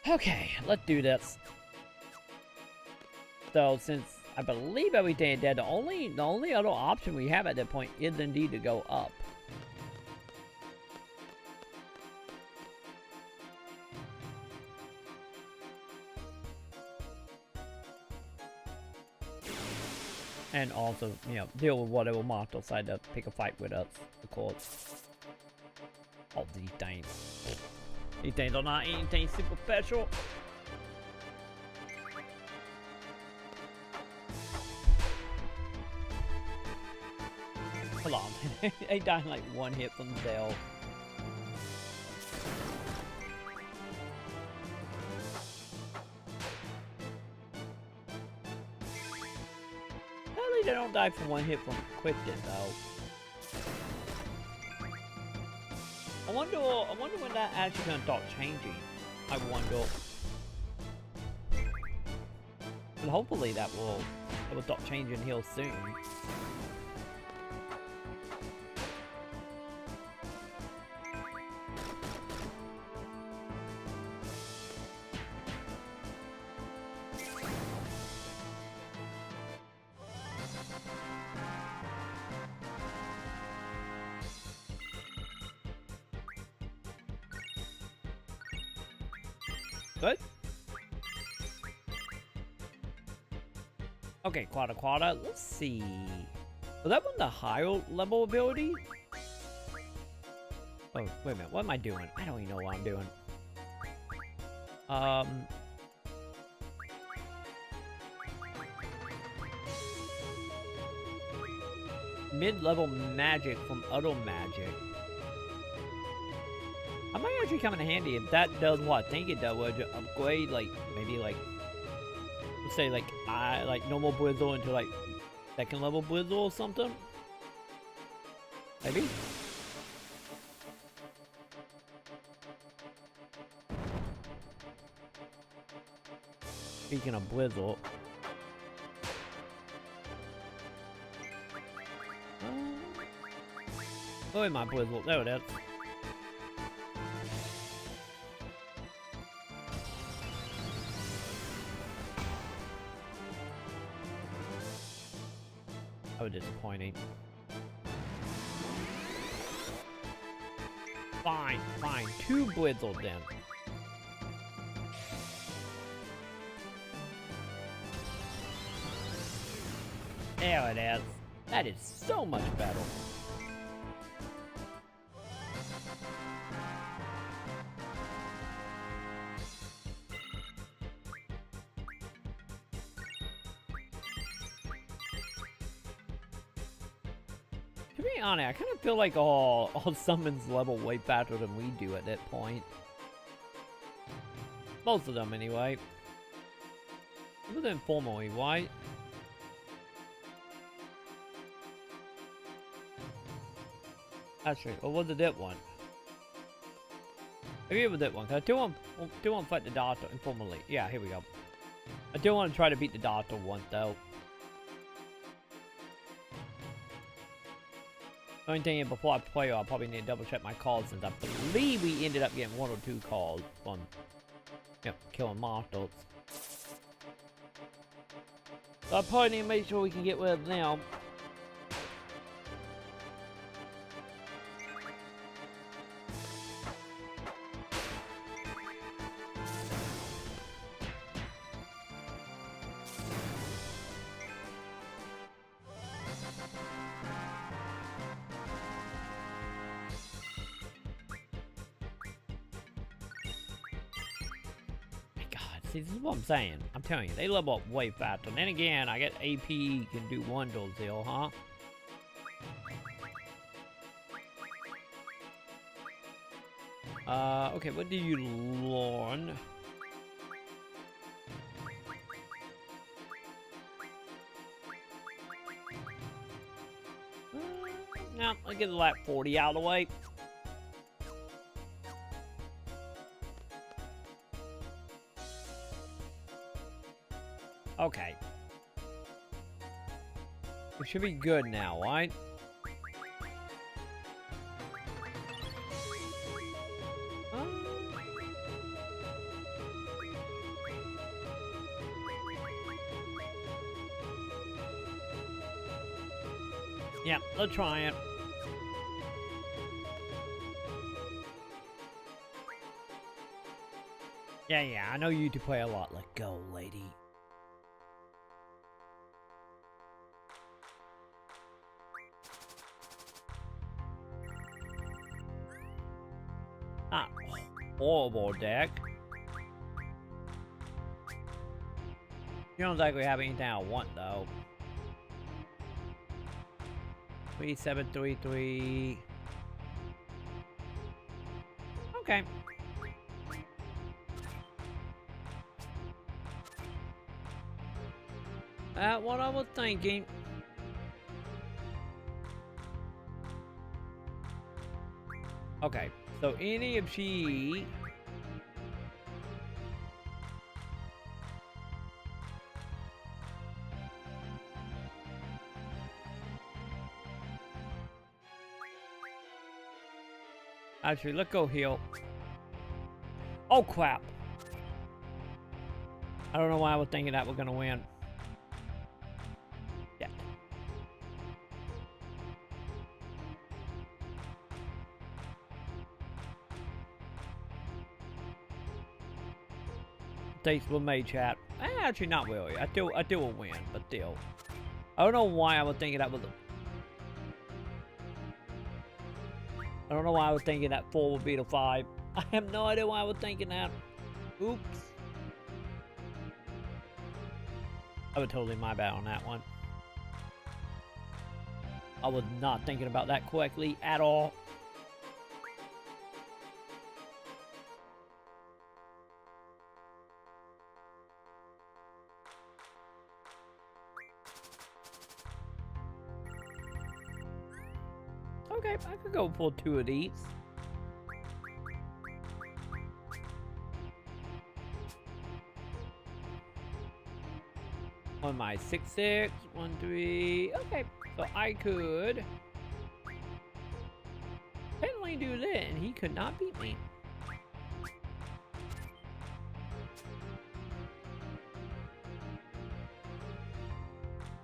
Okay, let's do this. So, since I believe everything is dead, the only other option we have at that point is indeed to go up. And also, you know, deal with whatever monster decide to pick a fight with us, of course. All these things. These things are not anything super special. Hold on. They die in like one hit from Dell. They don't die from one hit from Quick Hit though. I wonder when that actually gonna start changing. I wonder. And hopefully it will start changing here soon. Good. Okay, Quada. Let's see. Was that one the higher level ability? Oh, wait a minute. What am I doing? I don't even know what I'm doing. Mid-level magic from other magic. I might actually come in handy if that does what I think it does. Would upgrade like maybe like let's say like normal Blizzle into like second level Blizzle or something. Maybe. Speaking of Blizzle. Where my Blizzle? There it is. Oh, disappointing. Fine. 2 Blizzle then. There it is. That is so much better. To be honest, I kind of feel like all summons level way faster than we do at that point. Most of them, anyway. Other than formally, right? Actually, or was it that one? Maybe it was that one, because I do want to fight the doctor informally. Yeah, here we go. I do want to try to beat the doctor once, though. The only thing is, before I play, I'll probably need to double check my calls, since I believe we ended up getting 1 or 2 calls from, killing monsters. So I probably need to make sure we can get rid of them. This is what I'm saying. I'm telling you, they level up way faster. And then again, I get AP can do wonders here, huh? Okay, what do you learn? No, I'll get the lap 40 out of the way. Okay. We should be good now, right? Yeah, let's try it. Yeah, I know you do play a lot. Let go, lady. Ah, horrible deck. You don't exactly have anything I want, though. 3733. Okay. That's what I was thinking. Okay, so any of she... Actually, let's go heal. Oh, crap. I don't know why I was thinking that we're gonna win. Yeah. Thanks for me, chat. Actually, not really. I do will win, but still. I don't know why I was thinking that was... I don't know why I was thinking that 4 would be the 5. I have no idea why I was thinking that. Oops. I was totally my bad on that one. I was not thinking about that correctly at all. Okay, I could go pull 2 of these. On my 6/6, 1/3. Okay, so I could technically do that, and he could not beat me.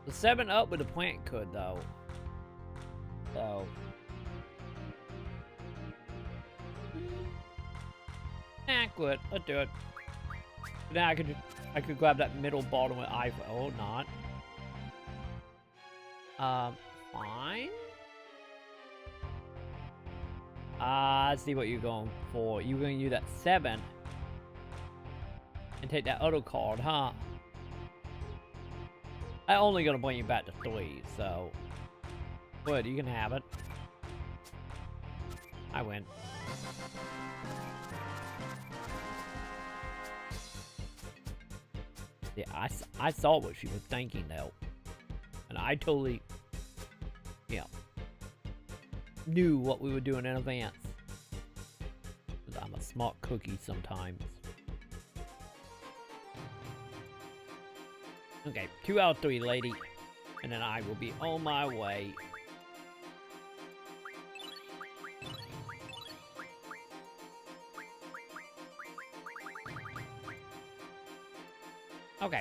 The 7 up with the plant could though. So. Good. Let's do it. Now I could grab that middle bottom with I. Oh, not. Fine. I see what you're going for. You're going to use that 7 and take that other card, huh? I'm only going to bring you back to 3, so. Good, you can have it. I win. Yeah, I saw what she was thinking though, and I totally, knew what we were doing in advance. 'Cause I'm a smart cookie sometimes. Okay, 2 out of 3, lady, and then I will be on my way. Okay.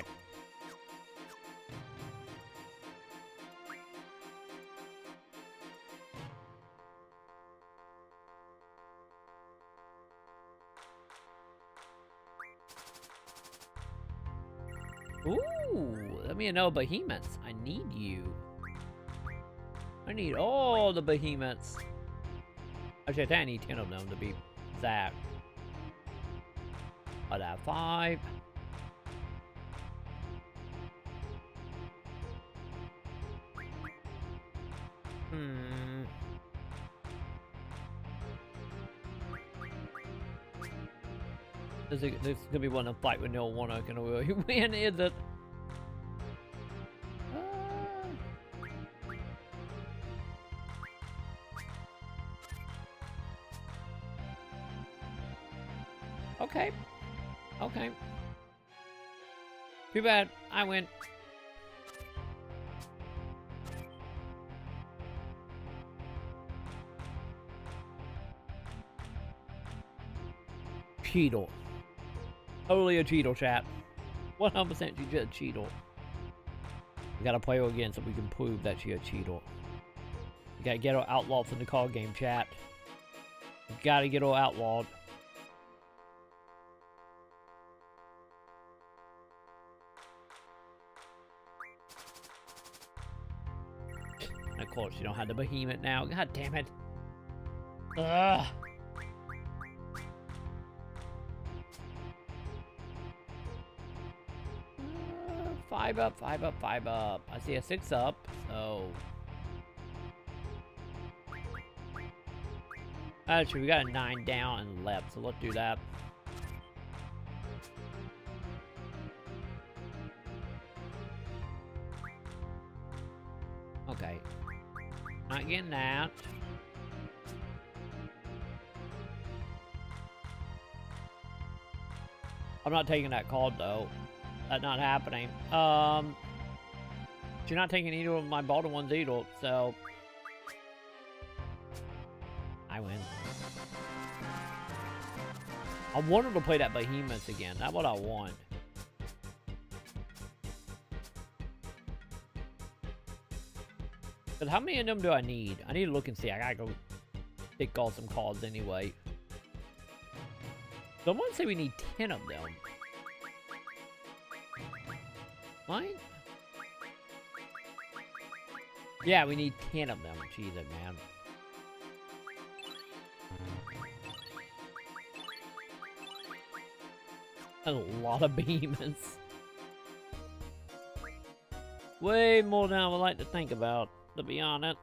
Ooh, let me know behemoths. I need you. I need all the behemoths. Actually, I need 10 of them to be exact. But I have 5. This is gonna be one of fight with no one I can really win, is it? Okay. Okay. Too bad. I win. Cheetle. Totally a Cheetle, chat. 100% she's just a Cheetle. We gotta play her again so we can prove that she's a Cheetle. You gotta get outlawed from the card game, chat. You gotta get outlawed. And of course, you don't have the behemoth now. God damn it. Ugh. Five up, 5 up, 5 up. I see a 6 up, so. Actually, we got a 9 down and left, so let's do that. Okay. Not getting that. I'm not taking that card though. That's not happening. You're not taking either of my bottom ones either, so I win. I wanted to play that behemoth again. That's what I want. But how many of them do I need? I need to look and see. I gotta go pick off some cards anyway. Someone say we need 10 of them. Mine? Yeah, we need 10 of them. Jesus, man. That's a lot of behemoths. Way more than I would like to think about, to be honest.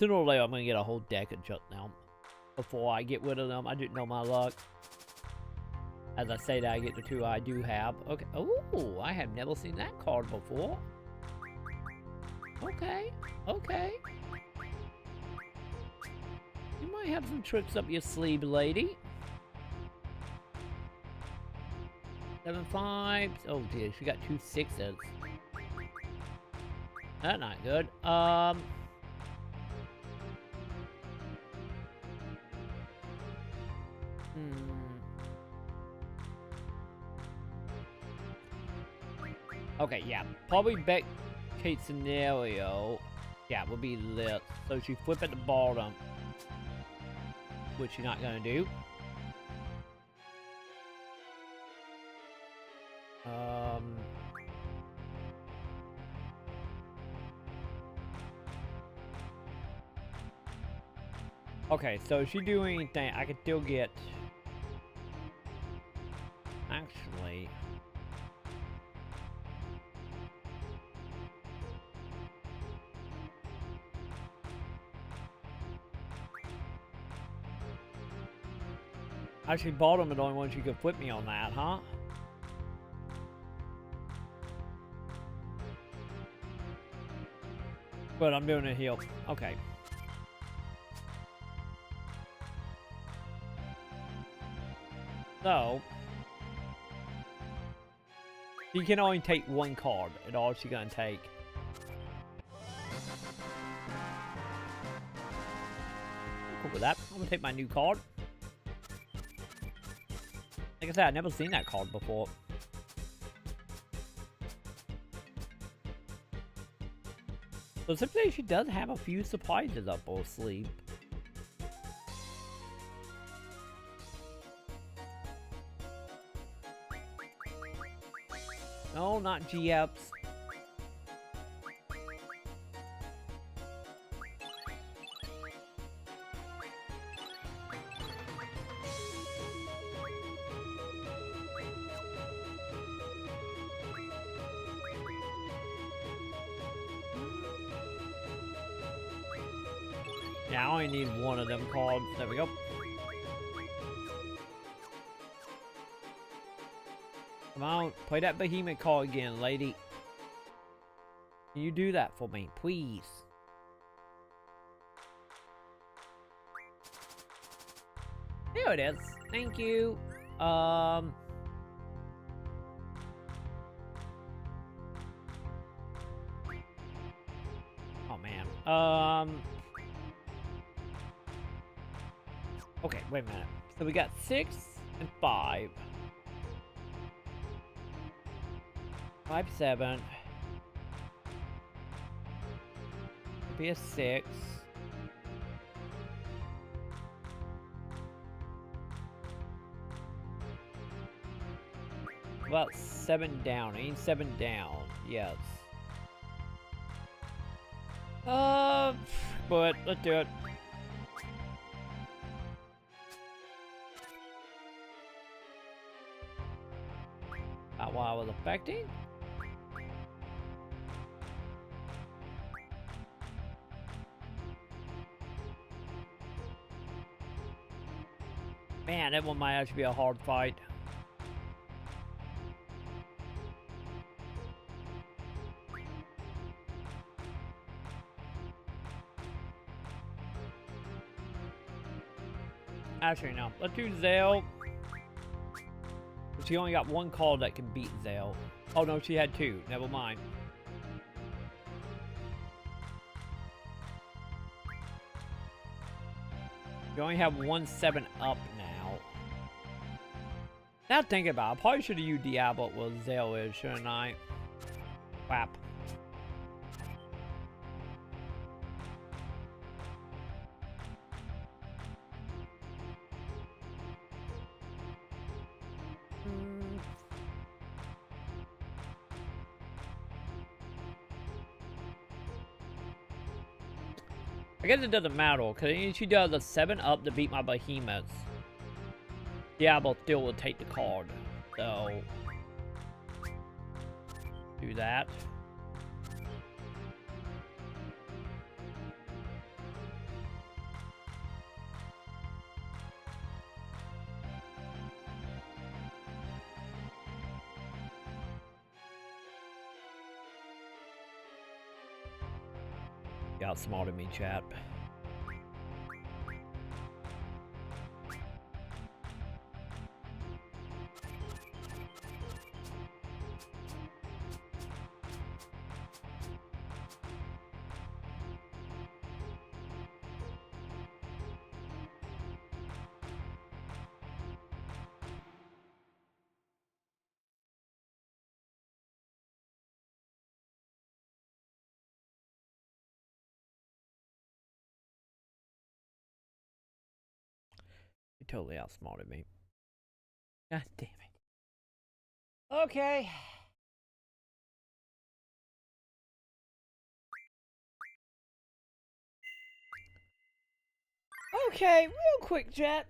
Sooner or later, I'm going to get a whole deck of shut down before I get rid of them. I didn't know my luck. As I say that, I get the 2 I do have. Okay. Oh, I have never seen that card before. Okay. Okay. You might have some tricks up your sleeve, lady. 7 5s. Oh dear, she got 2 6s. That's not good. Okay, yeah. Probably back case scenario. Yeah, will be lit. So she flip at the bottom. Which you're not gonna do. Okay, so if she do anything, I could still get. Actually. Actually, bottom are the only ones you could flip me on that, huh? But I'm doing a heal. Okay. So, you can only take 1 card at all she's gonna take. Cool with that. I'm gonna take my new card. Like I said, I've never seen that card before. So simply she does have a few surprises up her sleeve. No, not GFs. Yeah, I only need 1 of them cards. There we go. Come on, play that behemoth card again, lady. Can you do that for me, please? There it is. Thank you. Oh man. Okay, wait a minute. So we got 6 and 5. 5 7. Be a 6. About 7 down. I need 7 down. Yes. But let's do it. Not what I was expecting. Man, that one might actually be a hard fight. Actually, no. Let's do Zale. She only got 1 call that can beat Zale. Oh, no, she had 2. Never mind. You only have 1 7 up now. Now think about it. I probably should have used Diablo with Zale is, shouldn't I? Whap. I guess it doesn't matter, because she does a 7 up to beat my behemoths. Diablo still will take the card. So do that. You outsmarted me, chat. You totally outsmarted me. God damn it. Okay. Okay, real quick, chat.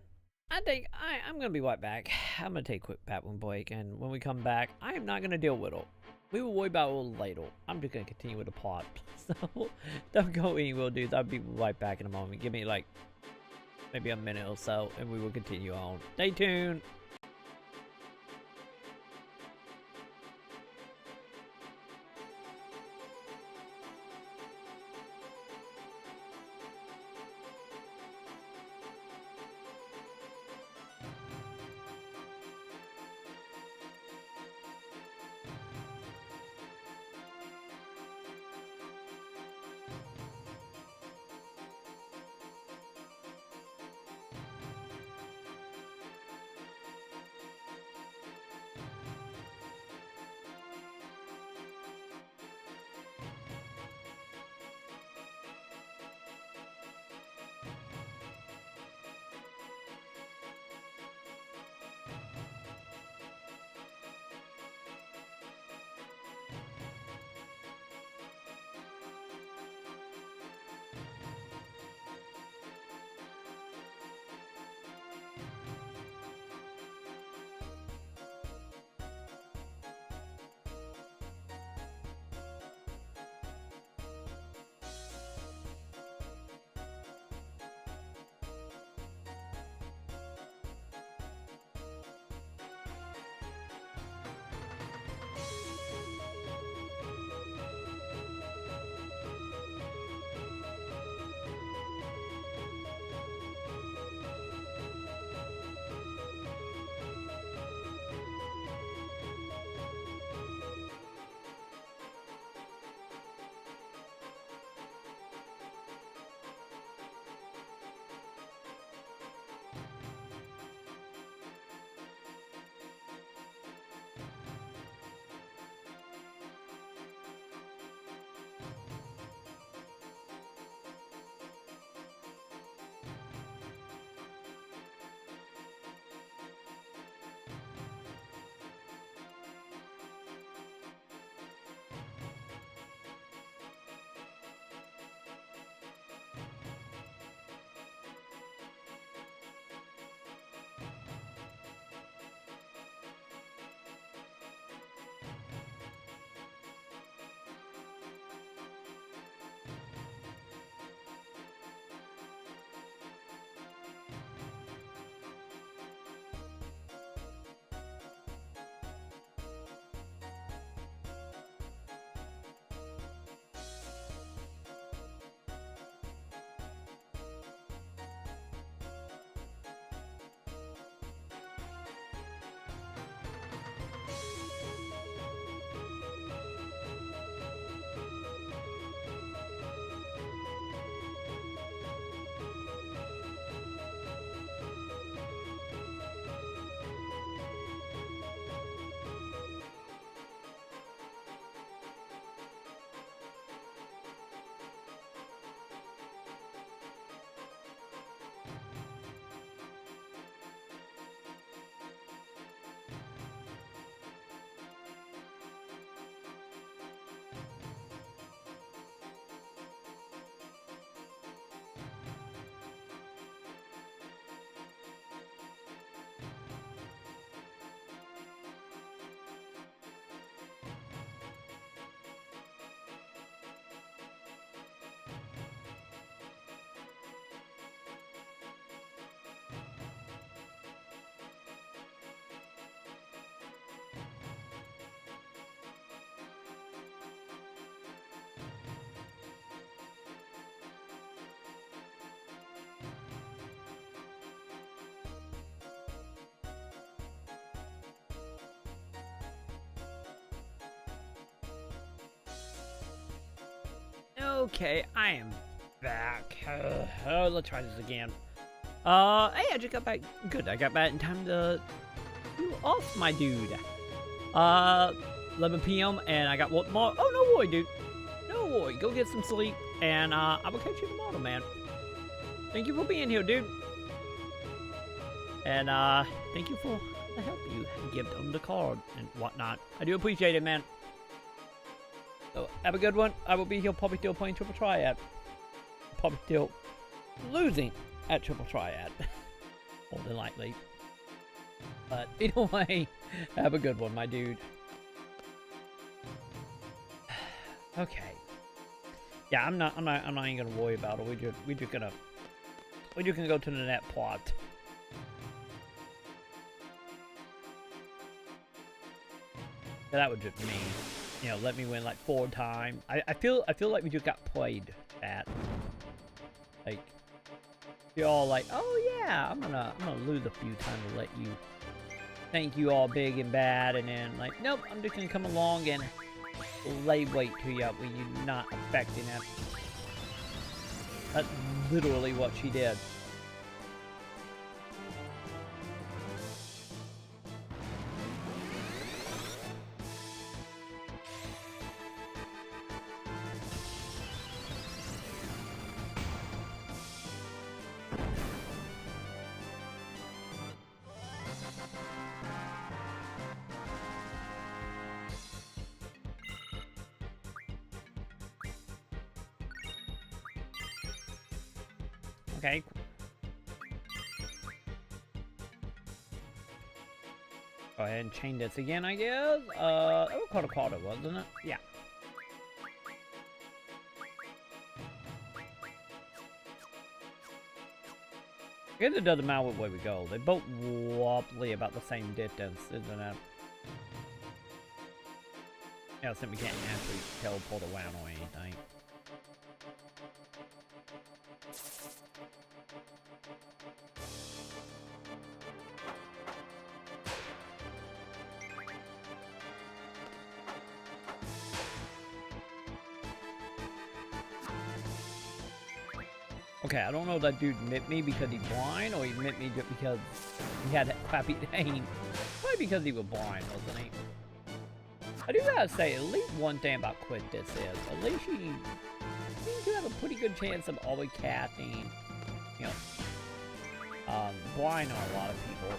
I think I'm gonna be right back. I'm gonna take a quick pat one break, and when we come back, I am not gonna deal with it. We will worry about it a little later. I'm just gonna continue with the plot. So don't go anywhere, dudes. I'll be right back in a moment. Give me like maybe a minute or so, and we will continue on. Stay tuned. Okay, I am back. Let's try this again. Hey, I just got back. Good, I got back in time to do off my dude. 11 p.m. and I got one more. Oh, no worry, dude. No worry. Go get some sleep, and I will catch you tomorrow, man. Thank you for being here, dude. And thank you for the help you give them the card and whatnot. I do appreciate it, man. So have a good one. I will be here probably still playing Triple Triad. Probably still losing at Triple Triad. More than likely. But either way, have a good one, my dude. Okay. Yeah, I'm not even gonna worry about it. We're just gonna go to the net plot. That would just mean, you know, let me win like 4 times. I feel like we just got played at. Like, you're all like, oh yeah, I'm gonna lose a few times to let you think you all big and bad, and then like, nope, I'm just gonna come along and lay weight to you when you're not affecting it. That's literally what she did. Okay. Go ahead and chain this again, I guess. That was called a quarter, wasn't it? Yeah. I guess it doesn't matter which way we go. They both roughly about the same distance, isn't it? Yeah, since we can't actually teleport around or anything. Okay, I don't know if that dude met me because he's blind, or he met me just because he had that crappy aim. Probably because he was blind, wasn't he? I do gotta say, at least one thing about Quit this is, at least she seems to have a pretty good chance of always casting, you know, blind on a lot of people.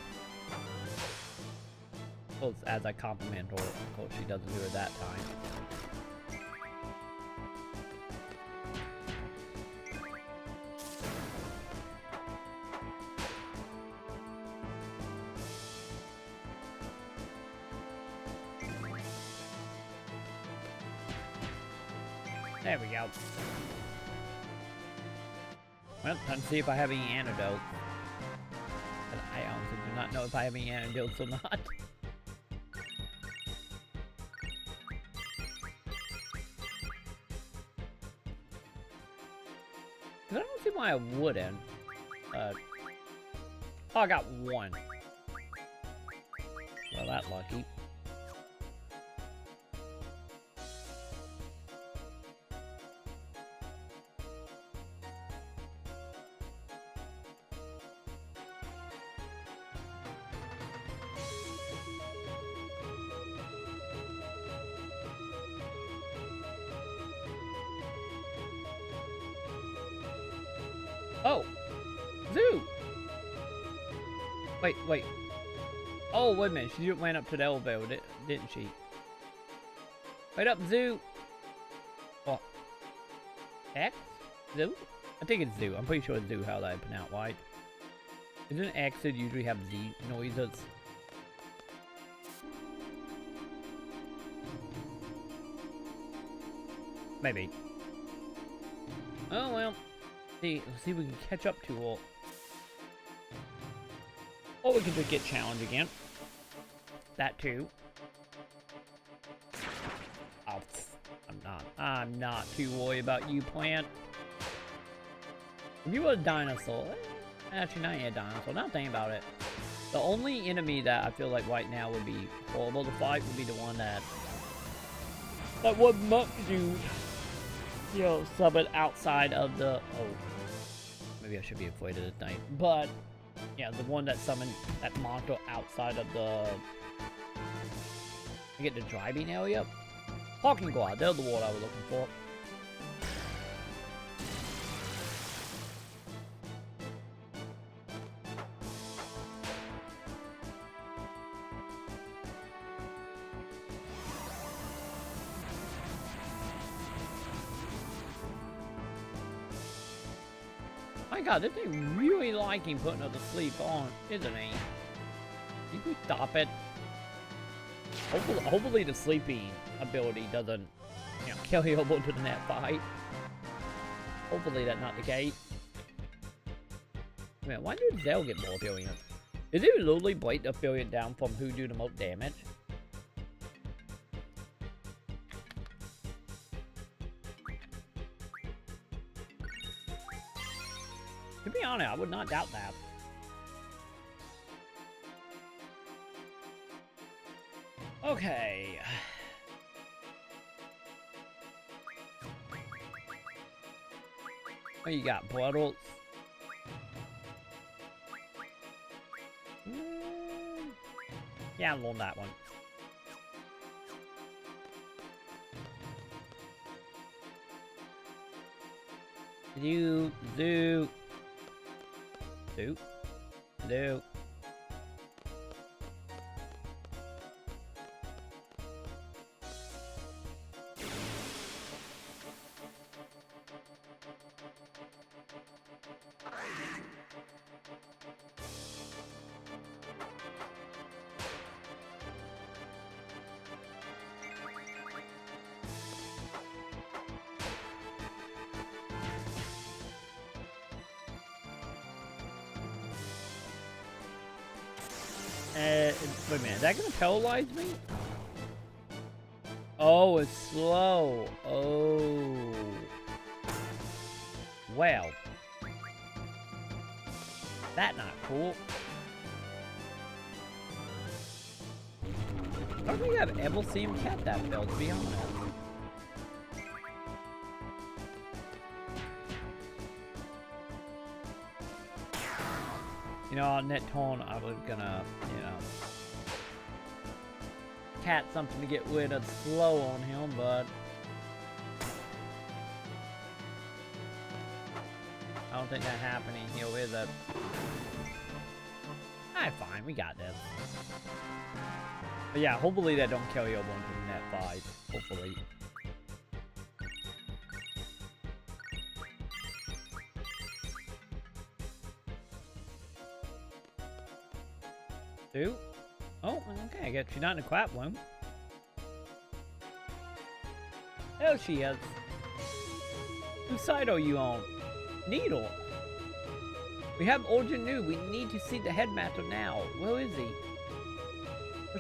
Well, as I compliment her, of course she doesn't do it that time. There we go. Well, time to see if I have any antidotes. But I honestly do not know if I have any antidotes or not. Cause I don't see why I wouldn't. Oh, I got one. Well, that's lucky. Oh! Zoo! Wait. Oh, wait a minute. She just went up to the elevator, didn't she? Wait up, Zoo! Oh. X? Zoo? I think it's Zoo. I'm pretty sure it's Zoo how they pronounce it, right? Doesn't X usually have Z noises? Maybe. Oh, well. Let's see if we can catch up to her. Or we can just get challenged again. That too. Oh, I'm not too worried about you, plant. If you were a dinosaur, actually not a dinosaur, now think about it. The only enemy that I feel like right now would be horrible to fight would be the one that would muck dude. you know, summon outside of the. Oh, maybe I should be afraid of the thing. But yeah, the one that summoned that monster outside of the. I get the driving area. Parking quad. They're the word I was looking for. My god, this thing really liking putting her to sleep on, isn't he? You can stop it. Hopefully the sleeping ability doesn't, you know, kill you over to the net fight. Hopefully that's not the case. Man, why did Zell get more billion? Is it literally break the billion down from who do the most damage? To be honest, I would not doubt that. Okay. What you got, Bloodles? Yeah, I'll loan that one. Do. Wait a minute, is that gonna paralyze me? Oh, it's slow. Oh. Well. That's not cool. I don't think I've ever seen him catch that bell, to be honest. You know, on net tone, I was gonna, you know, cat something to get rid of slow on him, but I don't think that's happening here, is it? Alright, fine, we got this. But yeah, hopefully that don't carry over into net 5. Hopefully. Two. Oh, okay, I guess she's not in a crap room. There she is. Whose side are you on? Needle. We have urgent news. We need to see the headmaster now. Where is he?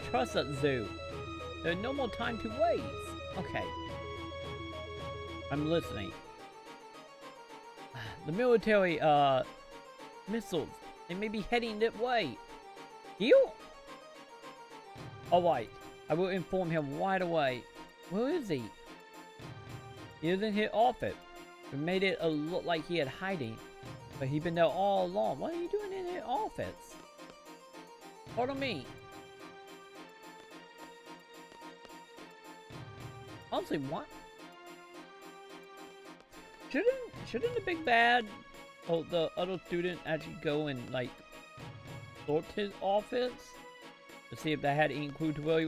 Trust us, Zoo. There's no more time to waste. Okay. I'm listening. The military, missiles. They may be heading that way. Heal? Alright. I will inform him right away. Where is he? He isn't hit off it. We made it look like he had hiding. But he's been there all along. What are you doing in his office? Pardon me. Honestly, what? Shouldn't the big bad or the other student actually go and like sort his office to see if that had any clue to where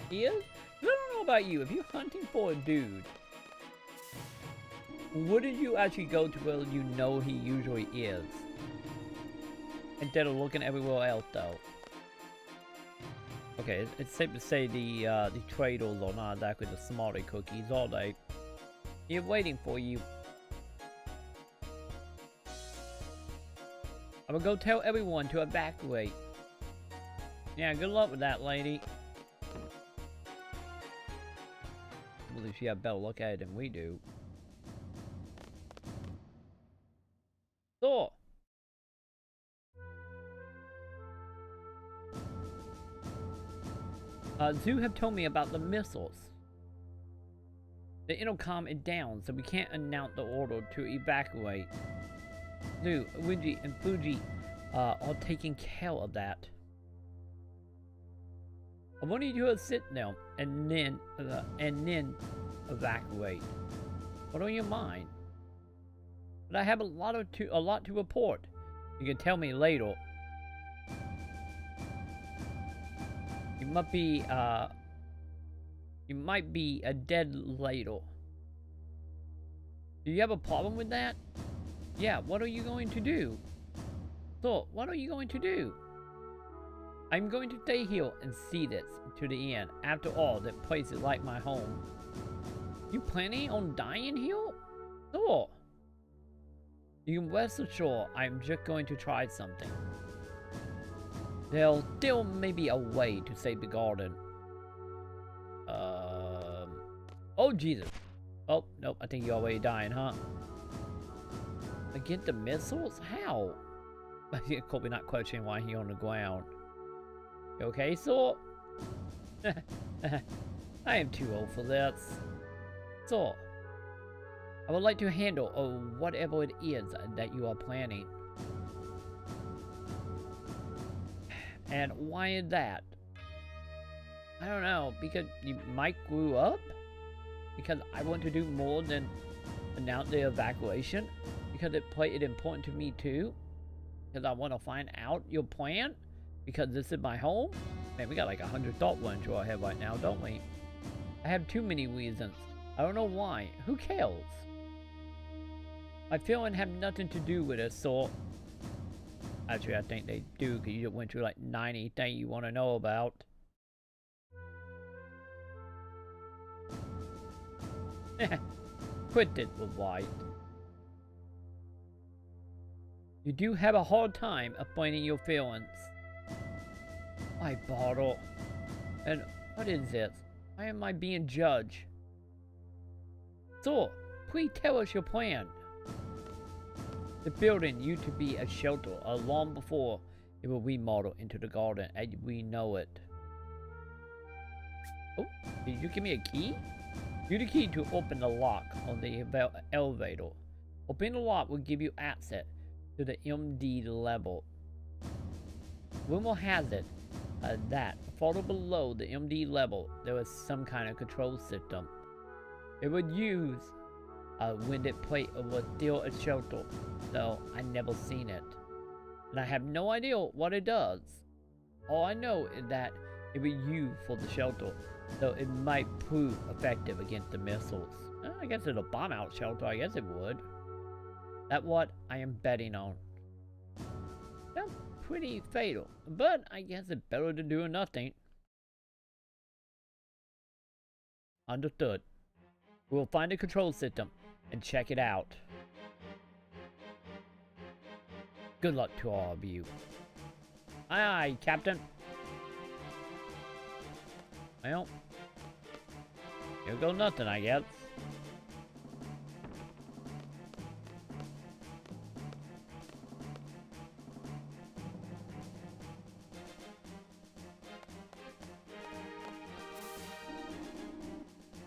he is? I don't know about you. If you're hunting for a dude, wouldn't you actually go to where you know he usually is instead of looking everywhere else, though? Okay, it's safe to say the traders are not exactly the smarter cookies, are they? They're waiting for you. I'm gonna go tell everyone to evacuate. Yeah, good luck with that, lady. I believe she had better look at it than we do. So. Zoo have told me about the missiles. The intercom is down, so we can't announce the order to evacuate. Lou, Luigi, and Fuji are taking care of that. I want you to sit down and then evacuate. What on your mind? But I have a lot to report. You can tell me later. You might be a dead later. Do you have a problem with that? Yeah, what are you going to do? So, what are you going to do? I'm going to stay here and see this to the end. After all, that place is like my home. You planning on dying here? So, you can rest assured I'm just going to try something. There'll still may be a way to save the garden. Oh, Jesus. Oh, nope, I think you're already dying, huh? Against the missiles? How? Colby not questioning why he's on the ground. You okay, so? I am too old for this. So, I would like to handle whatever it is that you are planning. And why is that? I don't know, because you might grew up? Because I want to do more than announce the evacuation? Because it important to me too? Because I want to find out your plan? Because this is my home? Man, we got like 100 thought ones to our head right now, don't we? I have too many reasons. I don't know why. Who cares? My feelings have nothing to do with it, so... Actually, I think they do, because you just went through like 90 things you want to know about. Quit it with White. You do have a hard time explaining your feelings. My bottle. And what is this? Why am I being judged? So, please tell us your plan. The building used to be a shelter long before it was remodeled into the garden as we know it. Oh, did you give me a key? Use the key to open the lock on the elevator. Opening the lock will give you access to the MD level. Rumor has it that further below the MD level there was some kind of control system. It would use when that plate was still a shelter, though I never seen it. And I have no idea what it does. All I know is that it was used for the shelter, so it might prove effective against the missiles. I guess it'll bomb out shelter, I guess it would. That's what I am betting on. That's pretty fatal, but I guess it's better than doing nothing. Understood. We'll find a control system and check it out. Good luck to all of you. Aye, aye, Captain. Well, here goes nothing, I guess.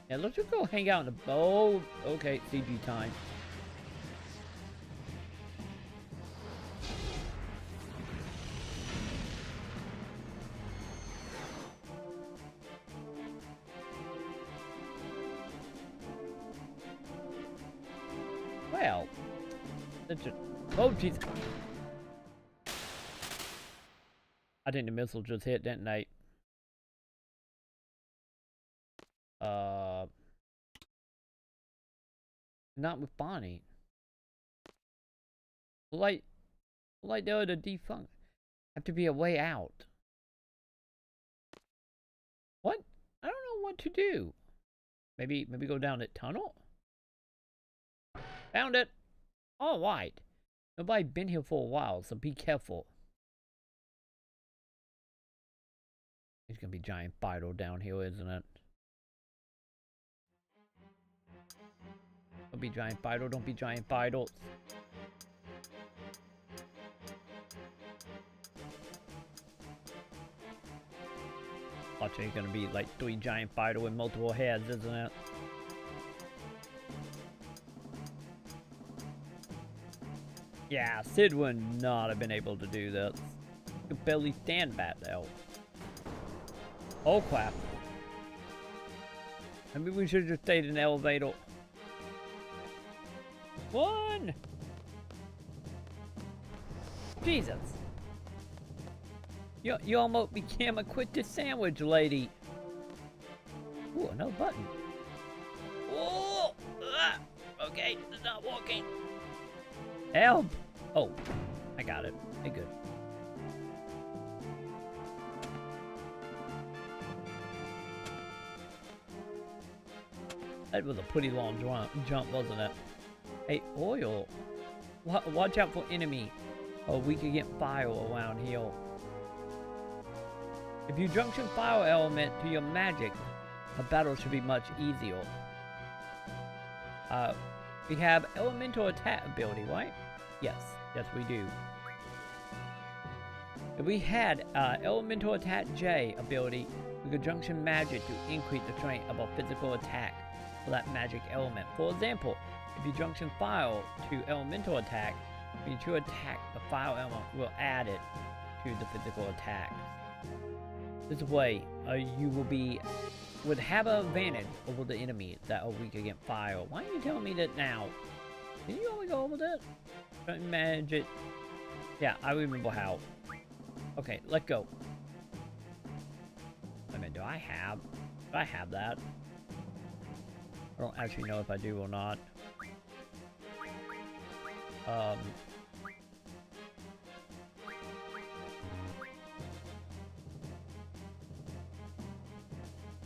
Yeah, let's just go hang out in the boat. Okay, CG time. Well, that's just... Oh, jeez. I think the missile just hit, didn't they? Not with Bonnie. Like they were the defunct. Have to be a way out. What? I don't know what to do. Maybe go down that tunnel? Found it! Alright. Nobody's been here for a while, so be careful. There's gonna be giant Fido down here, isn't it? Don't be giant Fido, don't be giant Fidos. Watch, it's gonna be like 3 giant Fido with multiple heads, isn't it? Yeah, Sid would not have been able to do this. He could barely stand that though. Oh crap. Maybe we should have just stayed in the elevator. One! Jesus. You almost became a quit this sandwich lady. Ooh, another button. Whoa! Ah! Okay, it's not working. Help! Oh, I got it. Hey, good. That was a pretty long jump, wasn't it? Hey, oil. Watch out for enemy. Oh, we could get fire around here. If you junction fire element to your magic, a battle should be much easier. We have elemental attack ability, right? Yes, we do. If we had elemental attack J ability, we could junction magic to increase the strength of a physical attack for that magic element. For example, if you junction fire to elemental attack, when you attack the fire element will add it to the physical attack. This way, you would have an advantage over the enemy that are weak against fire. Why are you telling me that now? Did you already go over that? Magic. Yeah, I remember how. Okay, let go. I mean, do I have that? I don't actually know if I do or not.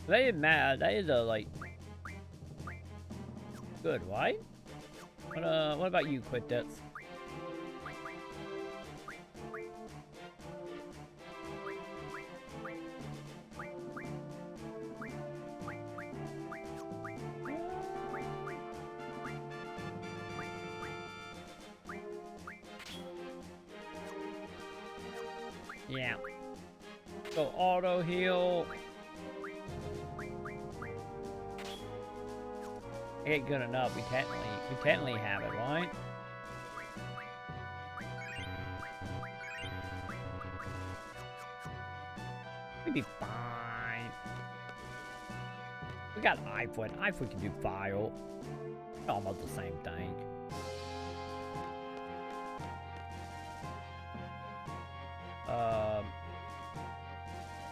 They is mad. That is a like good, right? What about you, Quit Debts? Yeah. Go auto heal. Ain't good enough. We technically have it, right? We'd be fine. We got iFoot. iFoot can do file. Almost the same thing.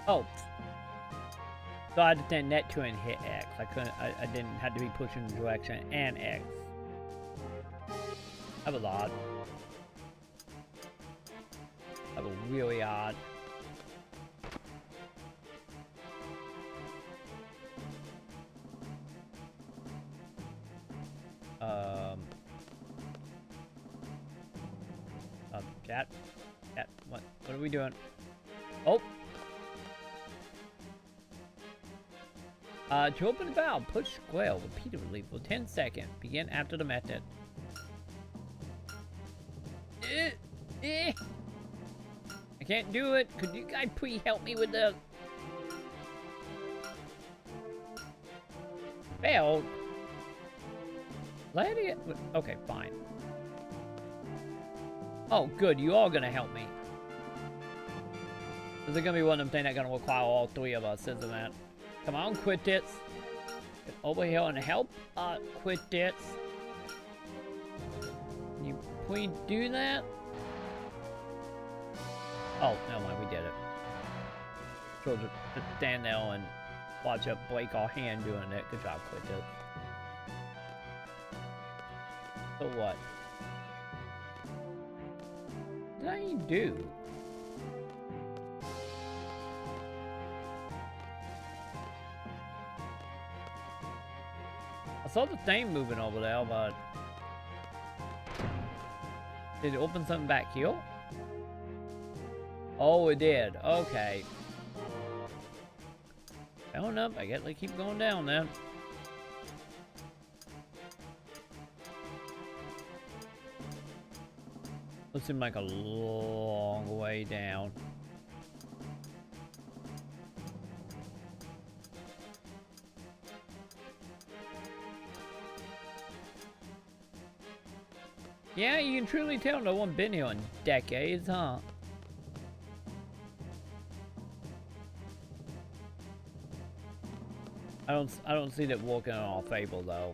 Oh. So I had to turn net 2 and hit X. I didn't have to be pushing the direction and X. That was odd. That was really odd. Chat, what are we doing? Oh! To open the valve, push square repeatedly for 10 seconds. Begin after the method. I can't do it. Could you guys please help me with the... Failed? Let it... Okay, fine. Oh, good. You are gonna help me. This is gonna be one of them things that's gonna require all three of us, isn't it? Come on, Quit It. Get over here and help. Quit It. Can you please do that? Oh, never mind, we did it. So just stand there and watch it break our hand doing it. Good job, Quit It. So what? What did I do? I saw the thing moving over there, but... Did it open something back here? Oh, it did. Okay. Going up. I guess they keep going down then. This seems like a long way down. Yeah, you can truly tell no one been here in decades, huh? I don't see that walking on our fable though.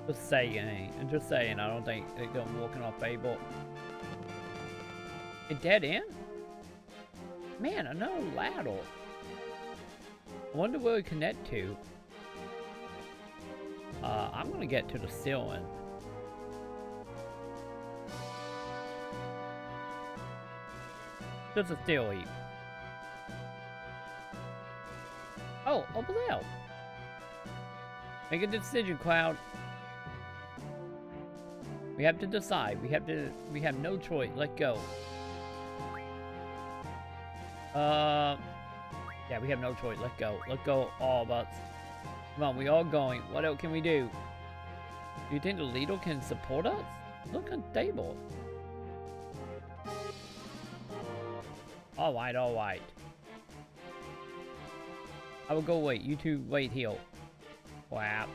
Just saying, I don't think they're gonna walk in our fable. A dead end? Man, another ladder. I wonder where we connect to. I'm gonna get to the ceiling. Just a steel heap. Oh, over there. Make a decision, Cloud. We have to decide. We have no choice. Let go. Yeah, we have no choice. Let go. Let go, all of us. Come on, we all going. What else can we do? Do you think the leader can support us? Look unstable. Alright, alright. I will go wait. You two wait here. Crap.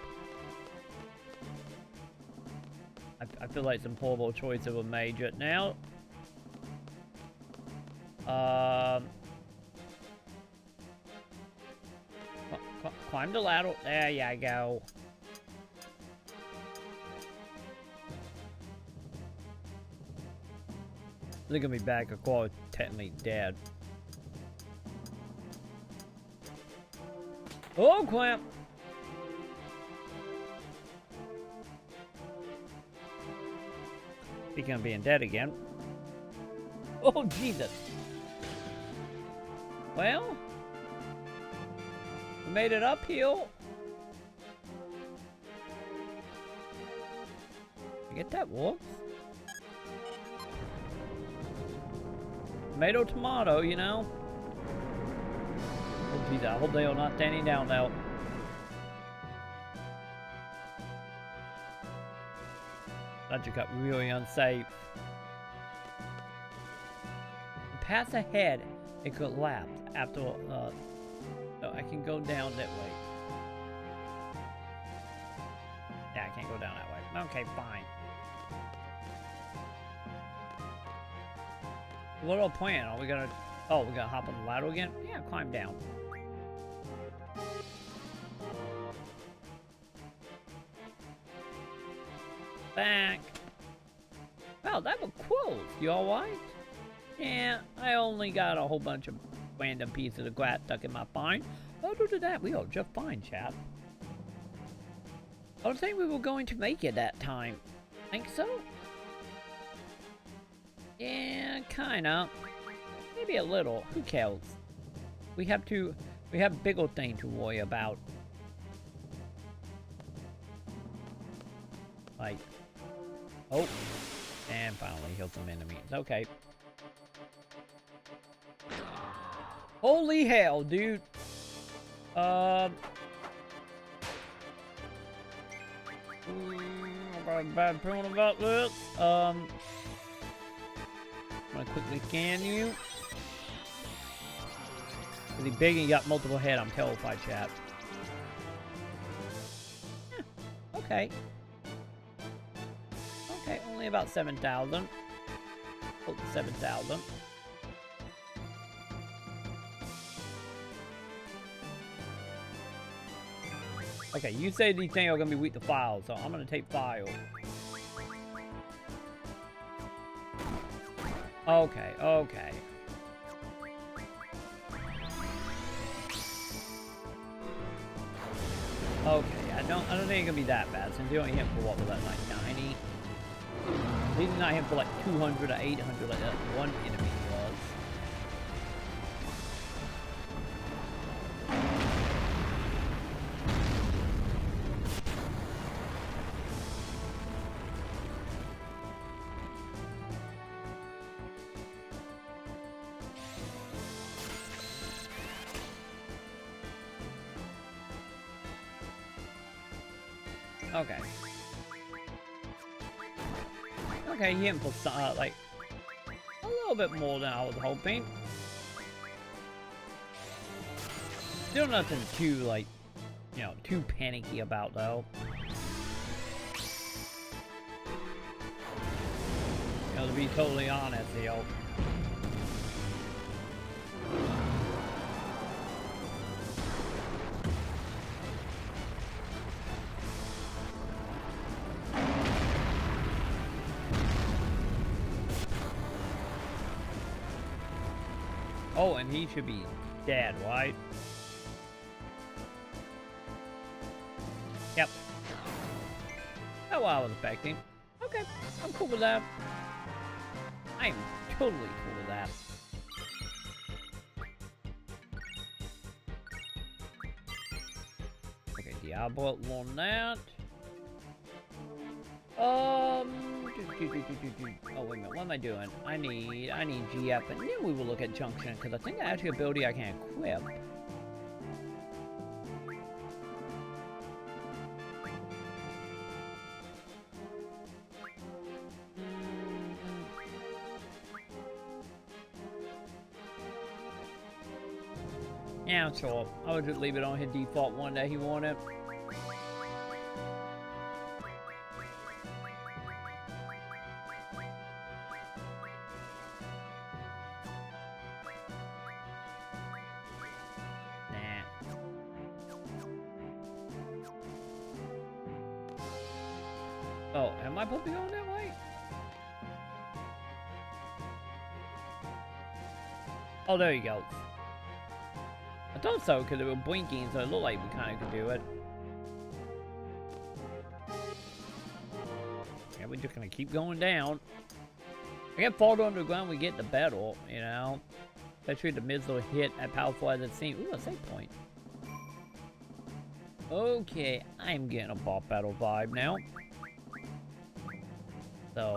I feel like some horrible choices were made just now. Climb the ladder. There you go. They're gonna be back, of course, technically dead. Oh, clamp! Speaking of being dead again. Oh, Jesus. Well, we made it uphill. Get that, wolves. Tomato, tomato, you know. Oh, geez, I hope they are not standing down now. That just got really unsafe. The path ahead, it collapsed after, no, I can go down that way. Yeah, I can't go down that way. Okay, fine. What our plan? Are we gonna... Oh, we're gonna hop on the ladder again? Yeah, climb down. Back. Wow, that was close. You alright? Yeah, I only got a whole bunch of random pieces of glass stuck in my spine. Other than that, we are just fine, chap. I don't think we were going to make it that time. Think so? Yeah, kinda. Maybe a little. Who cares? We have bigger things to worry about. Like, oh, and finally heal some enemies. Okay. Holy hell, dude. I've got a bad feeling about this. I'm gonna quickly scan you. Is he big and you got multiple head? I'm terrified, chat. Yeah, okay. Okay, only about 7,000. Oh, 7,000. Okay, you say these things are gonna be weak to fire, so I'm gonna take fire. Okay, okay. Okay, I don't think it's gonna be that bad. Since you only hit for what was that, like 90? These are not hit for like 200 or 800 like that one enemy was. Okay. Okay, he hit for like a little bit more than I was hoping. Still nothing too, like, you know, too panicky about, though. You know, to be totally honest, you know. Oh, and he should be dead, right? Yep. That's what I was expecting. Okay, I'm cool with that. I am totally cool with that. Okay, Diablo on that. Oh wait a minute, what am I doing? I need GF, and then we will look at Junction, because I think that's actually ability I can equip. Yeah, sure. I would just leave it on his default one that he wanted. Oh, am I supposed to be going that way? Oh, there you go. I thought so, because it was blinking, so it looked like we kind of could do it. Yeah, we're just going to keep going down. I get fall underground, we get the battle, you know. Especially the middle hit as powerful as it seems. Ooh, a save point. Okay, I'm getting a boss battle vibe now. So,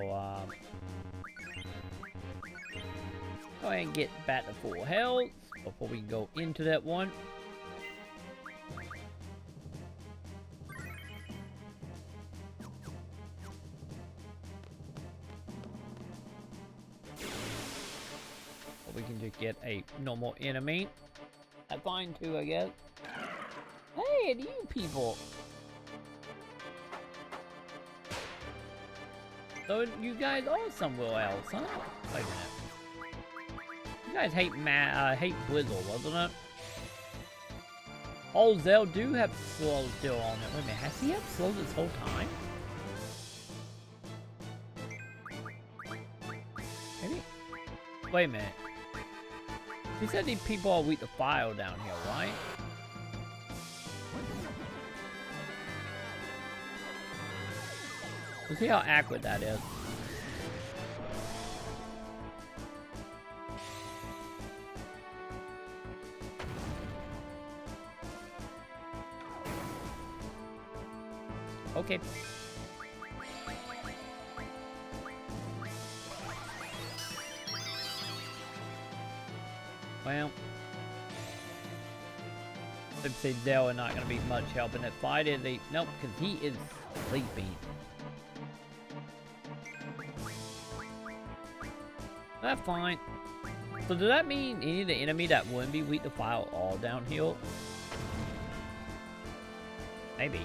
go ahead and get back to full health before we go into that one. Or we can just get a normal enemy. That's fine too, I guess. Hey, you people! So you guys are somewhere else, huh? Wait a minute. You guys hate Blizzle, wasn't it? Oh, Zell do have slow still on it. Wait a minute, has he had slow this whole time? Maybe? Wait a minute. He said these people are weak to fire down here, right? Let's see how accurate that is. Okay. Well, I'd say Dell are not going to be much help in that fight, is he? Nope, because he is sleeping. That's fine. So does that mean any of the enemy that wouldn't be weak to fire all downhill? Maybe.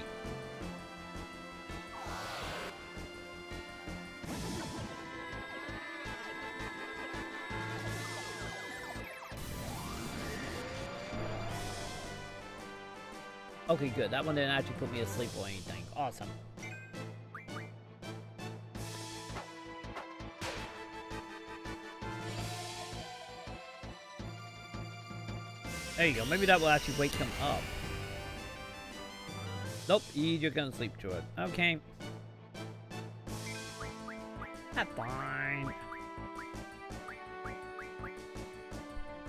Okay, good. That one didn't actually put me asleep or anything. Awesome. There you go. Maybe that will actually wake him up. Nope, you're gonna sleep through it. Okay. That's fine.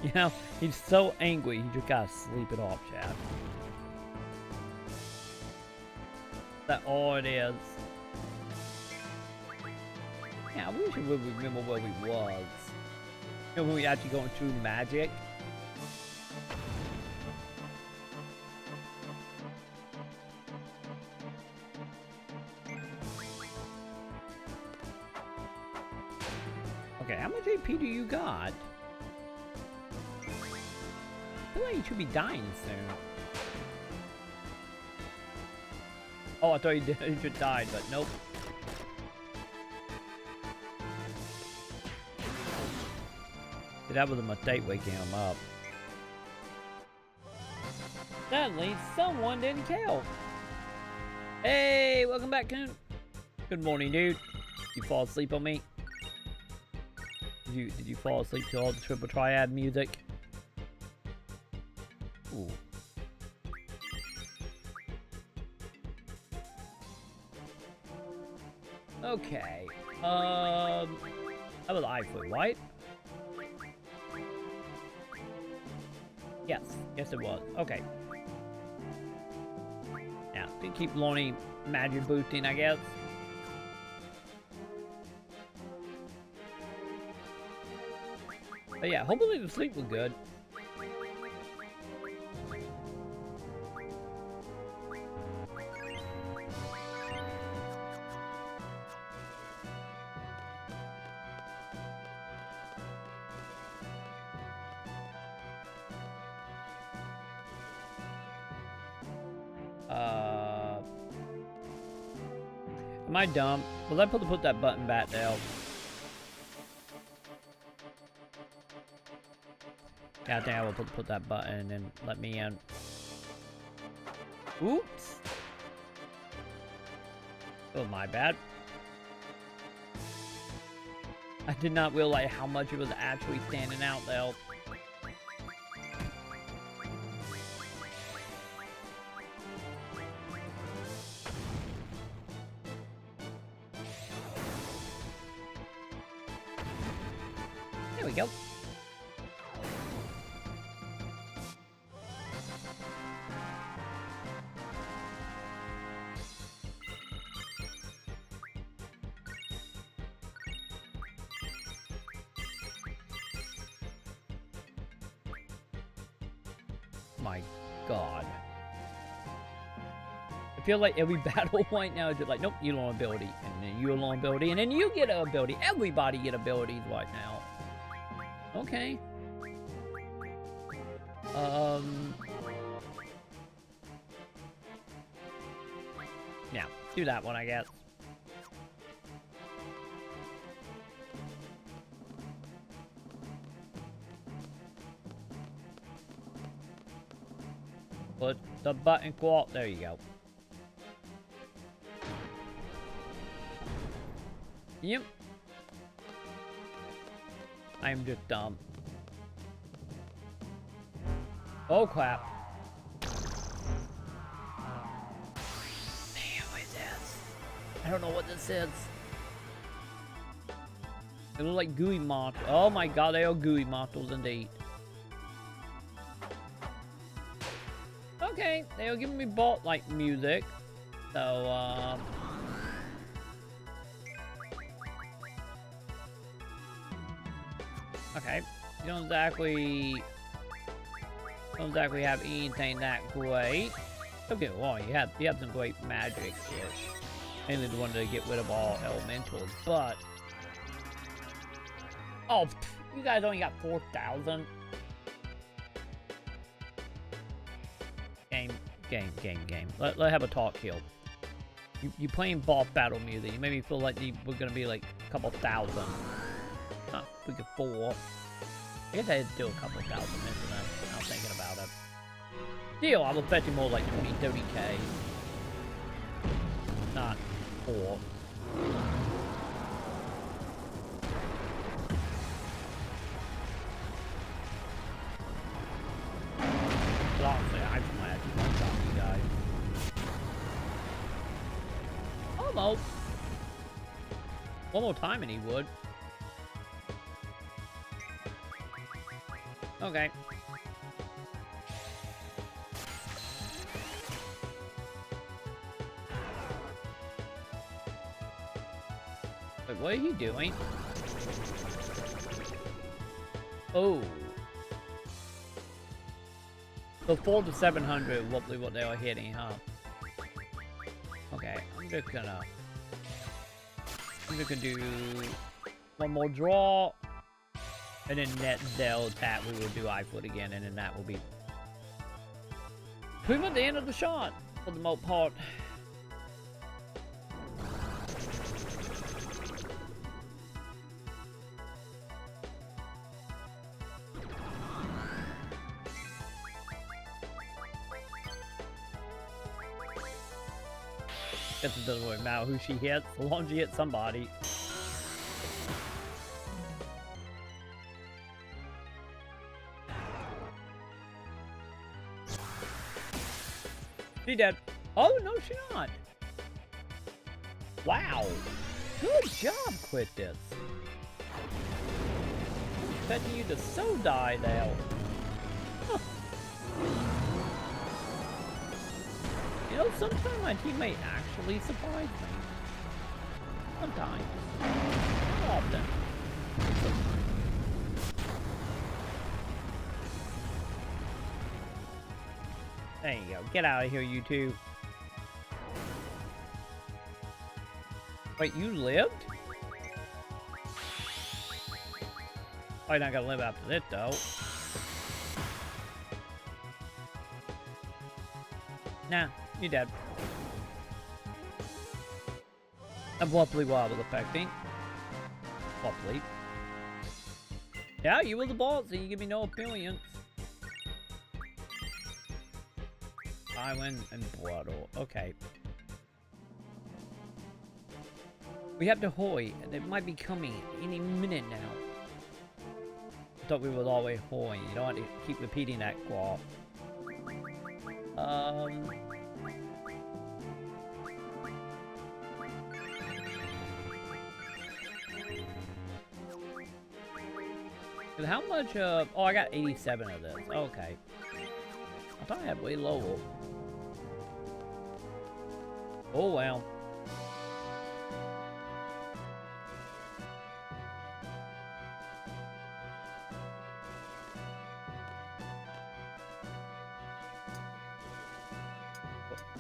You know, he's so angry, he just gotta sleep it off, Chad. That's all it is. Yeah, I wish we would remember where we was. You know, when we actually going through magic. Okay, how much AP do you got? feel like he should be dying soon. Oh, I thought he just died, but nope. That was a mistake waking him up. Sadly, someone didn't kill. Hey, welcome back, Coon. Good morning, dude. You fall asleep on me? Did you fall asleep to all the triple triad music? Ooh. Okay. That was iFoot, right? Yes, it was. Okay. Now, to keep learning magic boosting, I guess. But yeah, hopefully the sleep was good. Am I dumb? Was I supposed to put that button back down? Yeah, I think I will put that button and let me in. Oops. Oh, my bad. I did not realize how much it was actually standing out though. There we go. My God. I feel like every battle right now is just like, nope, you don't have ability, and then you don't have ability, and then you get an ability. Everybody get abilities right now. Okay. Yeah, do that one, I guess. Put the button go up. There you go. Yep. I'm just dumb. Oh crap. Man, what is this? I don't know what this is. It looks like gooey moth. Oh my God, they are gooey moths indeed. Okay, they are giving me bolt like music. So okay. You don't exactly have anything that great. Okay, well, you have some great magic-ish. Mainly the one to get rid of all elementals, but oh, you guys only got 4,000. Game. Let's have a talk here. You playing boss battle music. You made me feel like we're gonna be like a couple thousand. Not freaking 4. I guess I had to do a couple thousand, isn't it? Now thinking about it. Still, I was betting more like 20, 30K. Not 4. Honestly, I just might actually want to stop you guys. Almost. One more time and he would. Okay. Wait, what are you doing? Oh. So 4 to 700 roughly what they were hitting, huh? Okay, I'm just gonna do one more draw, and then net Zell tap we will do iFoot again, and then that will be Pretty much the end of the shot for the most part. Guess it doesn't really matter who she hits, as long as she hits somebody. She dead. Oh, no, she's not. Wow. Good job, quit this. Expecting you to so die now. Huh. You know, sometimes my teammate actually surprise me. Sometimes. Not often. There you go. Get out of here, you two. Wait, you lived? Oh, you're not gonna live after this, though. Nah, you're dead. Abruptly what was affecting. Abruptly. Yeah, you were the boss, so you give me no opinions. Island and Bottle. Okay. We have to hurry, and it might be coming any minute now. I thought we would always hurry. You don't have to keep repeating that, Squall. How much, oh, I got 87 of this. Okay. I thought I had way lower. Oh, well.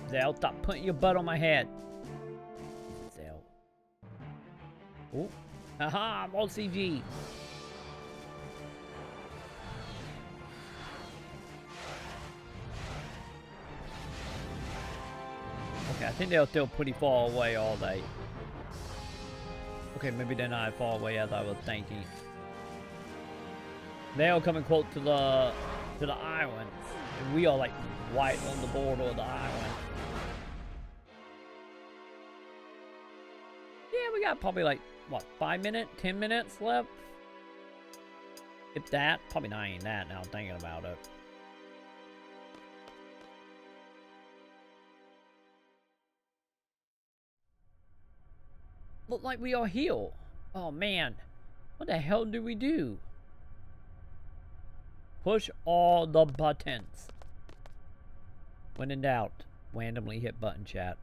Zell, stop putting your butt on my head. Zell. Oh. Haha, I'm all CG. Okay, I think they're still pretty far away all day. Okay, maybe they're not as far away as I was thinking. They are coming close to the island, and we are like right on the border of the island. Yeah, we got probably like what, 5 minutes, 10 minutes left. If that, probably not even that. Now I'm thinking about it. Look like we are here. Oh man, what the hell do we do? Push all the buttons. When in doubt, randomly hit button, chat.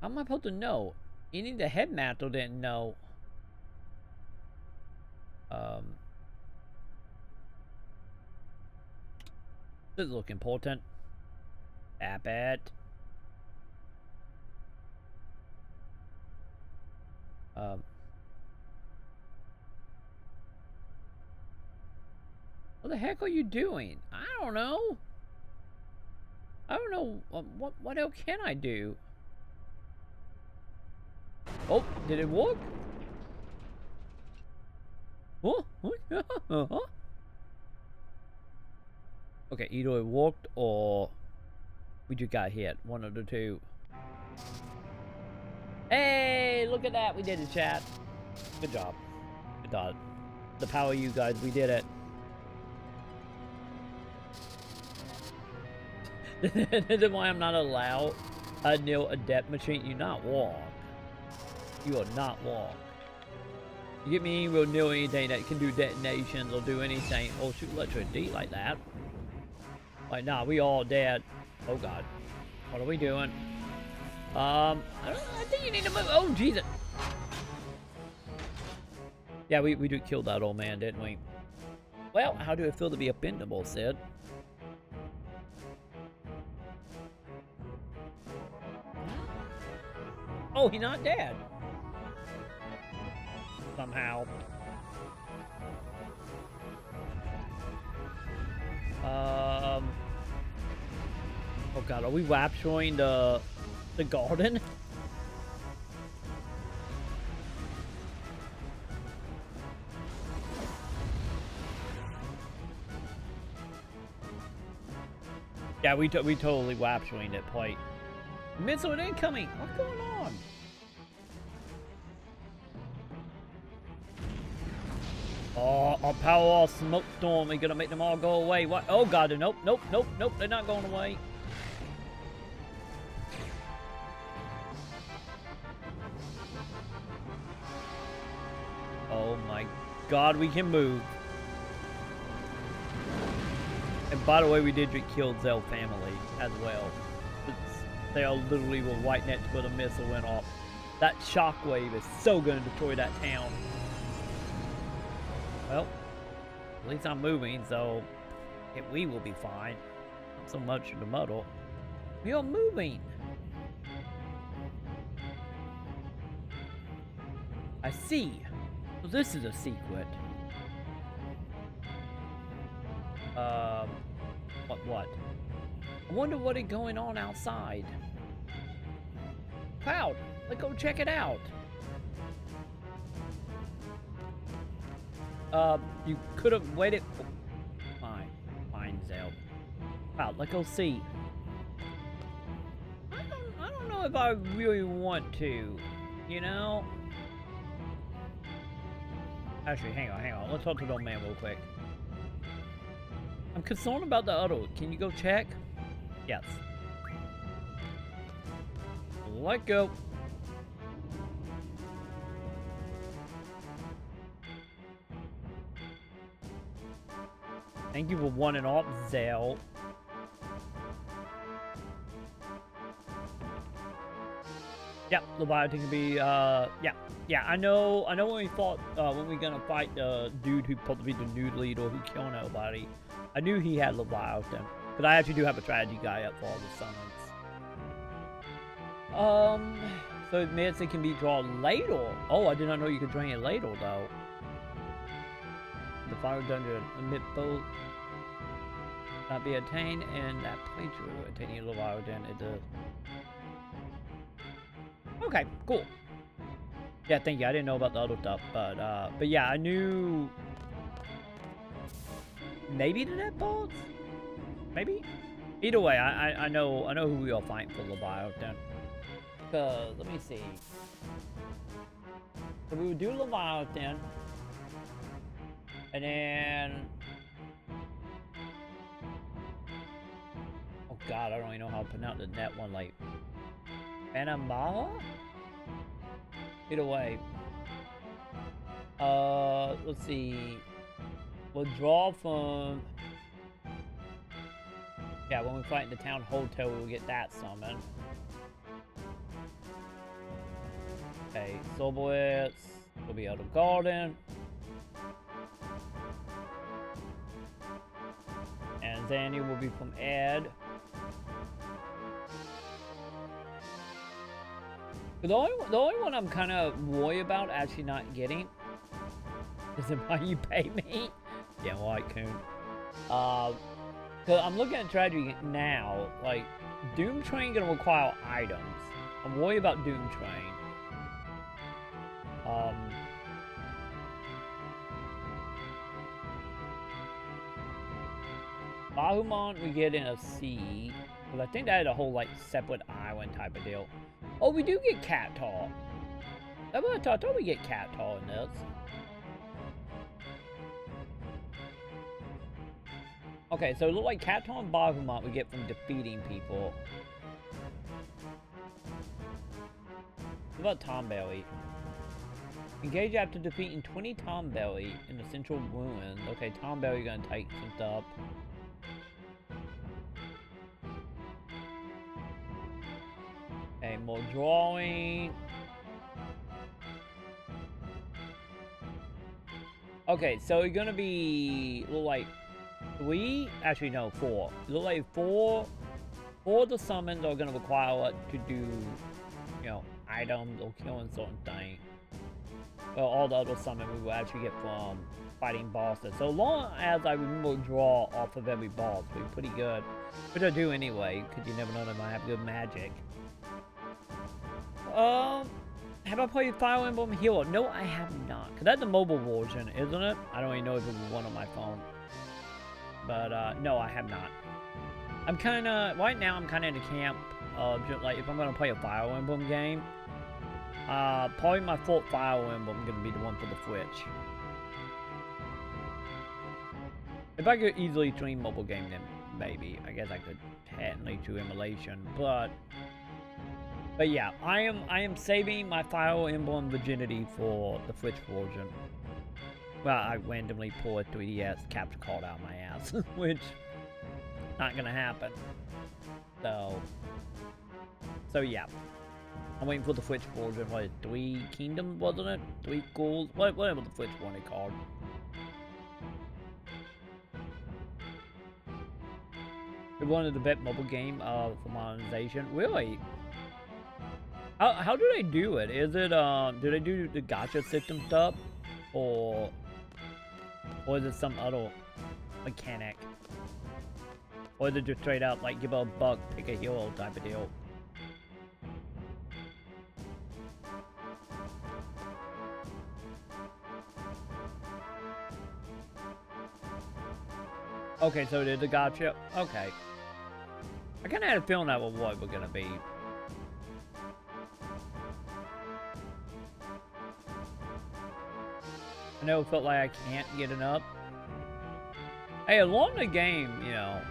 How am I supposed to know? Even the headmaster didn't know. This look important. Tap it. What the heck are you doing? I don't know. I don't know. What else can I do? Oh, did it work? Oh, okay, either it worked or we just got hit. One of the two. Hey, look at that. We did it, chat. Good job. Good job. The power of you guys. We did it. This is why I'm not allowed a nil adept machine. You're not wrong. You are not wrong. You get me real nil anything that can do detonations or do anything or shoot electricity like that. Like, nah, we all dead. Oh god. What are we doing? I think you need to move. Oh, Jesus. Yeah, we do kill that old man, didn't we? Well, how do it feel to be offendable, Sid? Oh, he's not dead. Somehow. Oh god, are we rapturing the garden? Yeah, we totally rapturing it, plate. Missile incoming! What's going on? Oh, our power all smoke storm. We're gonna make them all go away. What? Oh god, nope, nope, nope, nope. They're not going away. Oh my god, we can move. And by the way, we did kill Zell family as well. They are literally were right next to where the missile went off. That shockwave is so gonna destroy that town. Well, at least I'm moving, so we will be fine. Not so much in the muddle. We are moving. I see. So this is a secret. What? I wonder what is going on outside. Cloud, let's go check it out. You could have waited. Fine, Zell. Cloud, let's go see. I don't know if I really want to, you know? Actually, hang on. Let's talk to the old man real quick. I'm concerned about the other. Can you go check? Yes. Let go. Thank you for one and all, Zell. Yeah, Leviathan can be, yeah, I know when we fought, when we gonna fight the dude who's supposed to be the new leader who killed nobody, I knew he had Leviathan, because I actually do have a strategy guy up for all the summons. So it means it can be drawn later. Oh, I did not know you could drain it later, though. The fire dungeon, amid both, not be attained, and that playthrough, attaining Leviathan, it does. Okay, cool. Yeah, thank you. I didn't know about the other stuff, but yeah, I knew. Maybe the net bolts? Maybe? Either way, I know who we are fighting for Leviathan. Let me see. So we would do Leviathan. And then... Oh god, I don't even know how to pronounce the net one, like... Panama? Either way. Let's see. We'll draw from... Yeah, when we fight in the town hotel, we'll get that summon. Okay, Soboitz will be out of garden. And Zanny will be from Ed. The only one I'm kind of worried about actually not getting is the money you pay me. Yeah, White Coon. Cause I'm looking at strategy now. Like, Doom Train gonna require items. I'm worried about Doom Train. Bahamon we get in a sea. Cause I think that had a whole like separate island type of deal. Oh, we do get cat tall. I thought we get cat tall in this. Okay, so it looks like cat tall and Bahamon we get from defeating people. What about Tombelly? Engage after defeating 20 Tombelly in the central ruin. Okay, Tombelly gonna take some stuff. Okay, more drawing. Okay, so it's gonna be look like 3, actually no, 4. It look like 4 the summons are gonna require us to do, you know, items or killing certain things. Well, all the other summons we will actually get from fighting bosses. So long as I remember draw off of every boss, we're pretty good. Which I do anyway, because you never know, they might have good magic. Have I played Fire Emblem Hero? No, I have not. Because that's the mobile version, isn't it? I don't even know if it was one on my phone. But, no, I have not. I'm kind of, right now, I'm kind of in the camp of, just like, if I'm going to play a Fire Emblem game, probably my fourth Fire Emblem is going to be the one for the Switch. If I could easily stream mobile game, then maybe. I guess I could technically do emulation, but yeah, I am saving my Fire Emblem virginity for the Switch version. Well, I randomly pull a 3DS capture card out of my ass, which not gonna happen. So yeah, I'm waiting for the Switch version. What, 3 Kingdoms, wasn't it? 3 Schools, whatever the Switch one is called. They wanted the best mobile game for monetization. Really? How do they do it? Is it do they do the gacha system stuff, or is it some other mechanic, or is it just straight out like give a buck, pick a hero type of deal? Okay, so it is a gacha. Okay. I kind of had a feeling that was what we're gonna be. I know it felt like I can't get it up. Hey, along the game, you know,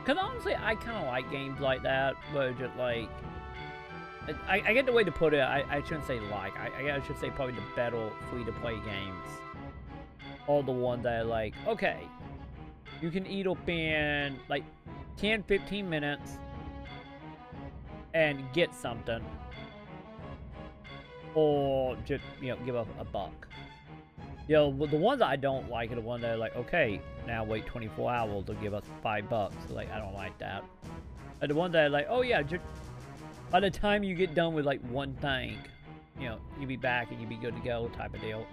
because honestly, I kind of like games like that, where just like, I get the way to put it, I shouldn't say like, I should say probably the better free-to-play games. All the ones that are like, okay, you can eat up in like 10-15 minutes and get something, or just, you know, give up a buck. You know, the ones that I don't like are the ones that are like, okay, now wait 24 hours to give us $5. Like, I don't like that. And the ones that are like, oh yeah, just by the time you get done with like one thing, you know, you'll be back and you'll be good to go type of deal.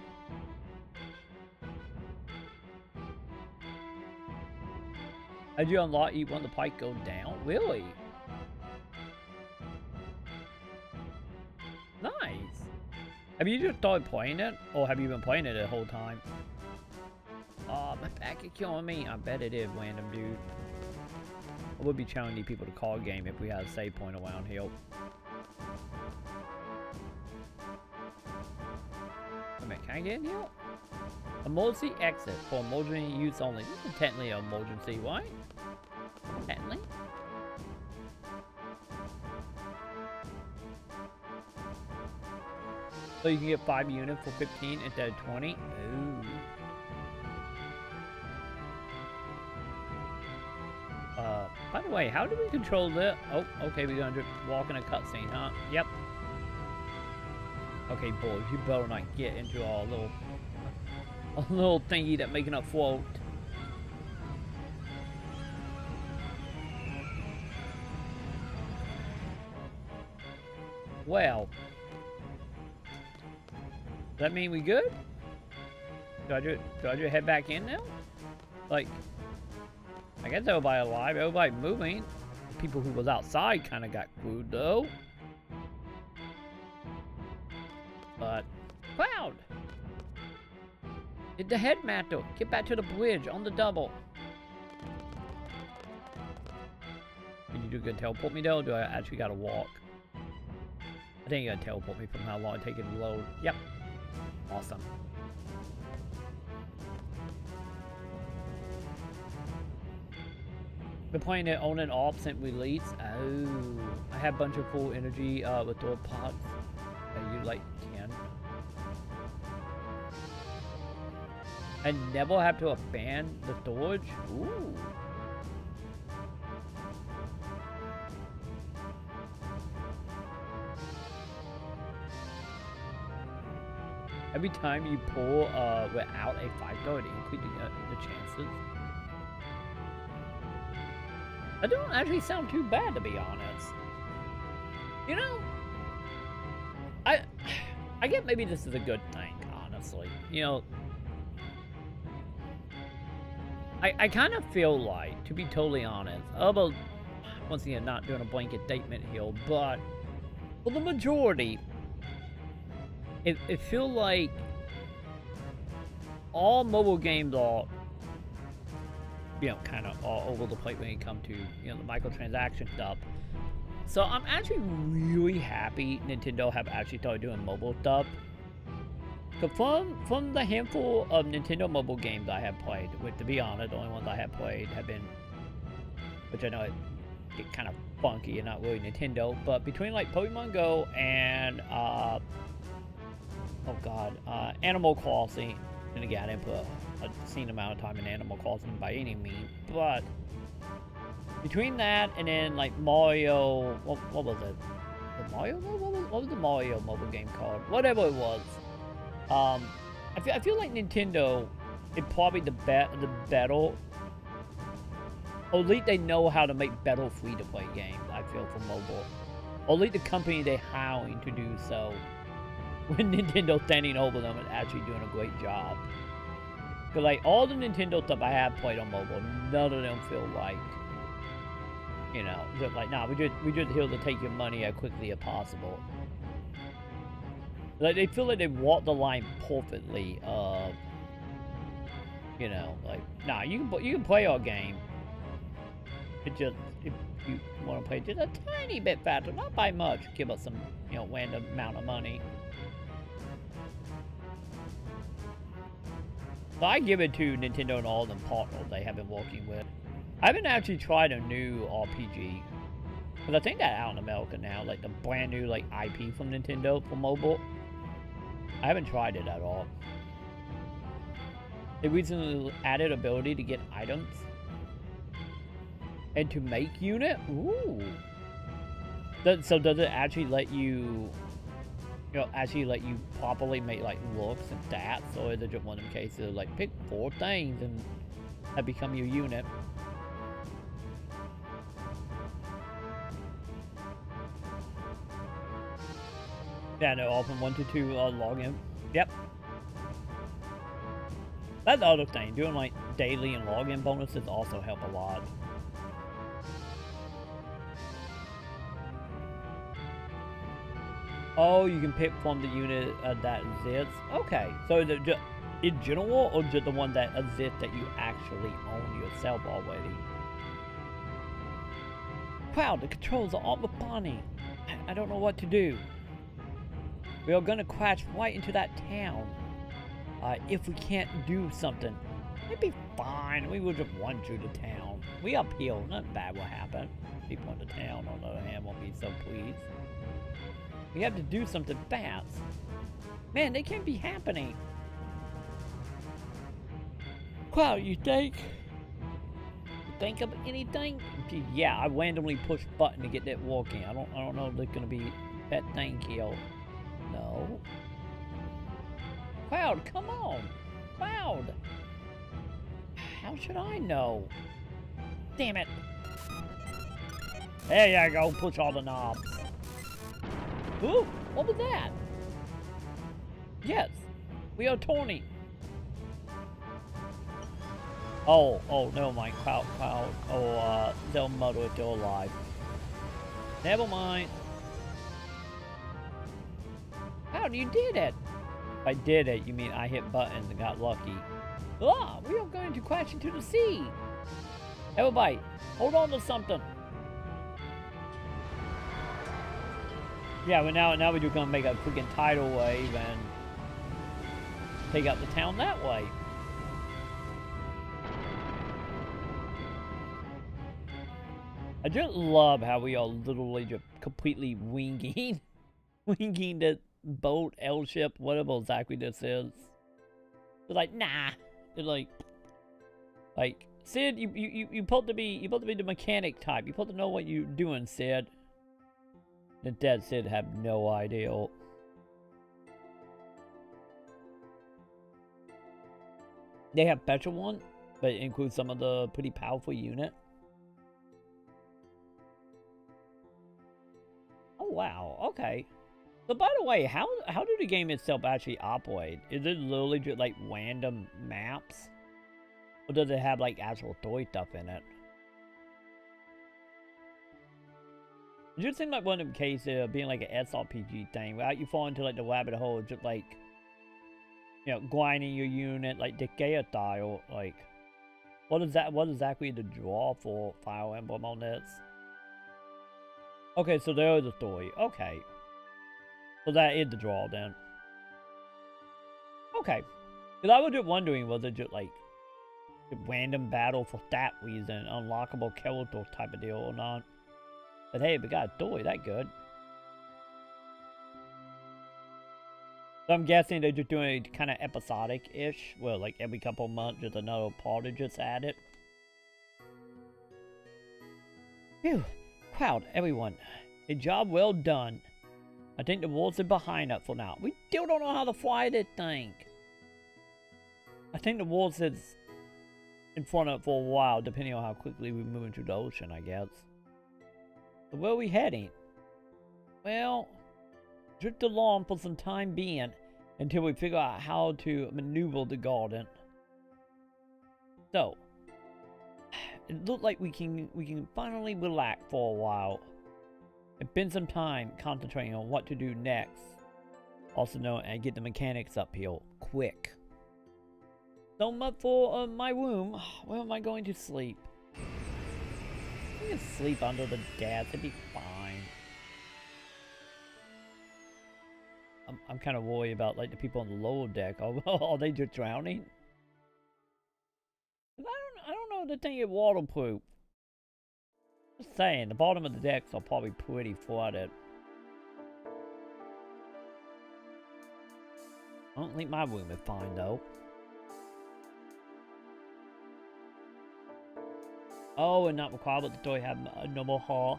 As you unlock, each one, the pike go down? Really? Nice. Have you just started playing it, or have you been playing it the whole time? Oh, my back is killing me. I bet it is, random dude. I would be challenging people to call a game if we had a save point around here. Wait a minute, can I get in here? Emergency exit for emergency use only. This is technically an emergency, right? Technically. So you can get 5 units for 15 instead of 20. Ooh. By the way, how do we control this? Oh, okay, we're gonna just walk in a cutscene, huh? Yep. Okay, boys, you better not get into our little thingy that making a float. Well, does that mean we good? Do I just head back in now? Like, I guess everybody alive, everybody moving. People who was outside kind of got screwed though. But, Cloud! Hit the head matter. Get back to the bridge on the double. Can you do good teleport me though, or do I actually gotta walk? I think you gotta teleport me from how long it takes to load. Yep. Awesome. Been playing it on and off since release. Oh, I have a bunch of full energy with door pods that you like can. And never have to abandon the storage. Ooh. Every time you pull without a fighter, it increases the chances. That don't actually sound too bad, to be honest. You know, I get maybe this is a good thing, honestly. You know, I kind of feel like, to be totally honest, although, once again, not doing a blanket statement here, but for the majority, it feels like all mobile games are, you know, kind of all over the place when it comes to, you know, the microtransaction stuff. So I'm actually really happy Nintendo have actually started doing mobile stuff. So from the handful of Nintendo mobile games I have played, which to be honest, the only ones I have played have been, which I know it get kind of funky and not really Nintendo, but between like Pokemon Go and Animal Crossing, and again I didn't put a obscene amount of time in Animal Crossing by any means, but between that and then like Mario, what was it? The Mario? What was the Mario mobile game called? Whatever it was. I feel like Nintendo is probably the better, or at least they know how to make better free-to-play games, I feel, for mobile. Or at least the company they're hiring to do so, when Nintendo's standing over them and actually doing a great job. Because, like, all the Nintendo stuff I have played on mobile, none of them feel like, you know, just like, nah, we just here to take your money as quickly as possible. Like, they feel like they walk the line perfectly of, you know, like, nah, you can play our game. It just, if you want to play just a tiny bit faster, not by much, give us some, you know, random amount of money. So I give it to Nintendo and all them partners they have been working with. I haven't actually tried a new RPG. Because I think that out in America now, like the brand new like IP from Nintendo for mobile. I haven't tried it at all. They recently added ability to get items. And to make unit? Ooh. So does it actually let you, actually let you properly make like looks and stats? Or is it just one of them cases like pick 4 things and that become your unit? Yeah, no, open 1 to 2 login. Yep. That's the other thing. Doing like daily and login bonuses also help a lot. Oh, you can pick from the unit that exists. Okay, so is it just in general, or just the one that exists that you actually own yourself already? Wow, the controls are all funny. I don't know what to do. We are gonna crash right into that town. If we can't do something. It'd be fine. We will just run through the town. We uphill. Nothing bad will happen. People in the town, on the other hand, won't be so pleased. We have to do something fast. Man, they can't be happening. Wow, you think? You think of anything? Yeah, I randomly push button to get that working. I don't know if there's gonna be that thing kill. No. Cloud, come on! Cloud! How should I know? Damn it! There you go, push all the knobs. Ooh, what was that? Yes, we are Tony. Oh, never mind, Cloud. Oh, their mother is still alive. Never mind. Cloud, you did it! If I did it, you mean I hit buttons and got lucky. Ah, we are going to crash into the sea. Everybody, hold on to something. Yeah, but now we're just gonna make a freaking tidal wave and take out the town that way. I just love how we are literally just completely winging the boat, L-ship, whatever exactly this is. They're like, nah. They're like, Sid, you supposed to be the mechanic type. You supposed to know what you're doing, Sid. The dead Sid have no idea. They have special one, but it includes some of the pretty powerful unit. Oh wow, okay. So by the way, how do the game itself actually operate? Is it literally just like random maps? Or does it have like actual toy stuff in it? It just seemed like one of them cases of being like an SRPG thing, without you fall into like the rabbit hole, just like, you know, grinding your unit like the Gaia style. Like, what is that? What exactly the draw for Fire Emblem on this? Okay, so there is a story. Okay, so that is the draw then. Okay, because I was just wondering, was it just like a random battle for that reason, unlockable character type of deal or not? But hey, we got a story, that good. So I'm guessing they're just doing it kind of episodic-ish. Well, like every couple months, just another part is just added. Phew. Crowd, everyone. A job well done. I think the wolves are behind us for now. We still don't know how to fly this thing. I think the wolves is in front of it for a while, depending on how quickly we move into the ocean, I guess. So where are we heading? Well, drift along for some time being until we figure out how to maneuver the garden. So, it looks like we can finally relax for a while. It's been some time concentrating on what to do next. Also know and get the mechanics up here quick. So much for my room. Where am I going to sleep? I can sleep under the desk. It'd be fine. I'm kind of worried about like the people on the lower deck. Are they just drowning? I don't know if the thing is waterproof. Just saying, the bottom of the decks are probably pretty flooded. I don't think my room is fine though. Oh, and not required, but the toy have a normal hall.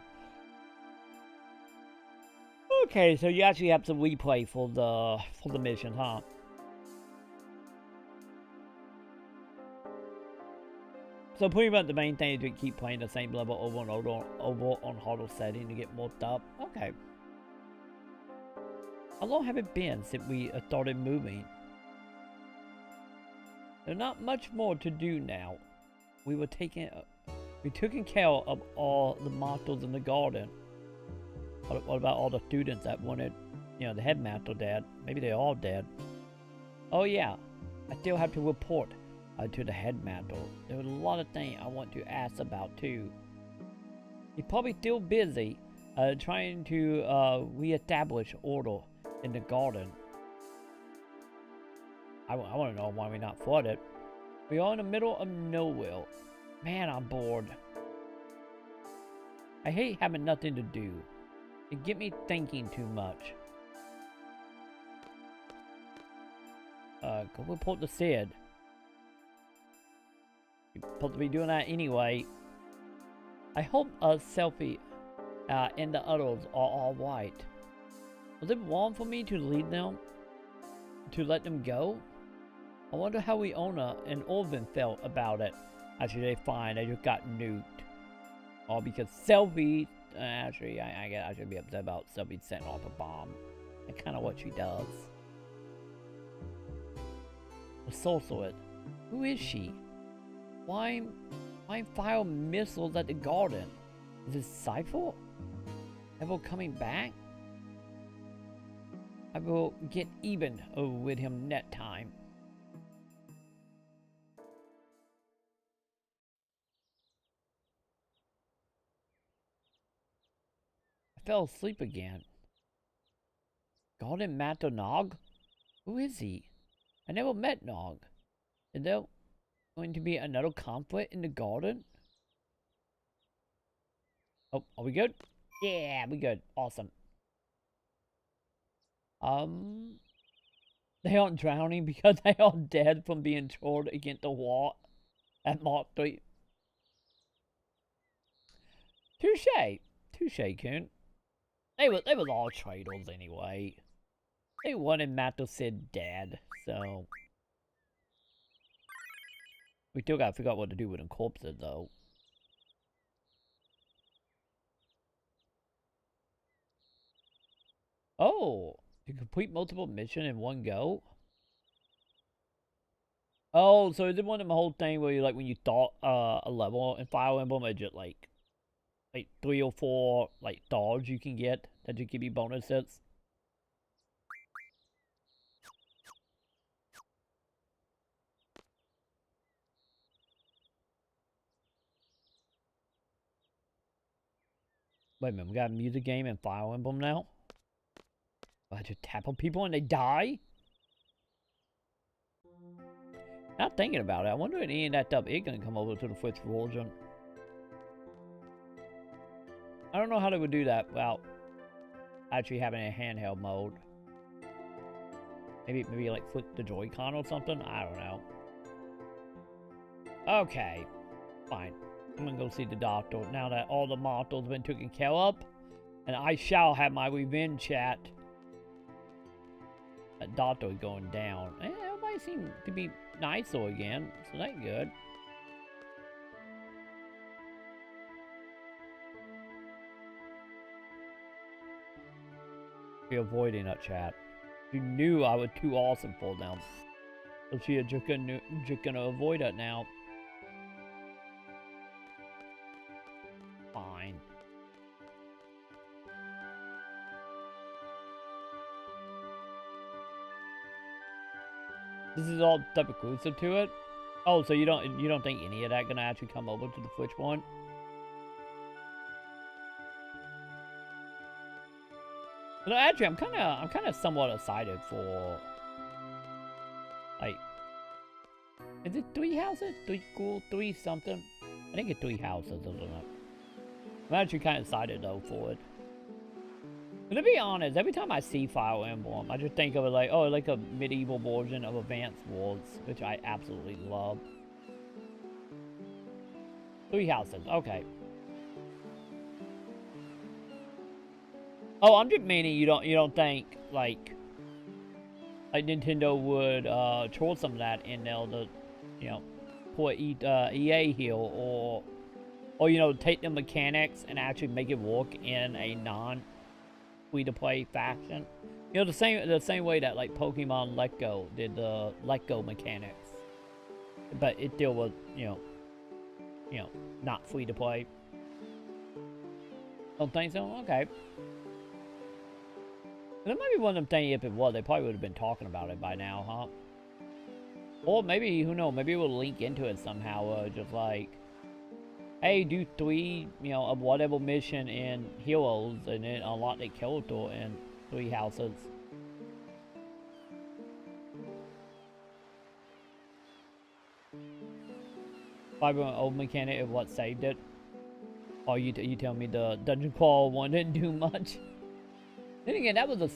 Okay, so you actually have to replay for the mission, huh? So pretty much the main thing is to keep playing the same level over and over on harder setting to get more stuff. Okay. How long have it been since we started moving? There's not much more to do now. We took care of all the monsters in the garden. What about all the students that wanted, you know, the headmaster dead? Maybe they're all dead. Oh yeah, I still have to report to the headmaster. There were a lot of things I want to ask about too. He's probably still busy trying to reestablish order in the garden. I want to know why we're not flooded. We are in the middle of nowhere. Man, I'm bored. I hate having nothing to do. It get me thinking too much. Go report to Sid. You're supposed to be doing that anyway. I hope Selfie and the others are all right. Was it wrong for me to lead them? To let them go? I wonder how Leona and Orvin felt about it. Actually, they fine. They just got nuked. All because Selfie. Actually, I should be upset about Selfie setting off a bomb. That's kind of what she does. The sorceress. Who is she? Why fire missiles at the garden? Is it Seifer? Ever coming back? I will get even with him next time. I fell asleep again. Garden Master Nog? Who is he? I never met Nog. Is there going to be another conflict in the garden? Oh, are we good? Yeah, we good. Awesome. They aren't drowning because they are dead from being thrown against the wall at Mark 3. Touche. Touche, Coon. They was all traitors anyway. They wanted Matt to sit dead, so... We still gotta figure out what to do with them corpses, though. Oh! You complete multiple missions in one go? Oh, so is it one of them whole thing where you like when you thought a level in Fire Emblem, it just like 3 or 4 like dogs you can get that just give you bonuses? Wait a minute, we got a music game in Fire Emblem now? I just tap on people and they die? Not thinking about it. I wonder if any of that stuff is gonna come over to the Switch version. I don't know how they would do that without actually having a handheld mode. Maybe like flip the Joy-Con or something? I don't know. Okay, fine. I'm gonna go see the doctor now that all the mortals have been taken care of. And I shall have my revenge chat. That doctor is going down. Everybody seems to be nicer again, so that's good. Be avoiding that chat. She knew I was too awesome for them. So she is just gonna avoid it now. Fine. This is all stuff exclusive to it? Oh, so you don't think any of that gonna actually come over to the Switch one? But actually, I'm kind of somewhat excited for, like, is it 3 houses? 3 cool, 3 something? I think it's 3 houses, isn't it? I'm actually kind of excited though for it. But to be honest, every time I see Fire Emblem, I just think of it like, oh, like a medieval version of Advanced Wars, which I absolutely love. 3 houses, okay. Oh, I'm just meaning you don't think like Nintendo would throw some of that in there to, you know, put EA here or you know, take the mechanics and actually make it work in a non free to play fashion. You know, the same way that like Pokemon Let Go did the Let Go mechanics. But it still was, you know, not free to play. Don't think so? Okay. That might be one of them things. If it was, they probably would have been talking about it by now, huh? Or maybe, who knows, maybe we'll link into it somehow, just like, hey, do 3, you know, of whatever mission in Heroes, and then unlock the character in 3 houses. Probably an old mechanic of what saved it. Or you tell me the Dungeon Crawl one didn't do much. Then again, that was the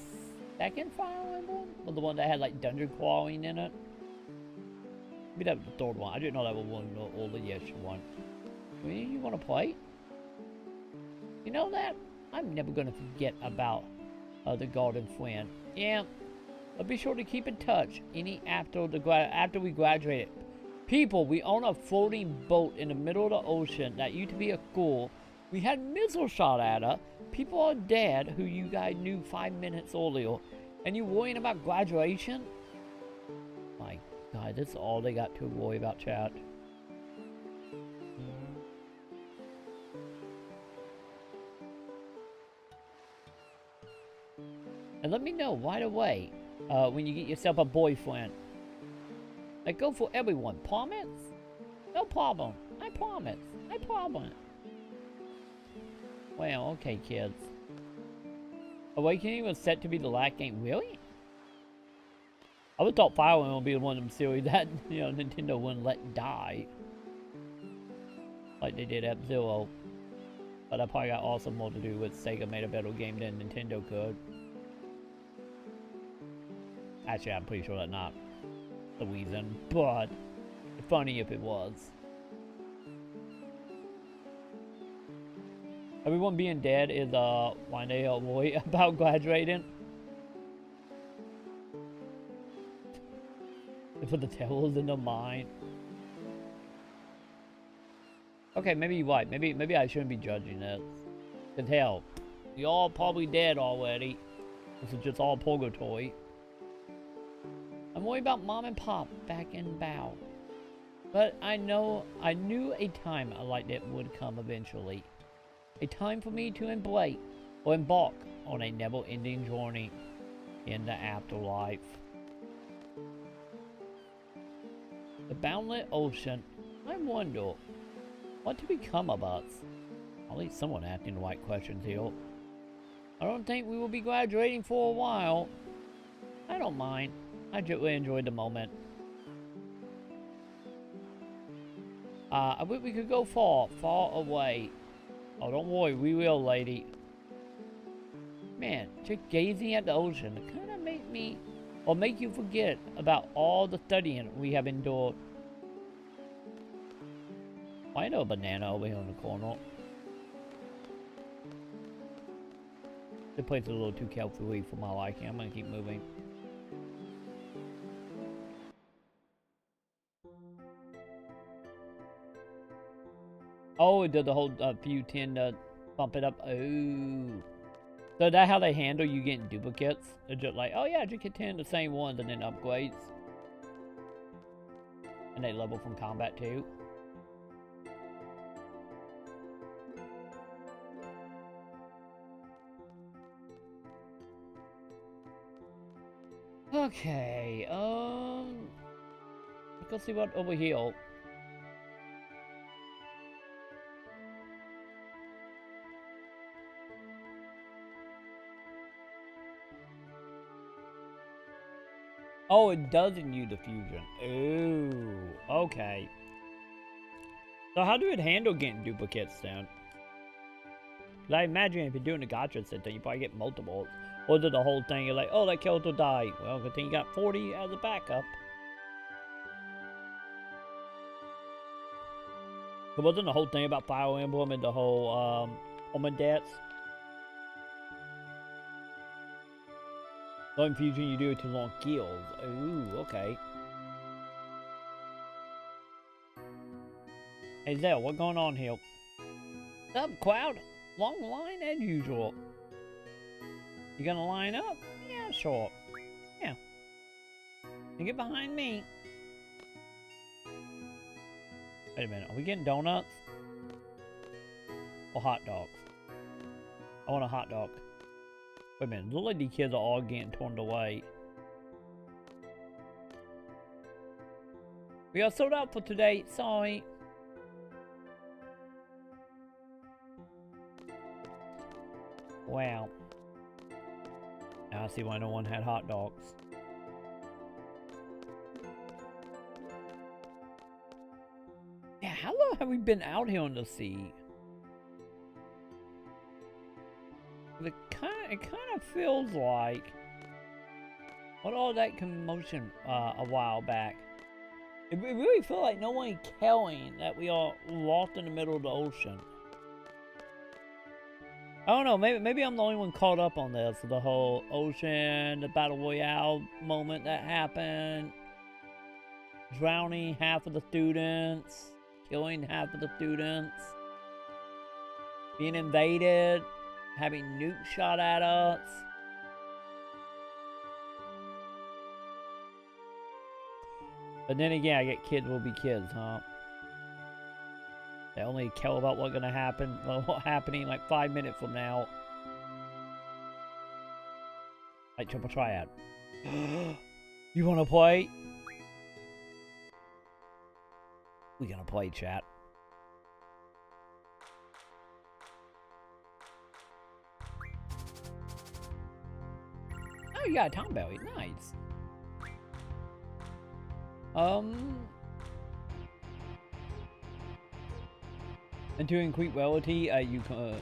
second Fire Emblem? Or the one that had like dungeon crawling in it? Maybe that was the 3rd one. I didn't know that was one of the older-ish one. You want to play? You know that? I'm never going to forget about the Golden Friend. Yeah, but be sure to keep in touch after we graduated. People, we own a floating boat in the middle of the ocean that used to be a school. We had missiles shot at her. People are dead who you guys knew 5 minutes earlier. And you worrying about graduation? My God, this is all they got to worry about, chat. And let me know right away when you get yourself a boyfriend. Like, go for everyone. Promise? No problem. I promise. I promise. Well, okay, kids. Awakening was set to be the last game. Really? I would thought Fire Emblem would be one of them series that, you know, Nintendo wouldn't let die. Like they did F-Zero. But that probably got also more to do with Sega made a better game than Nintendo could. Actually, I'm pretty sure that's not the reason, but it's funny if it was. Everyone being dead is why they worry about graduating. They put the tails in the mind. Okay, maybe you're right. Maybe I shouldn't be judging this. Cause hell, we all probably dead already. This is just all purgatory. I'm worried about Mom and Pop back in Bow. But I knew a time like that would come eventually. A time for me to embark on a never-ending journey in the afterlife. The boundless ocean. I wonder, what to become of us? At least someone asking the right questions here. I don't think we will be graduating for a while. I don't mind. I just really enjoyed the moment. I wish we could go far, far away. Oh, don't worry, we will, lady. Man, just gazing at the ocean, it kind of make you forget about all the studying we have endured. I know a banana over here in the corner. The place is a little too carefree for my liking. I'm gonna keep moving. Oh, it did the whole few tend to bump it up. Oh. So that how they handle you getting duplicates? They're just like, oh yeah, just get 10 the same ones and then upgrades. And they level from combat too. Okay, let's go see what over here. Oh, it doesn't use the fusion. Ooh, okay. So how do it handle getting duplicates then? Because I imagine if you're doing a gotcha set, then you probably get multiples. Or is it the whole thing, you're like, oh, that character died. Well, good thing you got 40 as a backup. But wasn't the whole thing about Fire Emblem and the whole, Omen Dance? No infusion you do it to long kills. Ooh, okay. Hey Zell, what's going on here? What's up, crowd? Long line as usual. You gonna line up? Yeah, sure. Yeah. You get behind me. Wait a minute, are we getting donuts? Or hot dogs? I want a hot dog. Wait a minute, look like these kids are all getting turned away. We are sold out for today, sorry. Wow. Now I see why no one had hot dogs. Yeah, how long have we been out here on the sea? It kind of feels like what all that commotion a while back. It really feels like no one caring that we are lost in the middle of the ocean. I don't know, maybe I'm the only one caught up on this. The whole ocean, the battle royale moment that happened, drowning half of the students, killing half of the students, being invaded, having nukes shot at us. But then again, I get kids will be kids, huh? They only care about what's gonna happen, what's happening like 5 minutes from now. Like triple triad. You wanna play? We gonna play, chat. Oh, you got a Tom Belly. Nice. And to increase reality, you can.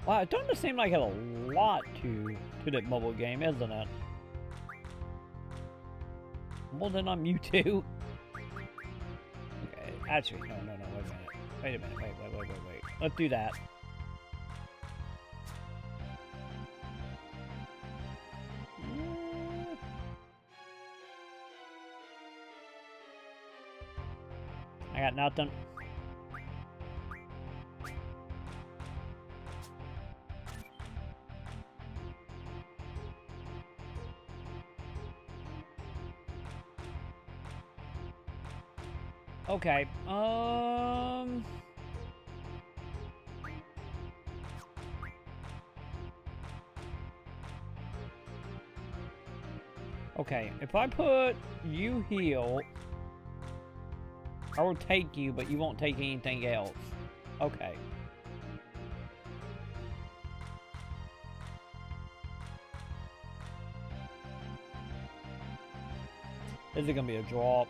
Wow, it doesn't seem like it's a lot to that mobile game, isn't it? More than on Mewtwo. Okay, actually, no, wait a minute, wait. Let's do that. I got nothing. Okay. Okay, if I put you heal, I will take you, but you won't take anything else. Okay. Is it gonna be a drop?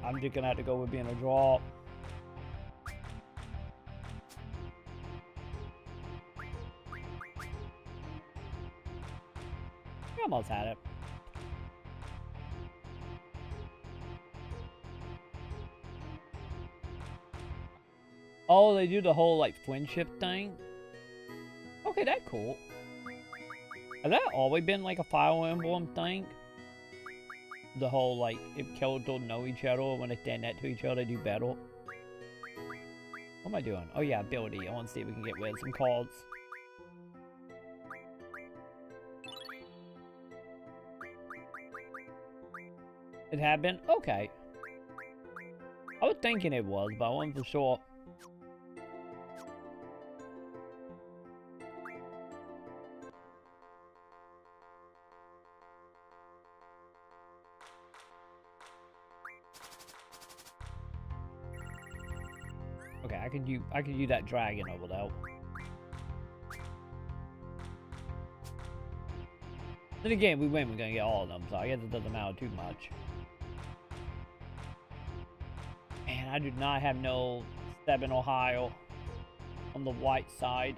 I'm just gonna have to go with being a drop. I almost had it. Oh, they do the whole, like, friendship thing? Okay, that's cool. Has that always been, like, a Fire Emblem thing? The whole, like, if characters know each other, when they stand next to each other, they do battle. What am I doing? Oh, yeah, ability. I want to see if we can get rid of some cards. It had been? Okay. I was thinking it was, but I wasn't for sure. Okay, I can do that dragon over there. Then again, we win, we're gonna get all of them, so I guess it doesn't matter too much. Man, I do not have no 7 Ohio on the white side.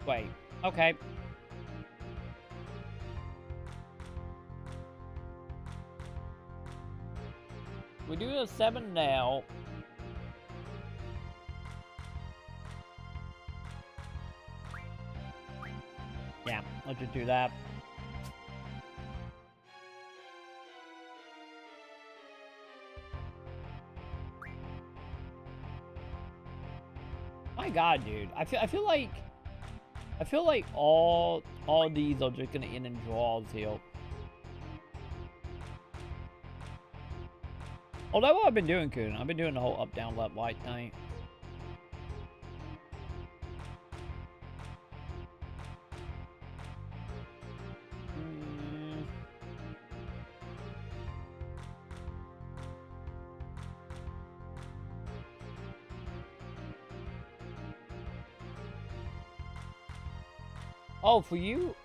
Wait, okay. We do a 7 now. Yeah, let's just do that. My God, dude, I feel like all these are just gonna end in draws here. Although what I've been doing, Kun, I've been doing the whole up, down, left, right thing. Oh, for you,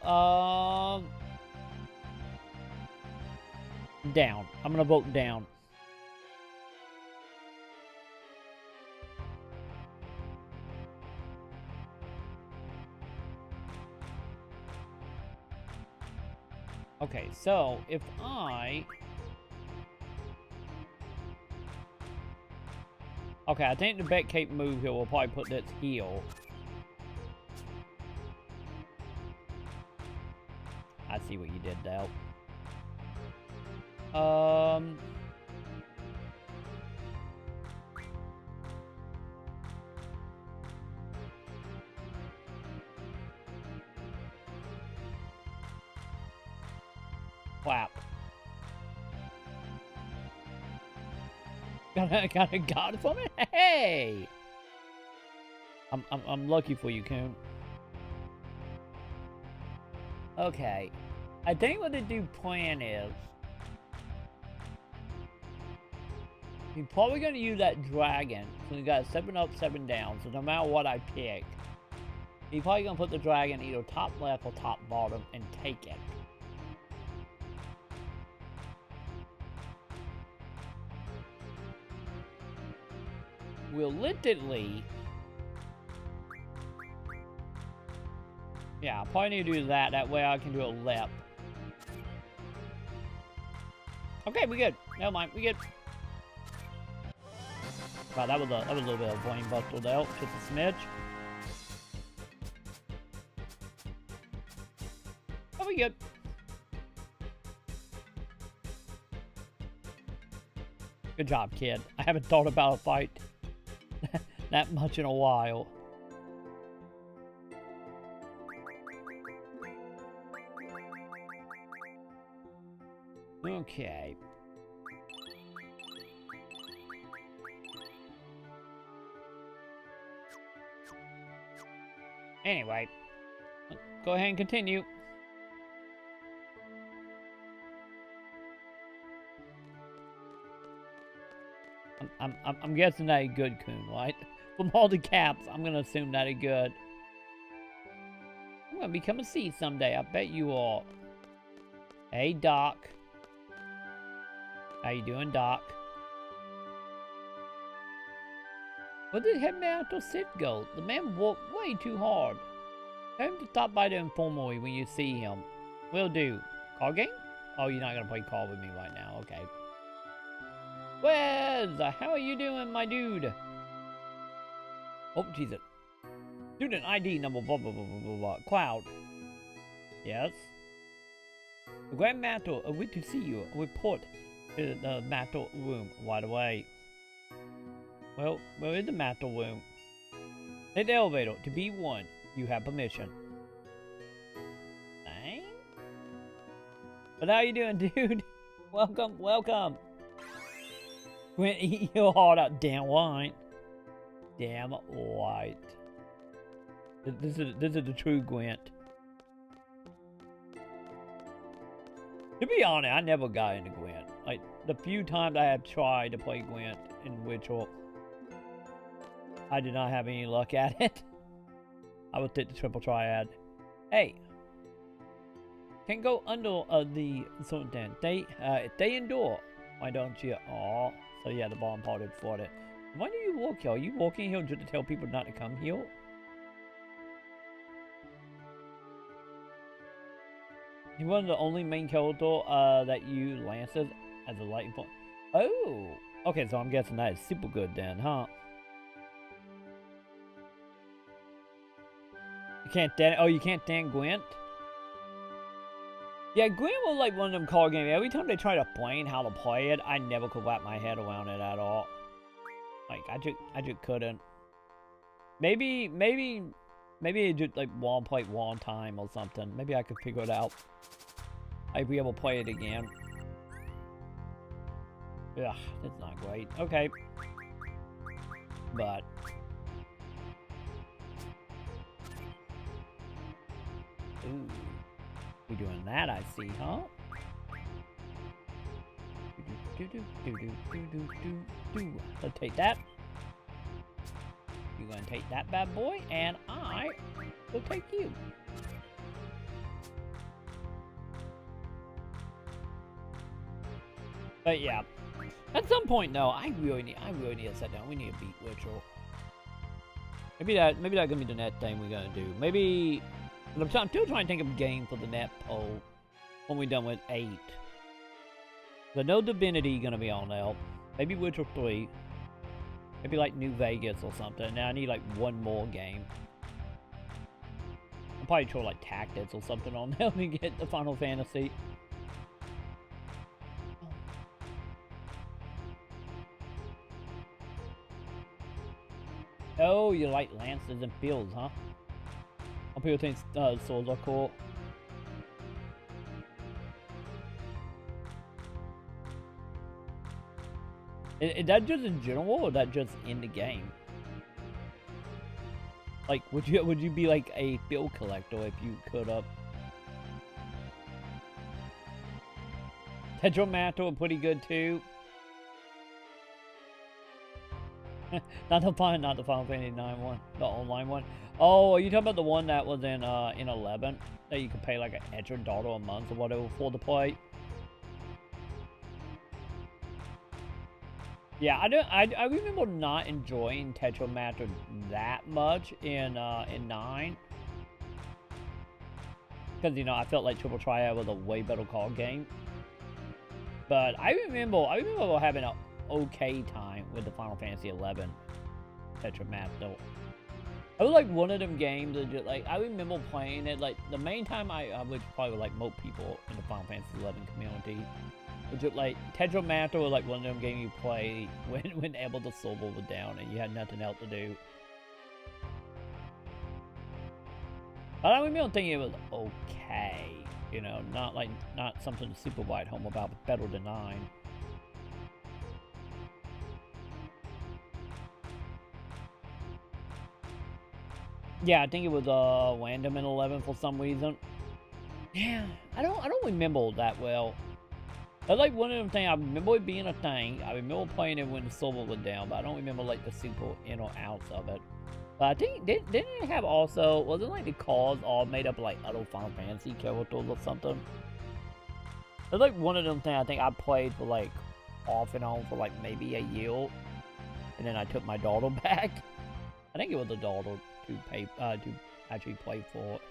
down. I'm gonna vote down. Okay, so if okay, I think the bet cape move here will probably put this heel. I see what you did, Dale. Clap. Got it for me? Hey! I'm lucky for you, Kun. Okay. I think what the dude plan is, he's probably gonna use that dragon. So we got 7 up, 7 down. So no matter what I pick, he's probably gonna put the dragon either top left or top bottom and take it. Realistically, yeah, I probably need to do that. That way I can do a left. Okay, we good. Never mind, we good. Wow, that was a little bit of brain buster there, just a smidge. Oh, we good. Good job, kid. I haven't thought about a fight that much in a while. Okay. Anyway, go ahead and continue. I'm guessing that ain't good, Coon, right? From all the caps, I'm gonna assume that ain't good. I'm gonna become a C someday. I bet you are. Hey, Doc. How you doing, Doc? Where did Headmaster Sid go? The man worked way too hard. Tell him to stop by the infirmary when you see him. Will do. Card game? Oh, you're not gonna play card with me right now. Okay. Wes, how are you doing, my dude? Oh, Jesus. Student ID number blah blah blah blah blah. Cloud. Yes. The Grand Master, a wish to see you. A report to the Master room right away. Well, where is the Master room? Take the elevator to B1. You have permission. Thanks. But how you doing, dude? Welcome, welcome. Gwent, eat your heart out. Damn right. Damn right. This is the true Gwent. To be honest, I never got into Gwent. Like, the few times I have tried to play Gwent in Witcher, I did not have any luck at it. I would take the triple triad. Hey. Can't go under the Sultan. They endure. Why don't you? Oh, so yeah, the bottom part is for it. Why do you walk here? Are you walking here just to tell people not to come here? You're one of the only main character that you lances as a light point. Oh, okay, so I'm guessing that is super good then, huh? You can't stand. Oh, you can't stand Gwent. Yeah, Gwent was like one of them card games. Every time they try to explain how to play it, I never could wrap my head around it at all. Like I just couldn't. Maybe it just like one play one time or something. Maybe I could figure it out. I'd be able to play it again. Ugh, that's not great. Okay. But ooh. We're doing that, I see, huh? Let's take that. You're gonna take that bad boy, and I will take you. But yeah, at some point, though, I really need to sit down. We need to beat Witcher. Maybe that's gonna be the next thing we're gonna do. Maybe. I'm still trying to think of a game for the net poll when we're done with 8. There's no Divinity gonna be on there. Maybe Witcher 3. Maybe like New Vegas or something. Now I need like one more game. I'll probably throw like Tactics or something on there to get the Final Fantasy. Oh, you like lances and fields, huh? People think swords are cool. Is that just in general, or is that just in the game? Like, would you be like a field collector if you could up? Tetramantle are pretty good too. not the Final Fantasy 9 one, the online one. Oh, are you talking about the one that was in 11 that you could pay like an extra $1 a month or whatever for the play? Yeah, I remember not enjoying Tetramantle that much in 9. Because, you know, I felt like Triple Triad was a way better card game. But I remember having an okay time with the Final Fantasy 11 Tetramantle. It was like one of them games that just like I remember playing it like the main time I was probably like most people in the Final Fantasy 11 community. Which is like Tetramantle was like one of them games you play when able to server was down and you had nothing else to do. But I remember thinking it was okay. You know, not something to super write home about, but better than 9. Yeah, I think it was random in 11 for some reason. Yeah, I don't remember that well. That's like one of them things. I remember it being a thing. I remember playing it when the silver was down, but I don't remember like the super in or outs of it. But I think didn't it have also, wasn't like the cards all made up of like other Final Fantasy characters or something? It's like one of them things I think I played for like off and on for like maybe a year, and then I took my daughter back. I think it was the daughter to pay to actually play for it,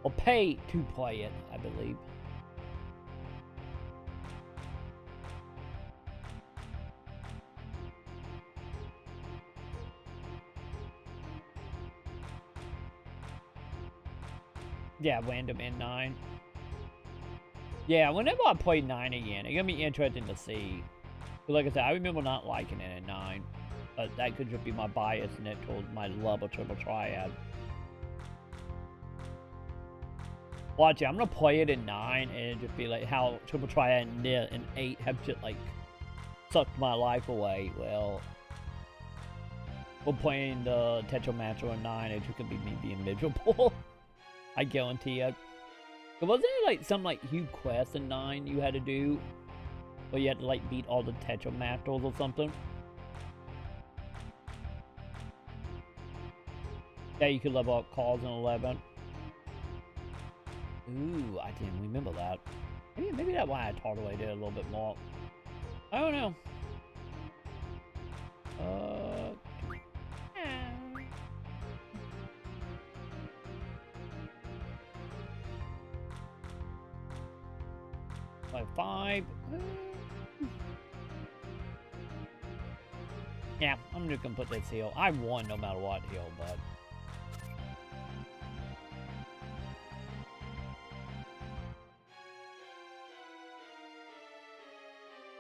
or pay to play it, I believe. Yeah, random in 9. Yeah, whenever I play 9 again, it's gonna be interesting to see. But like I said, I remember not liking it in 9. But that could just be my bias and it towards my love of Triple Triad. Watch it, I'm gonna play it in 9 and it just be like how Triple Triad and 8 have just like sucked my life away. Well, we're playing the Tetramancer in 9, it just could be me being miserable. I guarantee it. But wasn't there like some like huge quest in 9 you had to do? Where you had to like beat all the Tetramasters or something? Yeah, you could level up calls in 11. Ooh, I didn't remember that. Maybe that's why I tolerated it a little bit more. I don't know. By 5. Yeah, I'm just gonna put this heal. I won no matter what heal, but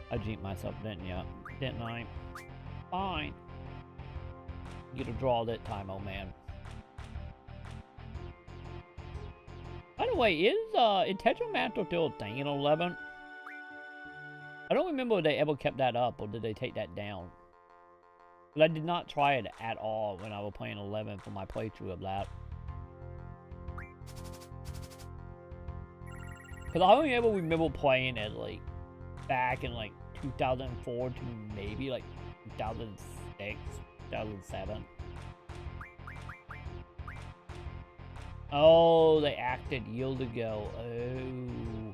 I jinxed myself, didn't ya? Didn't I? Fine. Get a draw that time, oh man. By the way, is Tetramancer still a thing in 11? I don't remember if they ever kept that up, or did they take that down? But I did not try it at all when I was playing 11 for my playthrough of that. Because I only ever remember playing it, like, back in, like, 2004 to maybe, like, 2006, 2007. Oh, they acted years ago. Oh.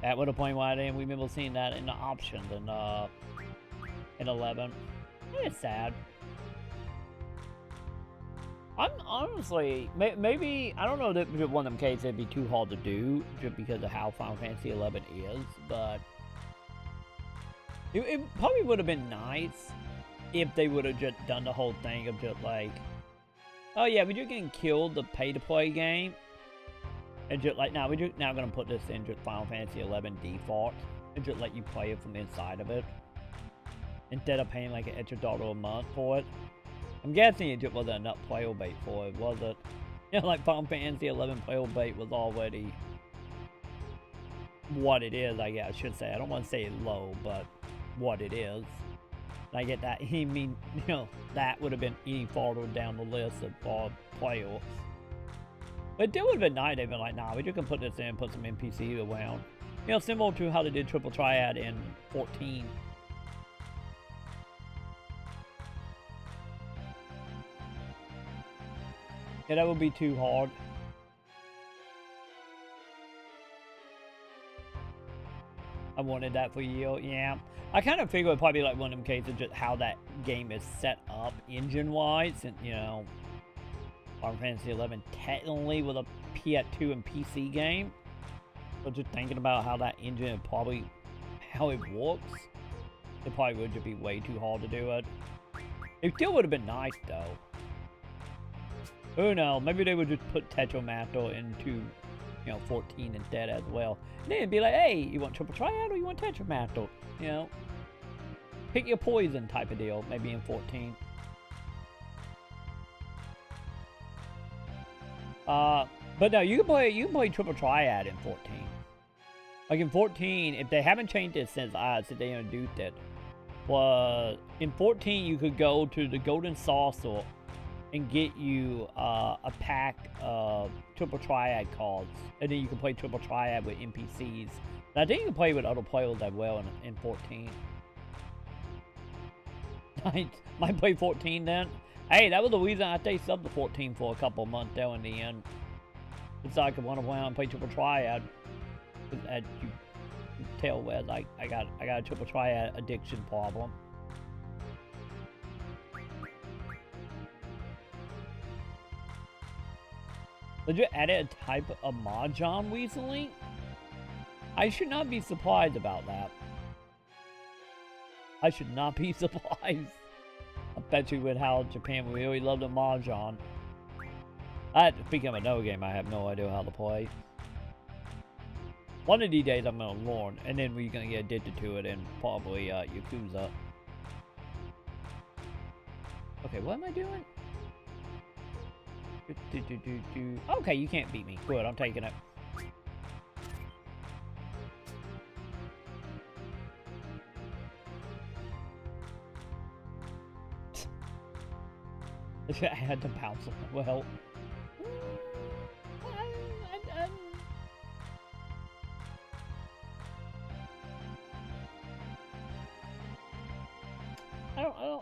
That would have point why I didn't remember seeing that in the options in 11. It's sad. I'm honestly, maybe, I don't know that one of them cases it'd be too hard to do just because of how Final Fantasy 11 is, but it probably would have been nice if they would have just done the whole thing of just like, oh yeah, we're just getting killed the pay-to-play game, and just like, now we're just now gonna put this in just Final Fantasy 11 default, and just let you play it from inside of it, instead of paying like an extra $1 a month for it. I'm guessing it just wasn't enough player bait for it, was it? You know, like Final Fantasy 11 player bait was already what it is, I guess I should say. I don't want to say low, but what it is. And I get that. I mean, you know, that would have been any farther down the list of players. But it would have been nice. They've been like, nah, we just can put this in, put some NPC around. You know, similar to how they did Triple Triad in 14. Yeah, that would be too hard. I wanted that for you. Yeah. I kind of figured it would probably be like one of them cases just how that game is set up engine-wise. And, you know, Final Fantasy 11 technically was a PS2 and PC game. But just thinking about how that engine probably, how it works, it probably would just be way too hard to do it. It still would have been nice, though. Who knows? Maybe they would just put Tetramancer into, you know, 14 instead as well. And then it'd be like, hey, you want Triple Triad or you want Tetramancer? You know? Pick your poison type of deal, maybe in 14. But no, you can play triple triad in 14. Like in 14, if they haven't changed it since they introduced it, was in 14 you could go to the Golden Saucer and get you a pack of triple triad cards, and then you can play triple triad with NPCs. And I think you can play with other players as well in 14. Might play 14 then. Hey, that was the reason I stayed sub to 14 for a couple of months there in the end. It's like I want to play and play triple triad. As you tell, Wes, I got a triple triad addiction problem. Did you added a type of mahjong recently? I should not be surprised about that. I should not be surprised. I bet you with how Japan really loved the mahjong. Speaking of another game, I have no idea how to play. One of these days I'm gonna learn, and then we're gonna get addicted to it, and probably Yakuza. Okay, what am I doing? Okay, you can't beat me. Good, I'm taking it. I had to bounce. Well, I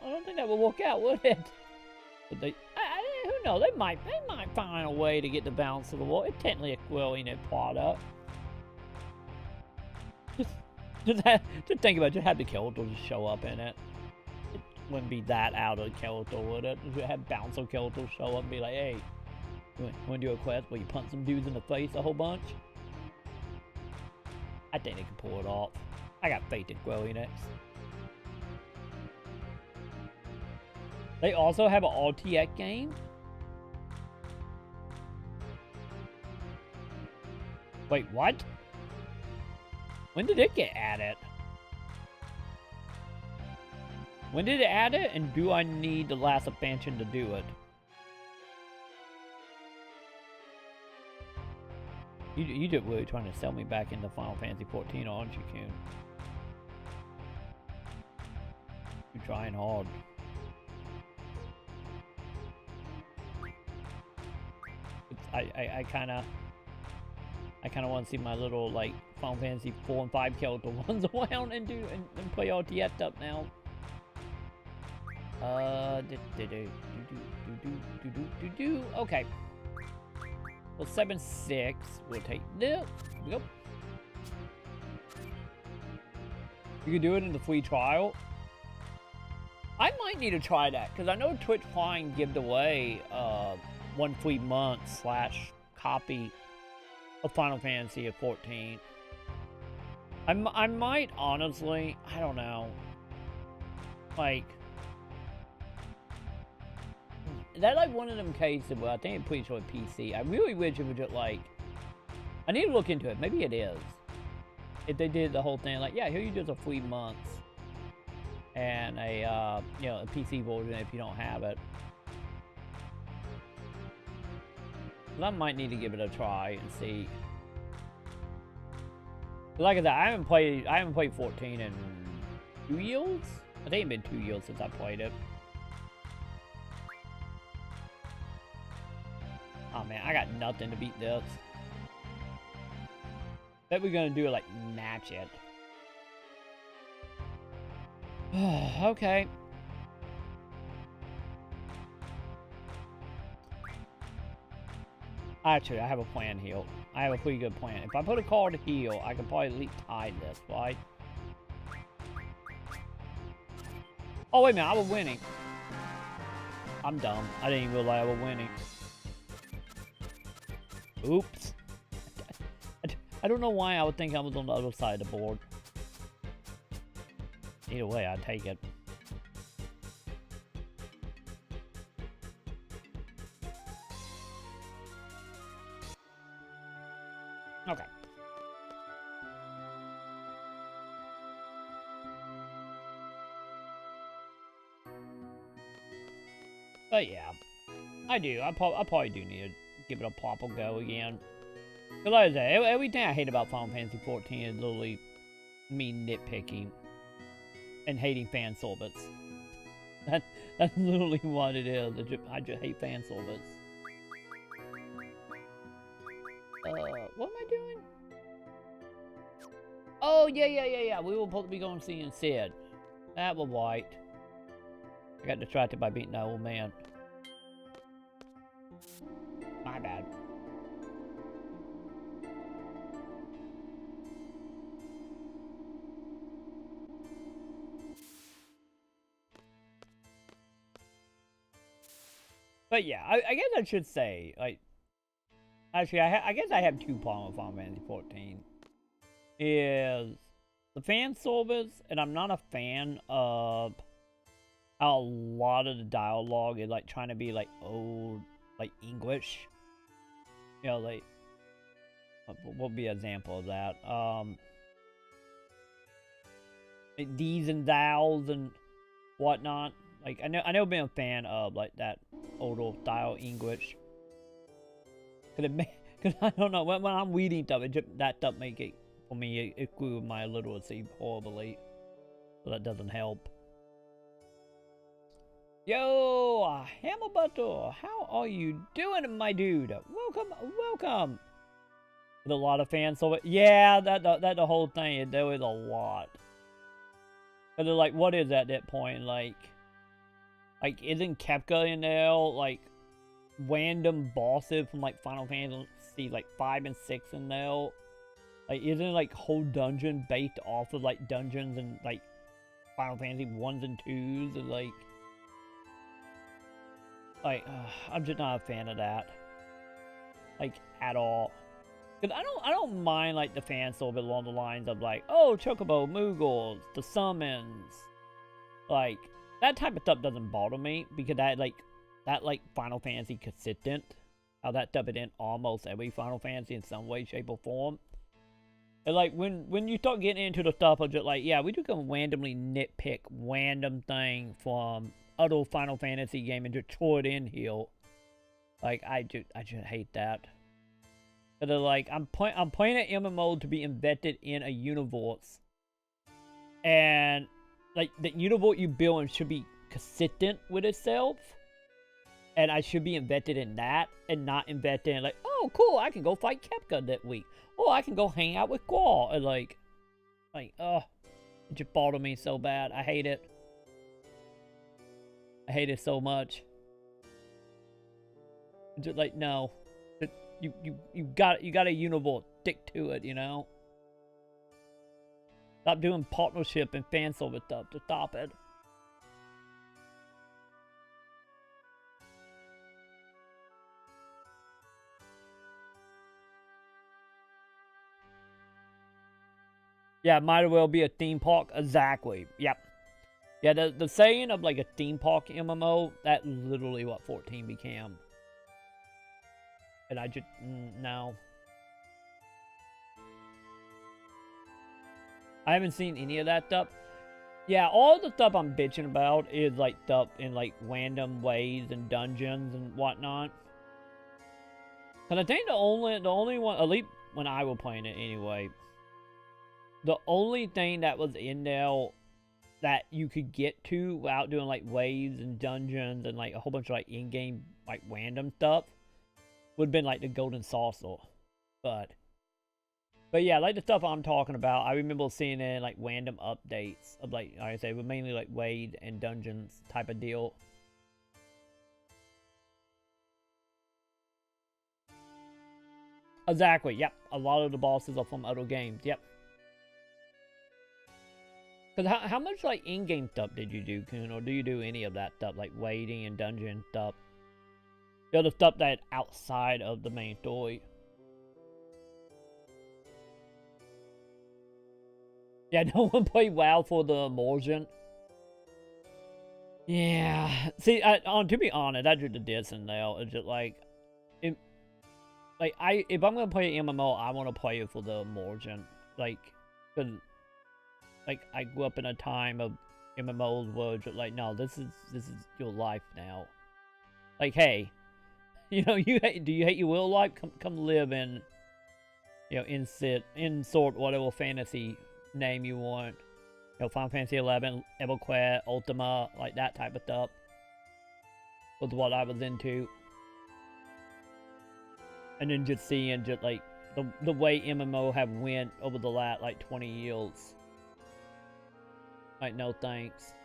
don't think that would work out, would it? But they, who knows? They might find a way to get the balance of the wall. It's technically a well-in product. Just think about it. Just have the character just show up in it. It wouldn't be that out of character, would it? Just have bouncer characters show up and be like, hey, you want to do a quest where you punch some dudes in the face a whole bunch? I think they can pull it off. I got faith in Squall Leonhart. They also have an RTX game. Wait, what? When did it get added? When did it add it? And do I need the last expansion to do it? You just really trying to sell me back into Final Fantasy 14, aren't you, Coon? You're trying hard. I kind of want to see my little like Final Fantasy 4 and 5 character ones around and play RTX up now. Okay. Well, 7.6. We'll take this. Here we go. You can do it in the free trial. I might need to try that because I know Twitch Prime gives away 1 free month / copy of Final Fantasy 14. I might honestly, I don't know, like, that's like one of them cases where I think it's pretty sure PC. I really wish it would just like, I need to look into it. Maybe it is. If they did the whole thing, like, yeah, here you just a free month and a you know, a PC version if you don't have it. I might need to give it a try and see. Like I said, I haven't played 14 in 2 years. I think it's been 2 years since I played it. Oh man, I got nothing to beat this. Bet we're gonna do it like match it. Okay. Actually, I have a plan here. I have a pretty good plan. If I put a card here, I can probably at least tie this, right? Oh, wait a minute. I was winning. I'm dumb. I didn't even realize I was winning. Oops. I don't know why I would think I was on the other side of the board. Either way, I'd take it. Okay. But yeah, I do. I probably do need to give it a proper go again. Cause like I say, everything I hate about Final Fantasy 14 is literally me nitpicking and hating fan service. That's literally what it is. I just hate fan service. What am I doing? Oh, yeah. We were supposed to be going to see Sid. That was right. I got distracted by beating that old man. My bad. But yeah, I guess I should say, like, actually, I guess I have two problems with Final Fantasy 14. Is the fan service, and I'm not a fan of how a lot of the dialogue is like trying to be like old, like English. You know, like, what would be an example of that? Like these and thous and whatnot. Like I never been a fan of like that older style English. Cause I don't know when I'm reading stuff, that stuff make it for me. It grew my literacy horribly, so that doesn't help. Yo, Hammer Butter, how are you doing, my dude? Welcome. With a lot of fans, so yeah, that the whole thing. There was a lot. Cause they're like, what is at that point? Like isn't Kepka in there? Like random bosses from like Final Fantasy like 5 and 6 in there? Like isn't like whole dungeon based off of like dungeons and like Final Fantasy 1s and 2s and like I'm just not a fan of that. Like at all. Cause I don't mind like the fan service along the lines of like, oh, Chocobo, Moogles, the summons. Like that type of stuff doesn't bother me because that Final Fantasy consistent. How that stuff is in almost every Final Fantasy in some way, shape, or form. And like when you start getting into the stuff of just like, yeah, we just gonna randomly nitpick random thing from other Final Fantasy game and just throw it in here. Like I just hate that. But they're like, I'm playing an MMO to be invested in a universe, and like the universe you build should be consistent with itself, and I should be invested in that and not invested in like, oh cool, I can go fight Kepka that week. Oh, I can go hang out with Squall. And like, it just bothered me so bad. I hate it. I hate it so much. Just like, no. You got a universe. Stick to it, you know? Stop doing partnership and fan service stuff. Just stop it. Yeah, might as well be a theme park. Exactly. Yep. Yeah, the saying of like a theme park MMO, that's literally what 14 became. And I just, no. I haven't seen any of that stuff. Yeah, all the stuff I'm bitching about is like stuff in like random ways and dungeons and whatnot. Cause I think the only one, at least when I was playing it anyway, the only thing that was in there that you could get to without doing like waves and dungeons and like a whole bunch of like in-game like random stuff would have been like the golden saucer. But yeah, like the stuff I'm talking about, I remember seeing in like random updates of like I say, were mainly like raid and dungeons type of deal. Exactly, yep. A lot of the bosses are from other games, yep. Cause how much like in-game stuff did you do, Kun? Or do you do any of that stuff, like raiding and dungeon stuff? The other stuff that outside of the main story. Yeah, no one played WoW for the immersion. Yeah, see, to be honest, that's just the dissing now. It's just like, if I'm gonna play an MMO, I want to play it for the immersion. Like, cause like I grew up in a time of MMOs where just like, no, this is your life now. Like, hey, You know, do you hate your real life? Come live in, you know, insert whatever fantasy name you want. You know, Final Fantasy 11, EverQuest, Ultima, like that type of stuff was what I was into. And then just seeing just like the way MMO have went over the last like 20 years. Like, no thanks.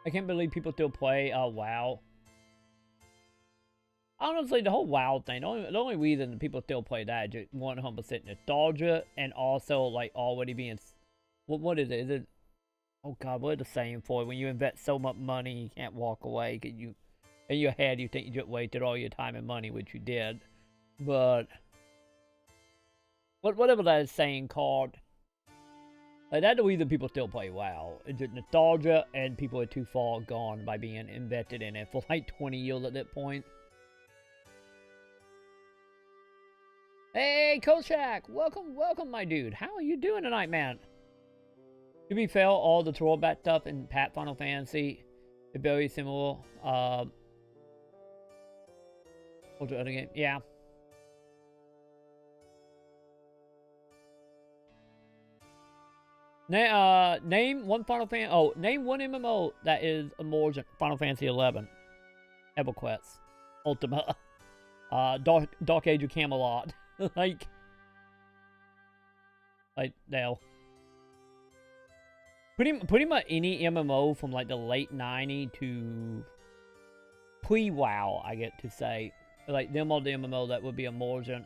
I can't believe people still play WoW. Honestly, the whole WoW thing, the only reason people still play that is just 100% nostalgia, and also like already being, what is it? Is it? Oh God, what is the saying for it? When you invest so much money, you can't walk away. Cause you, in your head, you think you just wasted all your time and money, which you did. But whatever that is saying called, like that's the reason people still play WoW. It's just nostalgia, and people are too far gone by being invested in it for like 20 years at that point. Hey, Kochak! Welcome, my dude. How are you doing tonight, man? To be fair, all the throwback stuff in Pat Final Fantasy is very similar. What's the other game? Yeah. Name one Final Fantasy. Oh, name one MMO that is more than Final Fantasy 11. EverQuest, Ultima, Dark Age of Camelot. like now. Pretty much any MMO from like the late 90s to pre-WoW, I get to say. Like them all the MMO that would be emergent.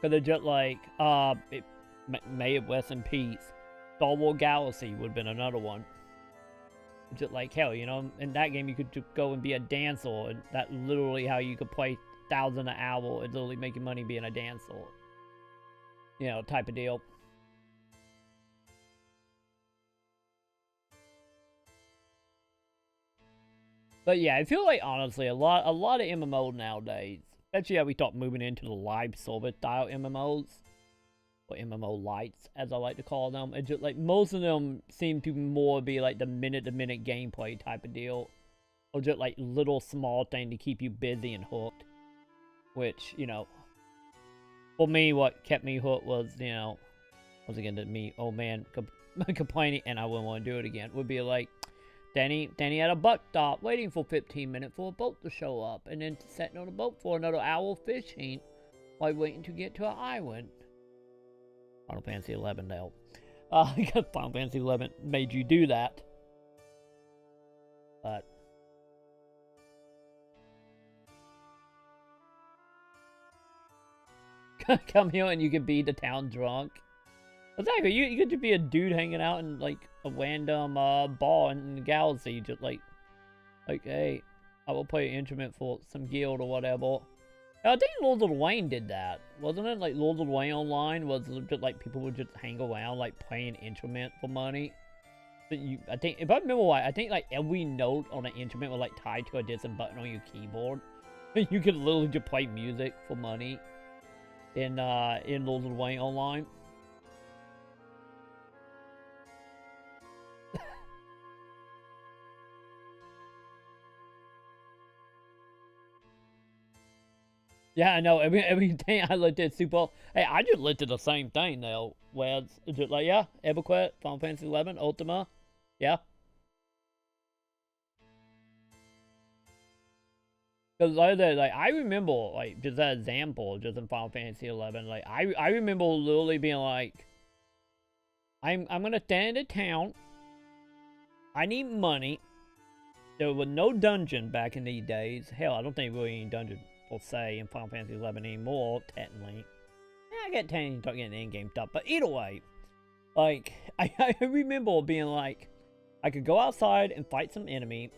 Cause they're just like may have rest in peace. Star Wars Galaxy would have been another one. Just like hell, you know, in that game you could just go and be a dancer, and that's literally how you could play 1,000 an hour and literally making money being a dancer. You know, type of deal. But yeah, I feel like honestly a lot of MMO nowadays, especially how we start moving into the live service style MMOs, or MMO lights as I like to call them. It's just like most of them seem to more be like the minute-to-minute gameplay type of deal, or just like little small thing to keep you busy and hooked. Which, you know, for me, what kept me hooked was, you know, once again to me, oh man, complaining, and I wouldn't want to do it again. Would be like, Danny at a butt stop waiting for 15 minutes for a boat to show up, and then sitting on a boat for another hour fishing while waiting to get to an island. Final Fantasy 11 though. Because Final Fantasy 11 made you do that. But come here and you can be the town drunk. Exactly, you could just be a dude hanging out in like a random bar in the galaxy, just like, hey, I will play an instrument for some guild or whatever. I think Lords of Wayne did that, wasn't it? Like Lords of Wayne Online was just like people would just hang around like playing instrument for money. But I think if I remember right, I think like every note on an instrument was like tied to a different button on your keyboard. You could literally just play music for money in Lords of Wayne Online. Yeah, I know. Everything I looked at super. Hey, I just looked at the same thing though. Where it's just like, yeah, EverQuest, Final Fantasy 11, Ultima, yeah. Because like I remember, like, just that example, just in Final Fantasy 11, like I remember literally being like, I'm gonna stand in town. I need money. There was no dungeon back in these days. Hell, I don't think really any dungeon per se in Final Fantasy 11 anymore, technically. Yeah, I get technically start getting in-game stuff, but either way, like, I remember being like, I could go outside and fight some enemy,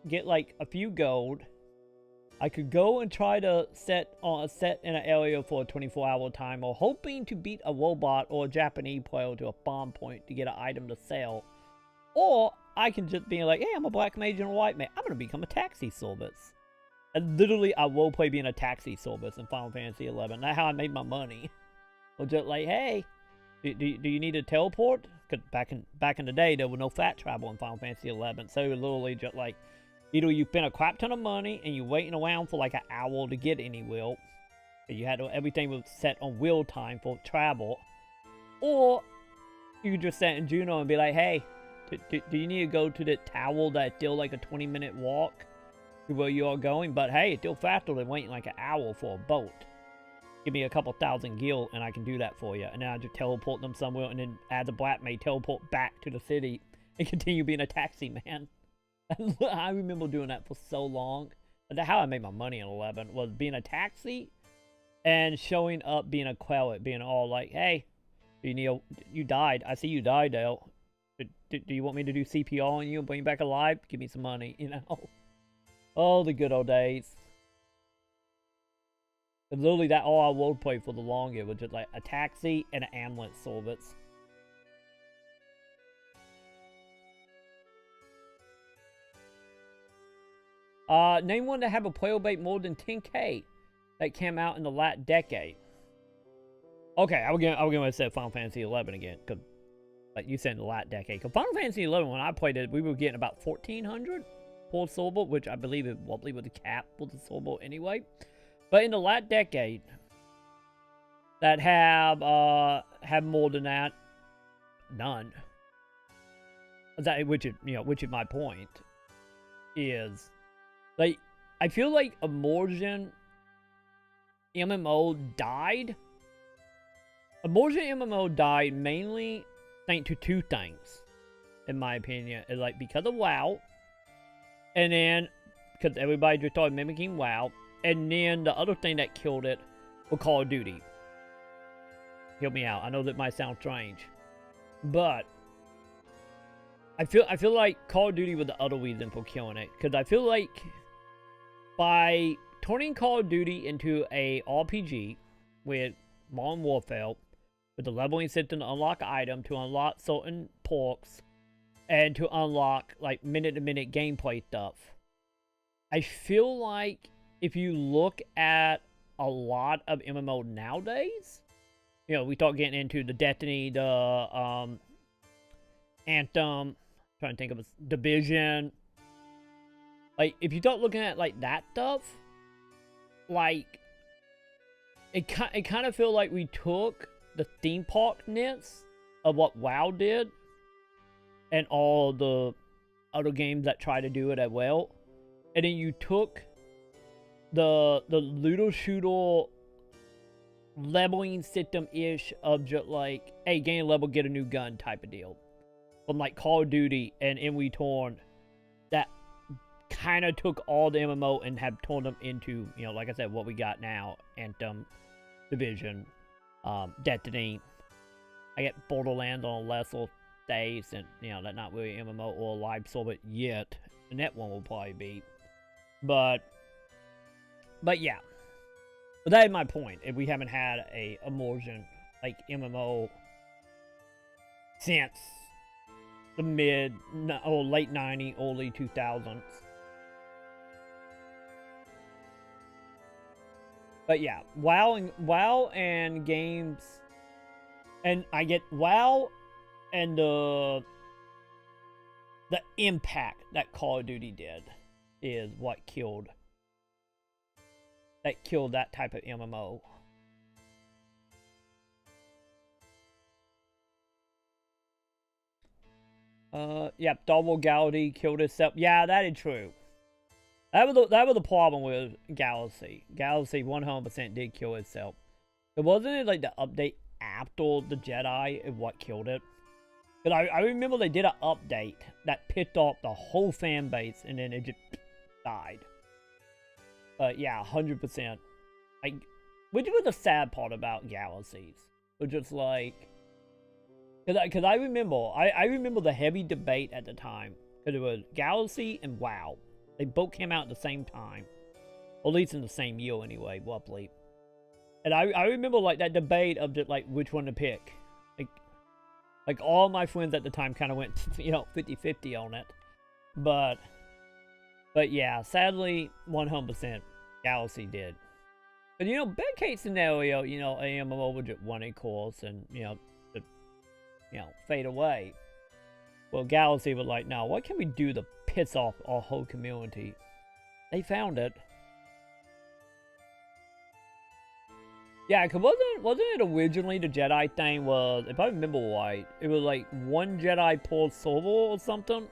get like a few gold. I could go and try to set in an area for a 24-hour timer, hoping to beat a robot or a Japanese player to a farm point to get an item to sell. Or I can just be like, hey, I'm a black mage and a white mage. I'm going to become a taxi service. And literally, I will play being a taxi service in Final Fantasy 11. That's how I made my money. Or just like, hey, do you need a teleport? Cause back in the day, there was no fat travel in Final Fantasy 11, so it was literally just like either you spend a crap ton of money and you're waiting around for like an hour to get any wheel. You had everything was set on wheel time for travel, or you could just sit in Juno and be like, hey, do you need to go to the tower that's still like a 20-minute walk to where you are going? But hey, it's still faster than waiting like an hour for a boat. Give me a couple thousand gil and I can do that for you. And then I just teleport them somewhere, and then as a black may teleport back to the city and continue being a taxi man. I remember doing that for so long. That's how I made my money in 11, was being a taxi and showing up being a quellet, being all like, hey, you died. I see you died, Dale. Do you want me to do CPR on you and bring you back alive? Give me some money, you know? Oh, the good old days. And literally, that all I role played for the longest was just like a taxi and an ambulance service. Name one that have a player base more than 10k that came out in the last decade. Okay, I was gonna say Final Fantasy 11 again, cause like you said in the last decade. Cause Final Fantasy 11, when I played it, we were getting about 1400 for silver, which I believe it probably was the cap for the silver anyway. But in the last decade, that have more than that, none. Which is my point. Is like, I feel like Immersion MMO died. Immersion MMO died mainly thanks to two things, in my opinion. It's like because of WoW, and then because everybody just started mimicking WoW, and then the other thing that killed it was Call of Duty. Hear me out. I know that might sound strange, but I feel like Call of Duty was the other reason for killing it, because I feel like by turning Call of Duty into a RPG with Modern Warfare, with the leveling system to unlock item, to unlock certain perks, and to unlock like minute-to-minute gameplay stuff, I feel like if you look at a lot of MMO nowadays, you know, we start getting into the Destiny, the Anthem, trying to think of a Division. Like, if you start looking at like that stuff, like it kind of feel like we took the theme parkness of what WoW did and all the other games that try to do it as well, and then you took the looter shooter leveling system ish of just like, hey, gain a level, get a new gun type of deal from like Call of Duty and MW that kind of took all the MMO and have turned them into, you know, like I said, what we got now: Anthem, Division, Destiny. I get Borderlands on a lesser stage, and you know, that's not really MMO or live service yet, and that one will probably be. But yeah, but that is my point. If we haven't had a immersion like MMO since the mid or late 90s, early 2000s. But yeah, WoW and games, and I get WoW and the impact that Call of Duty did is what killed that type of MMO. Yeah, Double Galaxy killed itself. Yeah, that is true. That was the problem with Galaxy. Galaxy 100% did kill itself. It wasn't like the update after the Jedi is what killed it. But I remember they did an update that pissed off the whole fan base, and then it just died. But yeah, 100%. Which was the sad part about Galaxies. It was just like, because I remember the heavy debate at the time. Because it was Galaxy and WoW. They both came out at the same time. Or at least in the same year anyway, roughly. And I remember like that debate of just like which one to pick. Like all my friends at the time kind of went, you know, 50-50 on it. But yeah, sadly, 100% Galaxy did. But you know, best case scenario, you know, AMMO would just run a course, and you know, fade away. Well, Galaxy was like, no, what can we do to piss off our whole community? They found it. Yeah, cause wasn't it originally the Jedi thing was, if I remember right, it was like one Jedi pulled silver or something,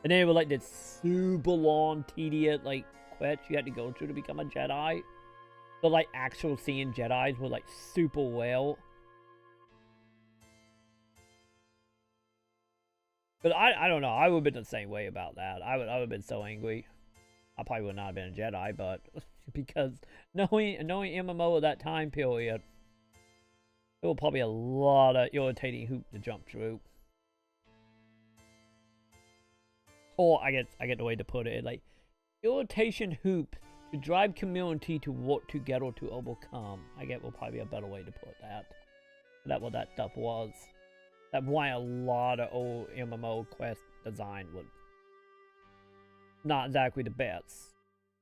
and then it was like this super long, tedious like quest you had to go through to become a Jedi. But like actual seeing Jedis were like super well. But I don't know. I would have been the same way about that. I would have been so angry. I probably would not have been a Jedi, but because knowing MMO at that time period, there was probably a lot of irritating hoops to jump through. Or I get the way to put it, like irritation hoops to drive community to work together to overcome. I get will probably be a better way to put that. That's what that stuff was. That's why a lot of old MMO quest design was not exactly the best.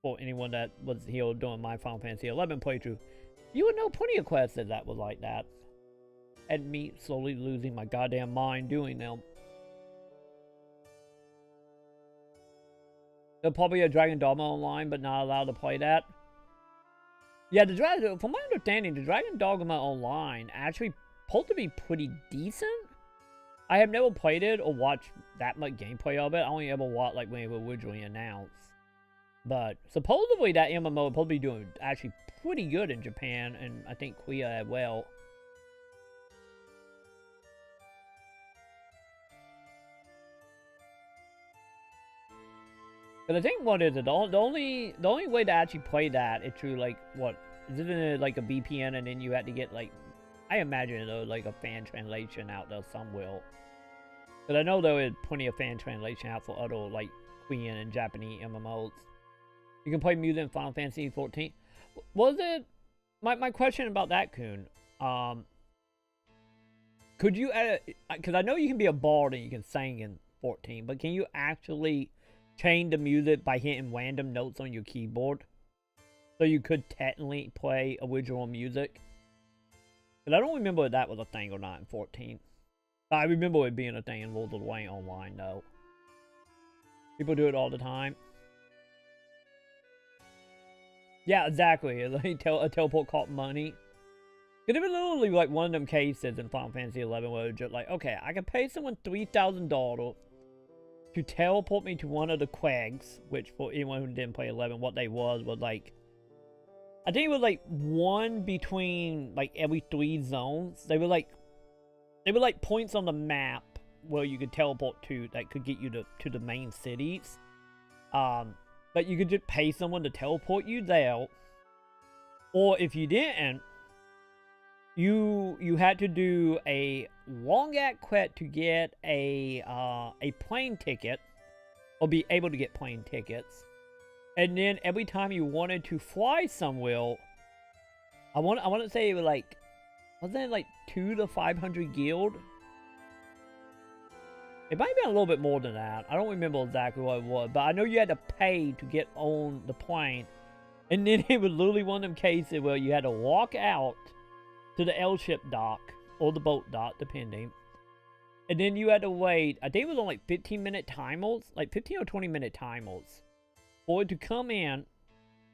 For anyone that was here doing my Final Fantasy XI playthrough, you would know plenty of quests that was like that. And me slowly losing my goddamn mind doing them. There'll probably a Dragon Dogma online, but not allowed to play that. Yeah, from my understanding, the Dragon Dogma online actually supposed to be pretty decent. I have never played it or watched that much gameplay of it. I only ever watched like when it was originally announced. But supposedly that MMO would probably be doing actually pretty good in Japan, and I think Korea as well. But I think what is it? The only way to actually play that is through like what is it like a VPN, and then you had to get like, I imagine though, like a fan translation out there somewhere. But I know there is plenty of fan translation out for other like Korean and Japanese MMOs. You can play music in Final Fantasy XIV. Was it my question about that, Kun? Could you edit? Because I know you can be a bard and you can sing in 14, but can you actually change the music by hitting random notes on your keyboard? So you could technically play original music? But I don't remember if that was a thing or not in 14. I remember it being a thing in World of the Way online, though. People do it all the time. Yeah, exactly. Like a teleport cost money. Because it was literally like one of them cases in Final Fantasy XI where it's just like, okay, I can pay someone $3,000 to teleport me to one of the quags, which for anyone who didn't play 11, what they was like, I think it was like one between like every 3 zones. They were like points on the map where you could teleport to that could get you to the main cities. But you could just pay someone to teleport you there. Or if you didn't, you had to do a long act quest to get a plane ticket, or be able to get plane tickets. And then every time you wanted to fly somewhere, I want to say it was like, wasn't it like 200 to 500 guild? It might have been a little bit more than that. I don't remember exactly what it was, but I know you had to pay to get on the plane. And then it was literally one of them cases where you had to walk out to the airship dock, or the boat dock, depending. And then you had to wait, I think it was on like 15-minute timers, like 15 or 20-minute timers, for it to come in.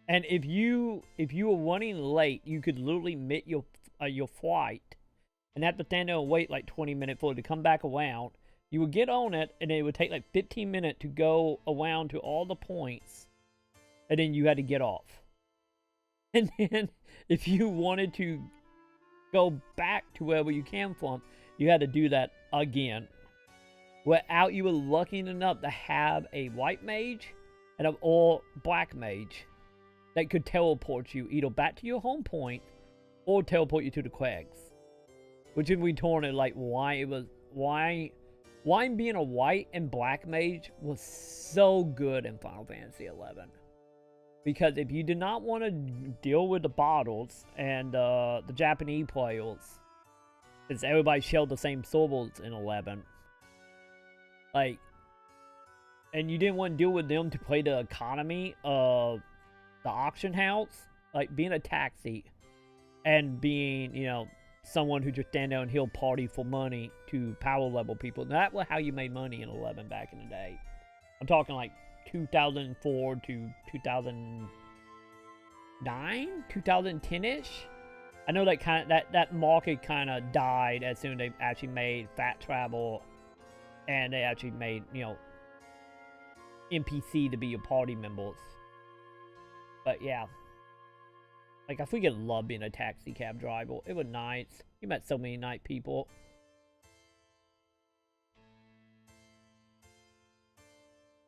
And if you were running late, you could literally miss your flight, and have to stand there and wait like 20 minutes for it to come back around. You would get on it, and it would take like 15 minutes to go around to all the points, and then you had to get off. And then if you wanted to go back to wherever you came from, you had to do that again. Without you were lucky enough to have a white mage or black mage that could teleport you either back to your home point or teleport you to the quags. Which if we torn it like why being a white and black mage was so good in Final Fantasy XI. Because if you did not want to deal with the bottles and the Japanese players, since everybody shared the same swords in 11, like, and you didn't want to deal with them to play the economy of the auction house, like being a taxi and being, someone who just stand there and he'll party for money to power level people. That was how you made money in 11 back in the day. I'm talking like 2004 to 2009, 2010-ish. I know that market kind of died as soon as they actually made fat travel, and they actually made, you know, NPC to be your party members. But yeah, like I freaking love being a taxi cab driver. It was nice. You met so many nice people.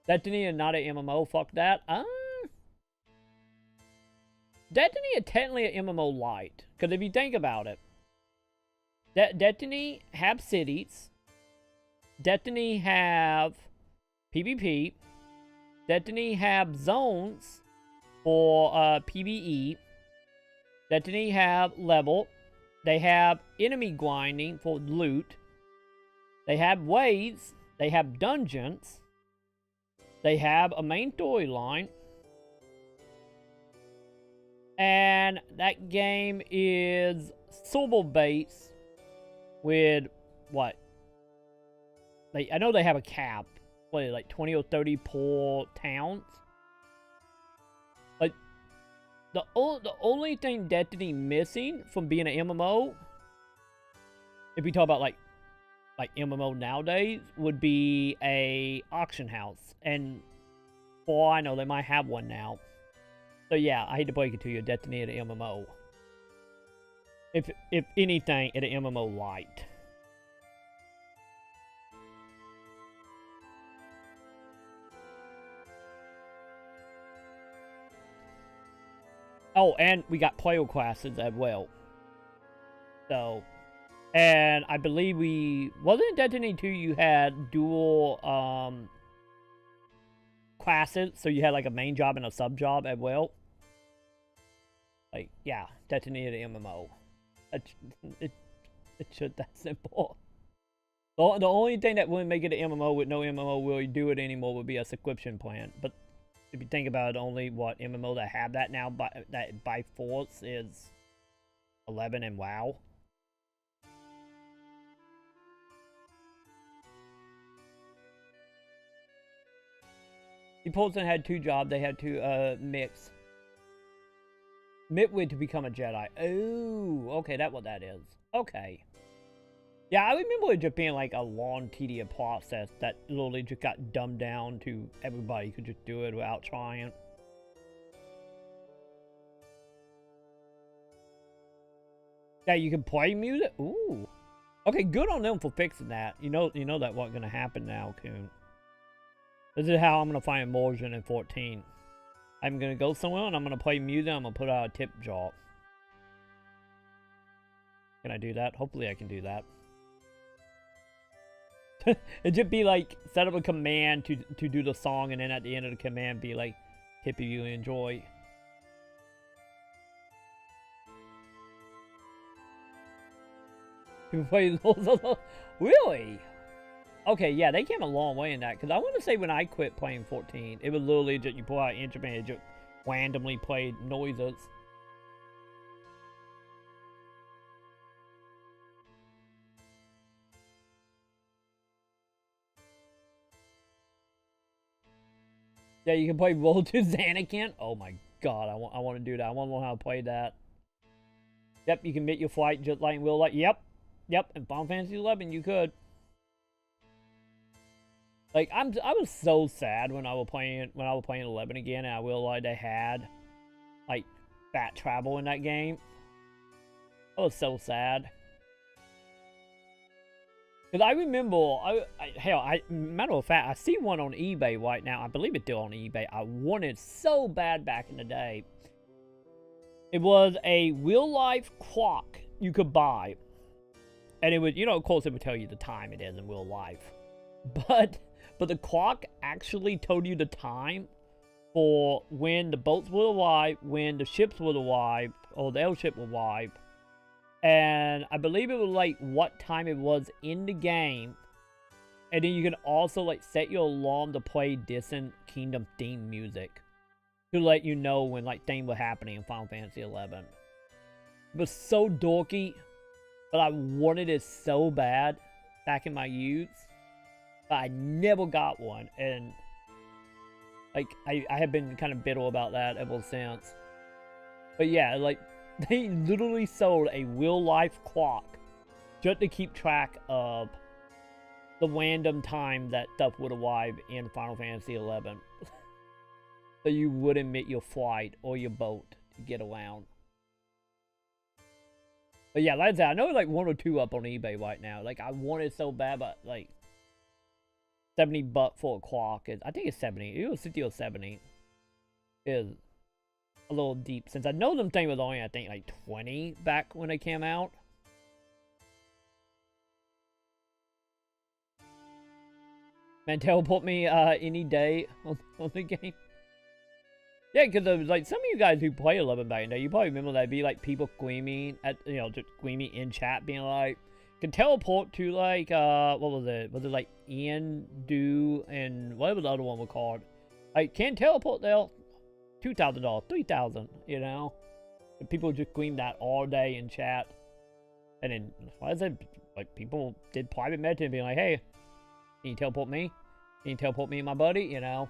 Destiny is not an MMO. Fuck that. Destiny is technically an MMO light, because if you think about it, Destiny have cities. Destiny have PvP. Destiny have zones for PvE. Destiny have level. They have enemy grinding for loot. They have waves. They have dungeons. They have a main storyline. And that game is server based with what? Like, I know they have a cap. What, like 20 or 30 per towns? Like, the only thing Destiny missing from being an MMO, if we talk about like MMO nowadays, would be a auction house. And for all I know, they might have one now. So yeah, I hate to break it to you, Destiny at an MMO. If anything, at an MMO light. Oh, and we got player classes as well. So, and I believe wasn't it Destiny 2 you had dual classes, so you had like a main job and a sub job as well? Like, yeah, Destiny at an MMO. It should that simple. The only thing that wouldn't make it an MMO with no MMO really do it anymore would be a subscription plan. But if you think about it, only what MMO that have that now by force is 11 and WoW. The Polson had two jobs. They had to mix midway to become a Jedi. Oh, okay, that's what that is. Okay. Yeah, I remember it just being like a long, tedious process that literally just got dumbed down to everybody could just do it without trying. Yeah, you can play music? Ooh. Okay, good on them for fixing that. You know that wasn't gonna happen now, Coon. This is how I'm gonna find immersion in 14. I'm gonna go somewhere and I'm gonna play music. I'm gonna put out a tip jar. Can I do that? Hopefully I can do that. It should be like, set up a command to do the song, and then at the end of the command be like, tip you enjoy. People play really? Okay, yeah, they came a long way in that, because I want to say when I quit playing 14, it was literally just you pull out an instrument and just randomly played noises. Yeah, you can play Roll to Xanakin. Oh my god, I want to do that. I want to learn how to play that. Yep, you can make your flight just like in real life. Yep, in Final Fantasy 11 you could. Like, I was so sad when I was playing 11 again, and I realized they had like fat travel in that game. I was so sad. Because I remember, matter of fact, I see one on eBay right now. I believe it's still on eBay. I wanted so bad back in the day. It was a real-life clock you could buy. And it would, you know, of course, it would tell you the time it is in real life. But the clock actually told you the time for when the boats would arrive, when the ships would arrive, or the airship would arrive. And I believe it was like what time it was in the game. And then you can also like set your alarm to play Distant Kingdom theme music to let you know when like things were happening in Final Fantasy 11. It was so dorky. but I wanted it so bad back in my youth, but I never got one, and like I have been kind of bitter about that ever since. But yeah, like they literally sold a real life clock just to keep track of the random time that stuff would arrive in Final Fantasy XI. So you wouldn't miss your flight or your boat to get around. But yeah, like I said, I know like 1 or 2 up on eBay right now. Like I want it so bad, but like $70 for a clock is, I think it's 70. It was 60 or 70. Is a little deep, since I know them thing was only, I think, like 20 back when they came out. Man, teleport me any day on the game. Yeah, because like some of you guys who play 11 back in the day, you probably remember that'd be like people screaming at, you know, just screaming in chat, being like, can teleport to like what was it? Was it like Ian, Do, and whatever the other one was called? Like, can teleport there? $2,000, $3,000, you know? And people just scream that all day in chat. And then, like I said, like people did private messaging being like, hey, can you teleport me? Can you teleport me and my buddy? You know?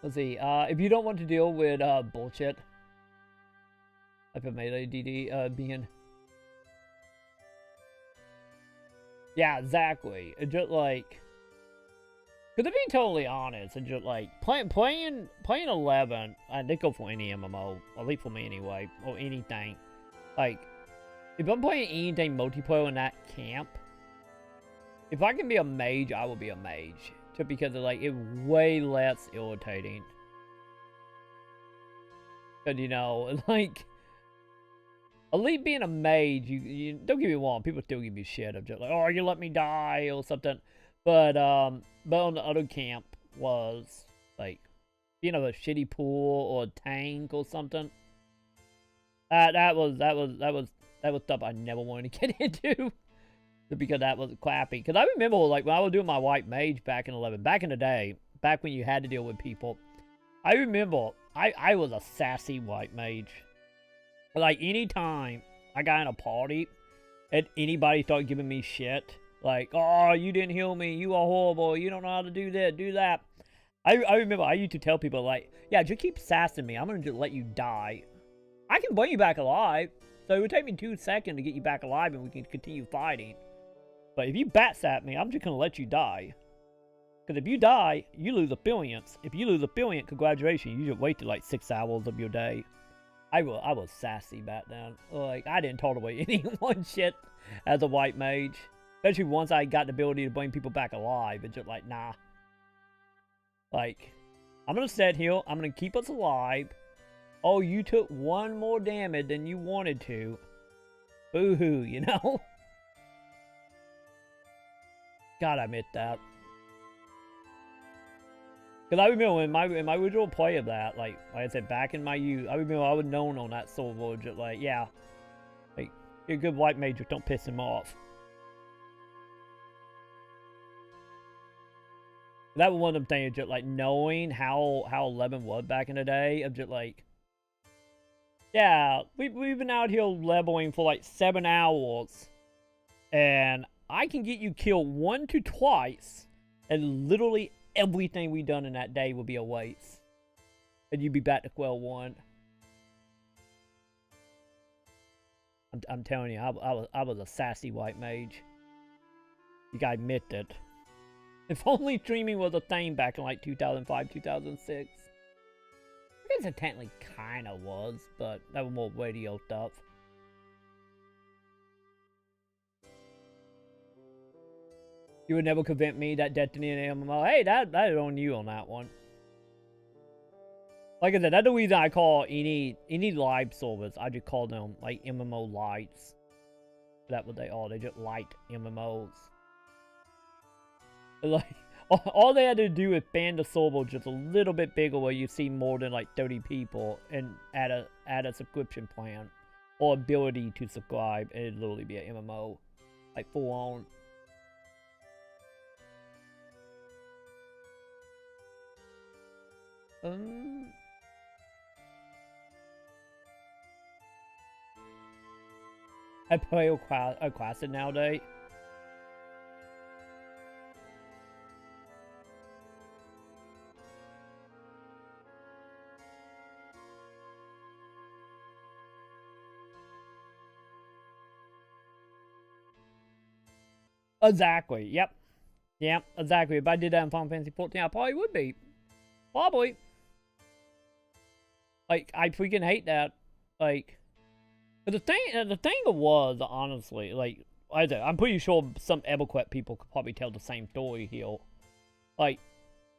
Let's see. If you don't want to deal with bullshit, like a melee DD being. Yeah, exactly. It's just like. Because to be totally honest, it's just like playing 11. And they go for any MMO, at least for me anyway, or anything. Like, if I'm playing anything multiplayer in that camp, if I can be a mage, I will be a mage. Just because of, like, it's way less irritating. Because, you know, like, at least being a mage, you don't get me wrong, people still give you shit of just like, oh, you let me die or something. But on the other camp was, like, being a shitty pool or a tank or something. That was stuff I never wanted to get into. Because that was crappy. Because I remember, like, when I was doing my white mage back in 11, back in the day, back when you had to deal with people, I remember I was a sassy white mage. Like, anytime I got in a party and anybody started giving me shit, like, oh, you didn't heal me, you are horrible, you don't know how to do that, do that. I remember I used to tell people, like, yeah, just keep sassing me, I'm going to just let you die. I can bring you back alive, so it would take me 2 seconds to get you back alive and we can continue fighting. But if you backsap me, I'm just going to let you die. Because if you die, you lose affiliates. If you lose affiliate, congratulations, you just wasted like 6 hours of your day. I was sassy back then. Like, I didn't tolerate anyone shit as a white mage. Especially once I got the ability to bring people back alive. It's just like, nah. Like, I'm going to sit here. I'm going to keep us alive. Oh, you took 1 more damage than you wanted to. Boo-hoo, you know? God, I missed that. Because I remember in my original play of that, like I said, back in my youth, I remember I was known on that server, just like, yeah, like, you're a good white mage, just don't piss him off. That was one of them things, just like, knowing how 11 was back in the day, of just like, yeah, we've been out here leveling for like 7 hours, and I can get you killed 1 to twice, and literally everything we done in that day will be a waste. And you'd be back to square one. I'm telling you, I was a sassy white mage. You gotta admit it. If only streaming was a thing back in like 2005, 2006. I guess it technically kinda was, but that was more radio stuff. You would never convince me that Destiny and MMO. Hey, that is on you on that one. Like I said, that's the reason I call any live servers, I just call them like MMO lights. That's what they are. They just light MMOs. Like, all they had to do is ban the server just a little bit bigger, where you see more than like 30 people, and add a subscription plan or ability to subscribe, and it'd literally be an MMO, like full on. I play a classic nowadays. Exactly. Yep. Yep. Exactly. If I did that in Final Fantasy 14, I probably would be. Probably. Like, I freaking hate that. Like, but the thing was, honestly, like, I'm pretty sure some EverQuest people could probably tell the same story here. Like,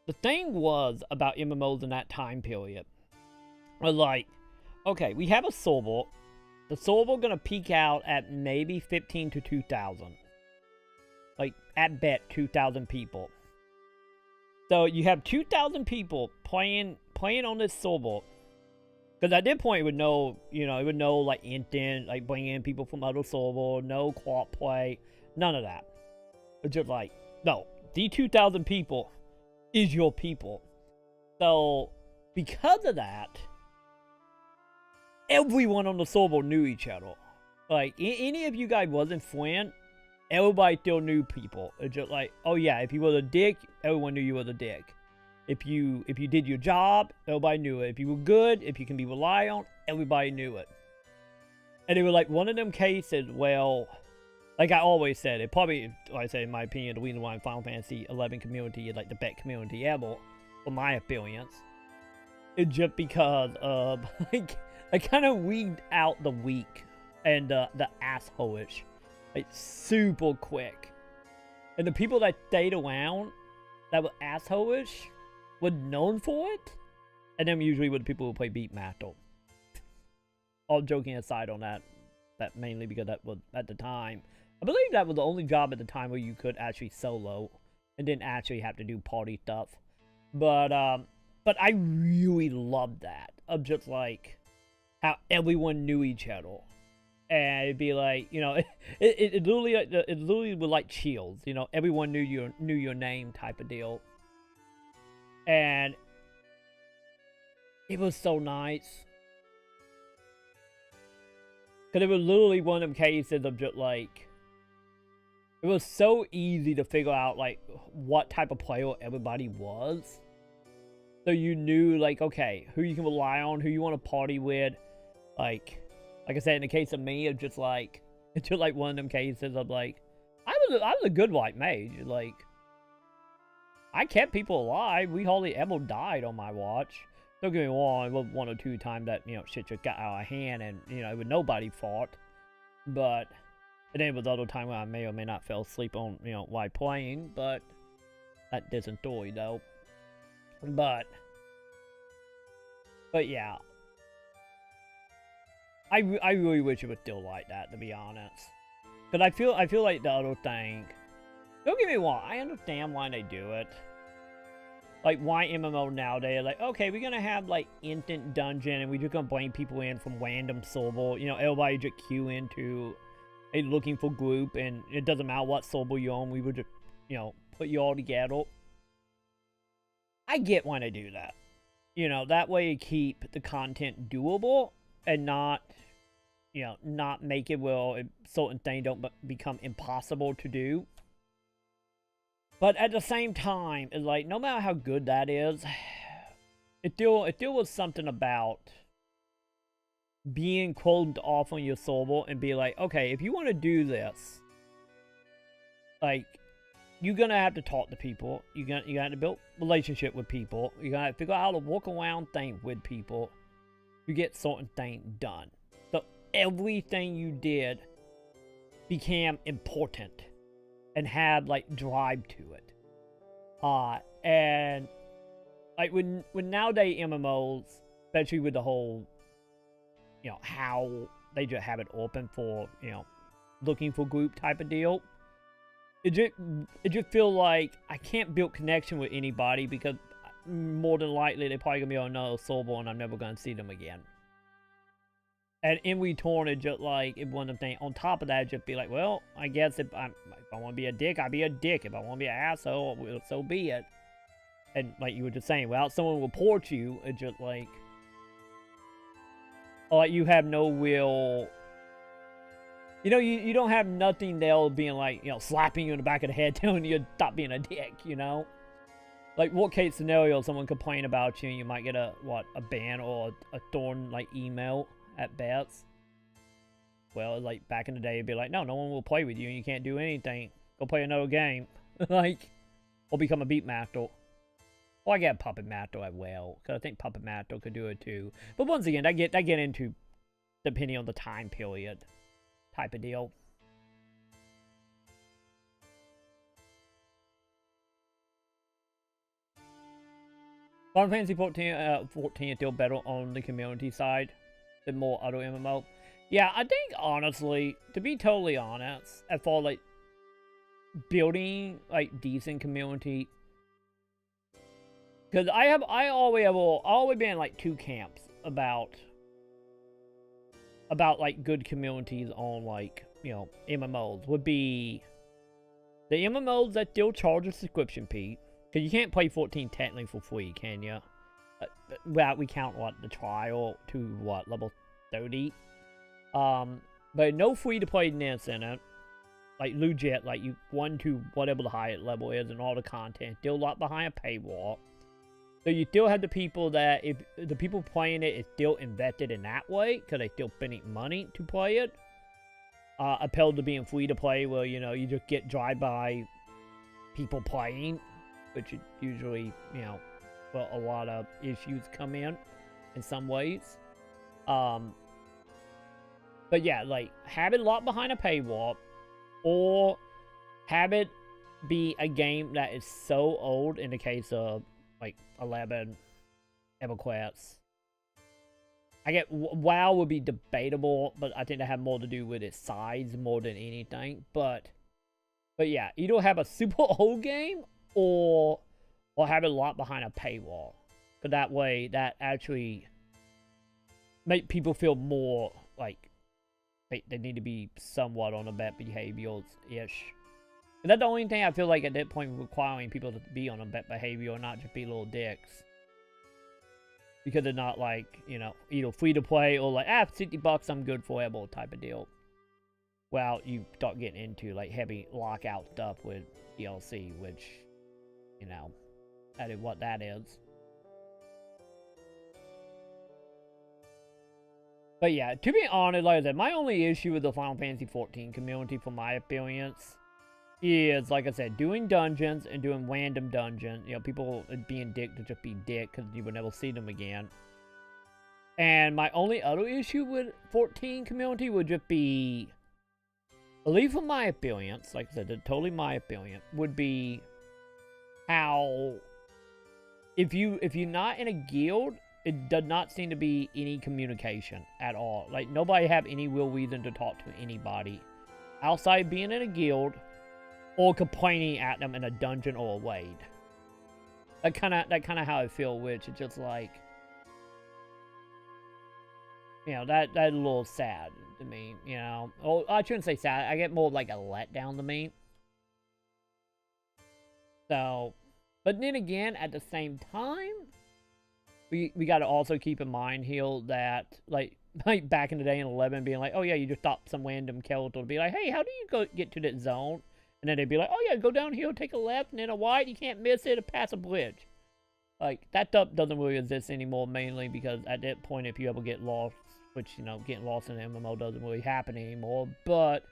the thing was about MMOs in that time period was like, okay, we have a server. The server gonna peak out at maybe 15 to 2,000. Like, at bet, 2,000 people. So you have 2,000 people playing on this server. Because at that point, it would know, like, intent, like, bring in people from other server, no co-op play, none of that. It's just like, no, these 2,000 people is your people. So, because of that, everyone on the server knew each other. Like, any of you guys wasn't friends, everybody still knew people. It's just like, oh yeah, if you were a dick, everyone knew you were a dick. If you did your job, everybody knew it. If you were good, if you can be relied on, everybody knew it. And it was like one of them cases, well, like I always said, it probably, like I said, in my opinion, the reason why Final Fantasy 11 community is like the best community ever, from my experience, is just because of, like, I kind of weeded out the weak and the asshole-ish, like, super quick. And the people that stayed around that were asshole-ish were known for it, and then usually were the people who play beat metal. All joking aside on that mainly because that was, at the time, I believe that was the only job at the time where you could actually solo and didn't actually have to do party stuff. But I really loved that, of just like how everyone knew each other. And it'd be like, it literally was like Shields, everyone knew your name type of deal. And it was so nice. Because it was literally one of them cases of just like, it was so easy to figure out like what type of player everybody was. So you knew like, okay, who you can rely on, who you want to party with. Like I said, in the case of me, it's just like one of them cases of like, I was a good white mage. Like, I kept people alive. We hardly ever died on my watch. Don't get me wrong, it was one or two times that, shit just got out of hand and, it was nobody fought. But, and then it was other time where I may or may not fell asleep on, while playing, but that different story though. But yeah. I really wish it was still like that, to be honest. Because I feel like the other thing, don't get me wrong, I understand why they do it. Like, why MMO nowadays, like, okay, we're gonna have, like, instant dungeon, and we're just gonna bring people in from random server, everybody just queue into a looking for group, and it doesn't matter what server you're on, we would just, put you all together. I get why they do that. That way you keep the content doable, and not, not make it where certain things don't become impossible to do. But at the same time, it's like, no matter how good that is, it still was something about being closed off on your server and be like, okay, if you want to do this, like, you're gonna have to talk to people. You're gonna have to build relationship with people. You're gonna have to figure out how to walk around things with people. You get certain things done. So everything you did became important and had like drive to it. And like when nowadays MMOs, especially with the whole, how they just have it open for, looking for group type of deal. It just feel like I can't build connection with anybody because more than likely they're probably gonna be on another server and I'm never gonna see them again. And in return, it just like, it one of the things, on top of that, just be like, well, I guess if I want to be a dick, I'll be a dick. If I want to be an asshole, well, so be it. And like you were just saying, without someone report you, it's just like you have no real, You know, you don't have nothing there being like, you know, slapping you in the back of the head, telling you to stop being a dick, you know? Like, what case scenario, someone complain about you and you might get a ban or a thorn, like, email at best. Well, like, back in the day, it'd be like, no one will play with you and you can't do anything. Go play another game. Like, or become a beat master. Well, I get Puppet Master as well, because I think Puppet Master could do it too. But once again, I get into, depending on the time period, type of deal. Final Fantasy 14 is still better on the community side than more other MMO. Yeah, I think, honestly, to be totally honest, as far like building like decent community, because I always been in like two camps about like good communities on like, you know, MMOs would be the MMOs that still charge a subscription fee, because you can't play 14 technically for free, can you? Well, we count what the trial to what level 30. But no free to play ness in it. Like legit, like you 1 to whatever the highest level is, and all the content still locked behind a paywall. So you still have the people that, if the people playing it is still invested in that way, because they still spending money to play it. Opposed to being free to play, where, you know, you just get drive-by people playing, which usually, you know, well, a lot of issues come in some ways. But yeah, like, have it locked behind a paywall, or have it be a game that is so old, in the case of, like, 11 EverQuest. I get WoW would be debatable, but I think that have more to do with its size more than anything. But yeah, either have a super old game or have it locked behind a paywall. But that way, that actually make people feel more like they need to be somewhat on the bad behaviors-ish. And that's the only thing I feel like at that point requiring people to be on a bad behavior or not just be little dicks. Because they're not like, you know, either free to play or like, $50 I'm good forever type of deal. Well, you start getting into like heavy lockout stuff with DLC, which, you know, that is what that is. But yeah, to be honest, like I said, my only issue with the Final Fantasy 14 community, from my experience, is, like I said, doing dungeons and doing random dungeons. You know, people being dick to just be dick because you would never see them again. And my only other issue with 14 community would just be, at least from my experience, like I said, totally my experience, would be how if you're not in a guild, it does not seem to be any communication at all. Like, nobody have any real reason to talk to anybody outside being in a guild or complaining at them in a dungeon or a raid. That kind of how I feel, which is just like, you know, that's a little sad to me, you know. Oh, I shouldn't say sad. I get more like a letdown to me. So, but then again, at the same time, we got to also keep in mind here that, like back in the day in 11, being like, oh yeah, you just stop some random character to be like, hey, how do you get to that zone? And then they'd be like, oh yeah, go down here, take a left, and then a right, you can't miss it, and pass a bridge. Like, that stuff doesn't really exist anymore, mainly because at that point, if you ever get lost, which, you know, getting lost in an MMO doesn't really happen anymore, but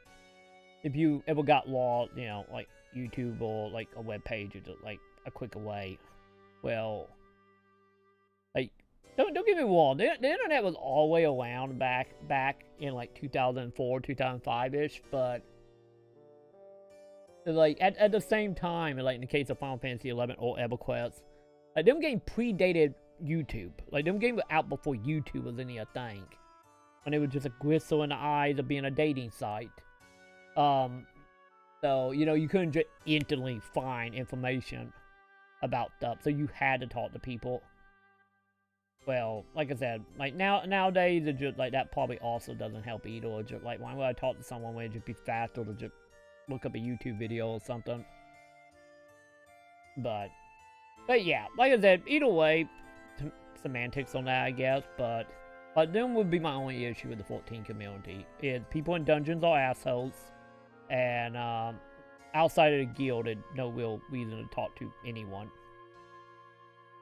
if you ever got lost, you know, like YouTube or like a web page, or just like a quicker way, well, like, don't get me wrong, the internet was all the way around back in like 2004, 2005-ish, but like, at the same time, like in the case of Final Fantasy 11 or EverQuest, like, them games predated YouTube. Like, them games were out before YouTube was any a thing. And it was just a gristle in the eyes of being a dating site. So, you know, you couldn't just instantly find information about stuff. So you had to talk to people. Well, like I said, like, nowadays, it just, like, that probably also doesn't help either. Or just, like, why would I talk to someone when it just be faster to just look up a YouTube video or something? But yeah, like I said, either way, semantics on that, I guess. But But then would be my only issue with the 14 community. People in dungeons are assholes, and outside of the guild, there's no real reason to talk to anyone.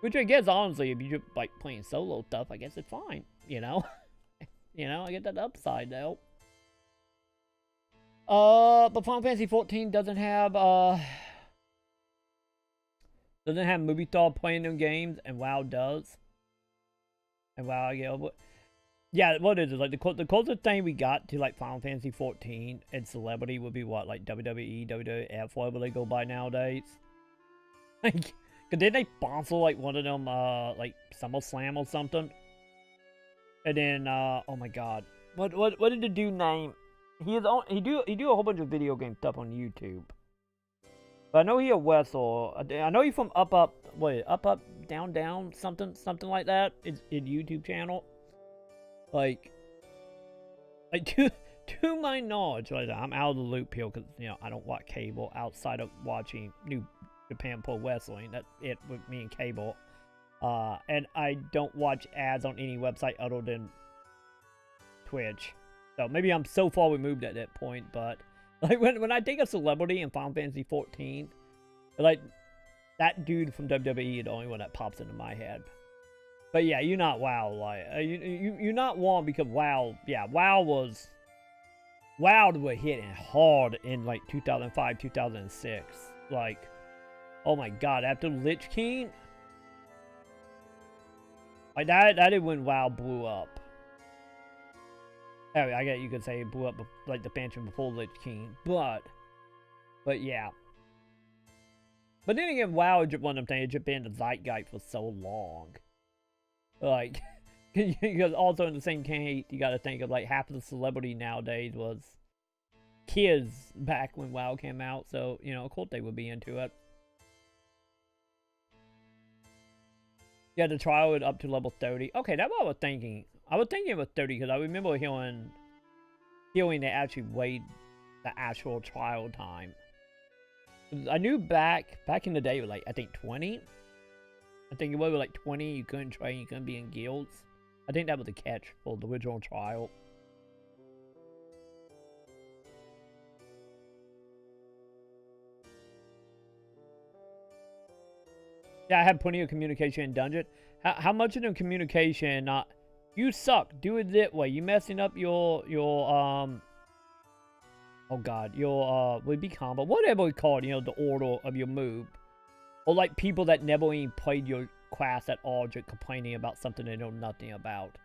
Which I guess, honestly, if you're like playing solo stuff, I guess it's fine, you know? You know, I get that upside though. But Final Fantasy 14 doesn't have movie star playing them games, and WoW does. And WoW, yeah, what is it? Like the closest thing we got to like Final Fantasy 14 and celebrity would be what, like WWE, WWF, whatever they go by nowadays. Like, cause did they sponsor like one of them like SummerSlam or something? And then oh my god, what did the dude name? He do a whole bunch of video game stuff on YouTube. But I know he a wrestler. I know he's from Up Down something like that. It's in YouTube channel. Like to my knowledge, like, I'm out of the loop here because, you know, I don't watch cable outside of watching New Japan Pro Wrestling. That's it with me and cable. And I don't watch ads on any website other than Twitch. So maybe I'm so far removed at that point, but like when I think of celebrity in Final Fantasy 14, like that dude from WWE is the only one that pops into my head. But yeah, you're not WoW, like you're not one because WoW, yeah, WoW was hitting hard in like 2005, 2006. Like, oh my god, after Lich King, like that is when WoW blew up. I guess you could say it blew up like the expansion before Lich King, but yeah. But then again, WoW is one of them things. It's just been the zeitgeist for so long. Like, because also in the same case, you got to think of like half of the celebrity nowadays was kids back when WoW came out. So, you know, of course they would be into it. Yeah, the trial is up to level 30. Okay, that's what I was thinking. I was thinking it was 30 because I remember hearing they actually weighed the actual trial time. I knew back in the day, like I think 20. I think it was like 20. You couldn't train, you couldn't be in guilds. I think that was the catch for the original trial. Yeah, I had plenty of communication in dungeon. How much of the communication? You suck. Do it that way. You messing up your oh god, your would be combo, whatever we call it. You know, the order of your move, or like people that never even played your class at all, just complaining about something they know nothing about.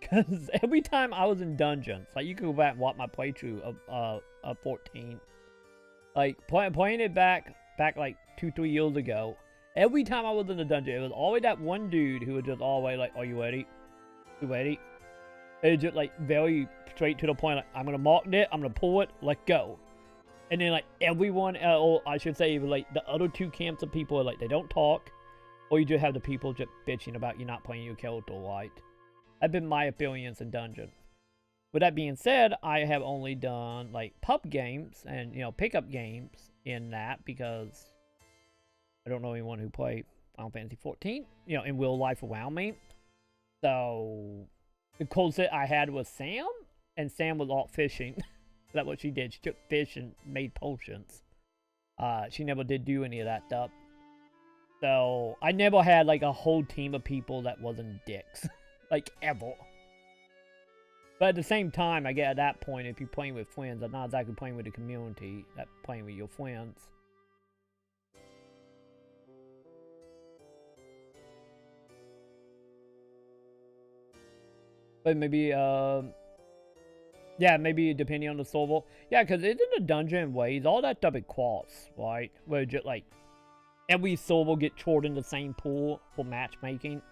Because every time I was in dungeons, like you can go back and watch my playthrough of 14, like playing it back like 2-3 years ago. Every time I was in the dungeon, it was always that one dude who was just always like, "Are you ready? You ready?" It's just like very straight to the point. Like, I'm gonna mark it, I'm gonna pull it, let go. And then like everyone, or I should say, like the other two camps of people are like they don't talk, or you just have the people just bitching about you not playing your character right. That's been my experience in dungeon. With that being said, I have only done like pub games and, you know, pickup games in that because I don't know anyone who played Final Fantasy 14, you know, in real life around me. So the closest I had was Sam, and Sam was out fishing. That's what she did. She took fish and made potions. She never did do any of that stuff. So I never had like a whole team of people that wasn't dicks, like ever. But at the same time, I get at that point, if you're playing with friends, I'm not exactly playing with the community, that's playing with your friends. But maybe, yeah, maybe depending on the server. Yeah, because it's in the dungeon ways, all that stuff is quartz, right? Where just like, every server get chored in the same pool for matchmaking.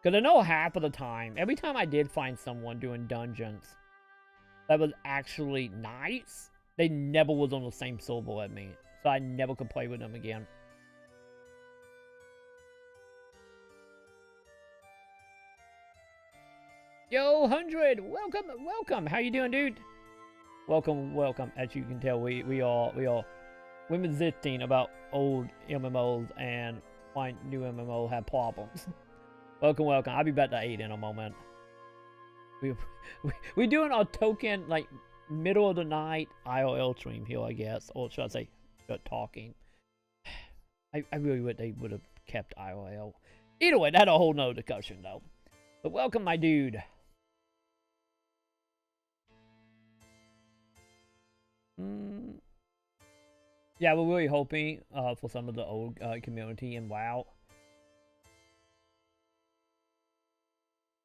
Because I know half of the time, every time I did find someone doing dungeons that was actually nice, they never was on the same server as me. So I never could play with them again. Yo, 100, welcome. How you doing, dude? Welcome. As you can tell, we are reminiscing about old MMOs and my new MMO had problems. Welcome, welcome. I'll be back to 8 in a moment. We're doing our token, like, middle of the night IRL stream here, I guess. Or should I say, talking. I really wish they would have kept IRL. Either way, that's a whole nother discussion, though. But welcome, my dude. Yeah, we're really hoping for some of the old community in WoW.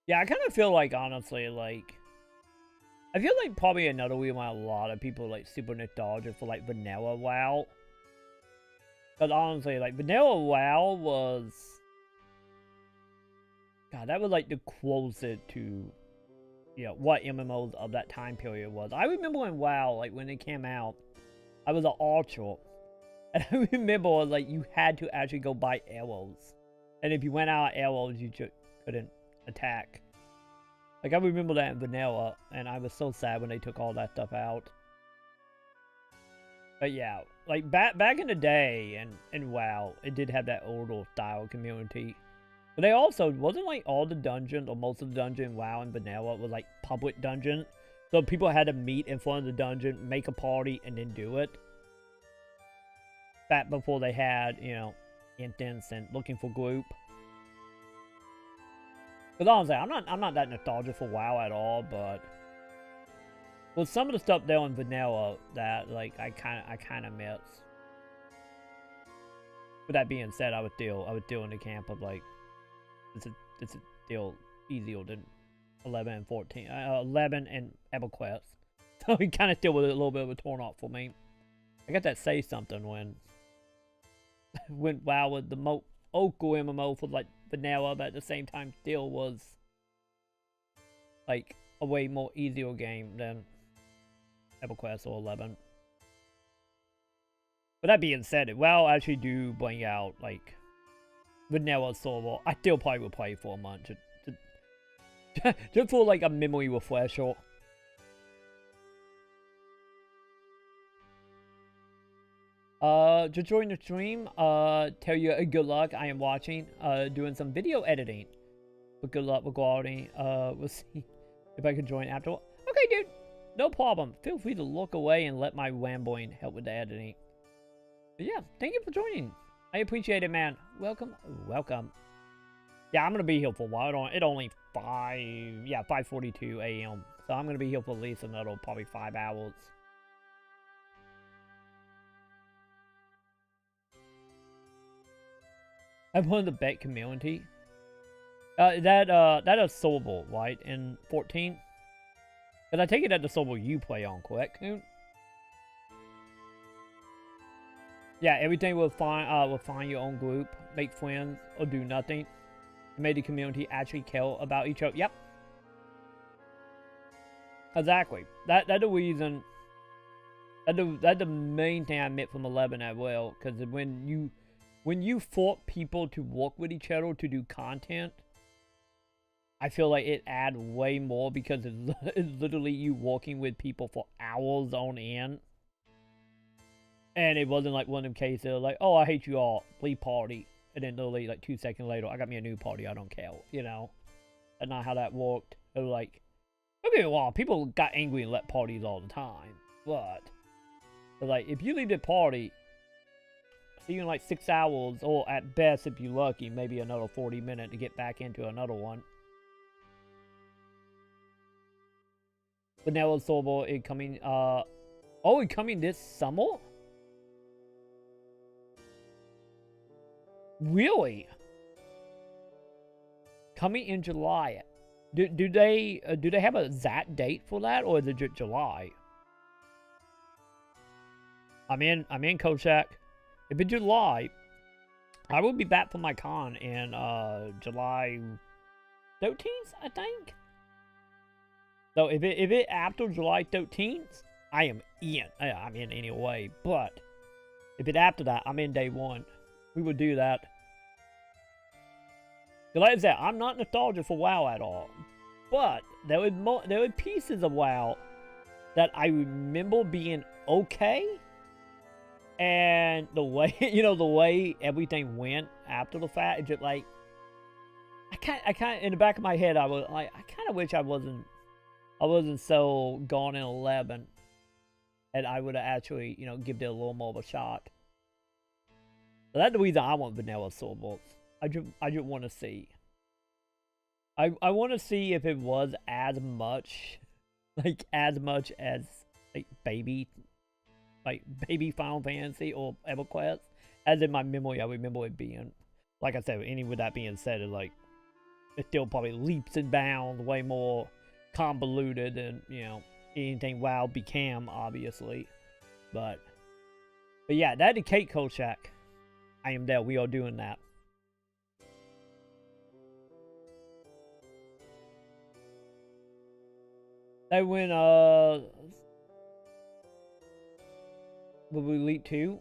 Yeah, I kind of feel like, honestly, like... I feel like probably another reason why a lot of people, like, super nostalgic for, like, vanilla WoW. But honestly, like, vanilla WoW was... God, that was, like, the closest to, you know, what MMOs of that time period was. I remember when WoW, like, when it came out, I was an archer. And I remember, like, you had to actually go buy arrows. And if you went out of arrows, you just couldn't attack. Like, I remember that in vanilla, and I was so sad when they took all that stuff out. But yeah, like, back in the day, and WoW, it did have that older style community. But they also, wasn't like all the dungeons, or most of the dungeons in WoW and vanilla was like public dungeons. So people had to meet in front of the dungeon, make a party, and then do it. Back before they had, you know, instance and looking for group. Because honestly, I'm not that nostalgic for WoW at all, but with some of the stuff there in vanilla that like I kind of miss. With that being said, I was still in the camp of like it's still easier than 11 and 14, 11 and EverQuest. So it kind of still was a little bit of a turn off for me. I got that say something when WoW was the most local MMO for like vanilla, but at the same time still was like a way more easier game than EverQuest or 11. But that being said, WoW actually do bring out like vanilla server. I still probably will play for a month just for like a memory refresher. Just join the stream, tell you good luck. I am watching, doing some video editing. But good luck regarding, we'll see if I can join after. Okay, dude, no problem. Feel free to look away and let my rambling help with the editing. But yeah, thank you for joining. I appreciate it, man. Welcome, welcome. Yeah, I'm gonna be here for a while. It's only 5:42 a.m. So I'm gonna be here for at least another probably 5 hours. I've won the bet community. That is Sobel, right? In 14? But I take it that the Sobel you play on, correct, Coon? Yeah, everything will find your own group, make friends, or do nothing. Made the community actually care about each other. Yep. Exactly. That's the reason. That's the main thing I meant from 11 as well. Because when you force people to work with each other to do content, I feel like it adds way more because it's literally you working with people for hours on end. And it wasn't like one of them cases like, oh, I hate you all, leave party. And then literally like 2 seconds later, I got me a new party, I don't care, you know? That's not how that worked. It was like, okay, well, people got angry and left parties all the time. But like, if you leave the party, see you in like 6 hours, or at best, if you're lucky, maybe another 40 minutes to get back into another one. Vanilla Server is coming, it's coming this summer? Really? Coming in July. Do they have a exact date for that, or is it just July? I'm in Koshak. If it's July, I will be back for my con in July 13th, I think. So if it after July 13th, I am in. I'm in anyway. But if it after that, I'm in day one. We would do that. Like I said, I'm not nostalgic for WoW at all. But there were pieces of WoW that I remember being okay. And the way, the way everything went after the fact. It's just like I kind in the back of my head I was like I kind of wish I wasn't so gone in 11, and I would have actually given it a little more of a shot. So that's the reason I want vanilla Soulbolts. I just want to see. I want to see if it was as much as like baby Final Fantasy or EverQuest as in my memory. I remember it being. Like I said, any with that being said, it still probably leaps and bounds way more convoluted than anything WoW became, obviously. But yeah, that the Cake Kolchak. I am there. We are doing that. They win will we Elite 2?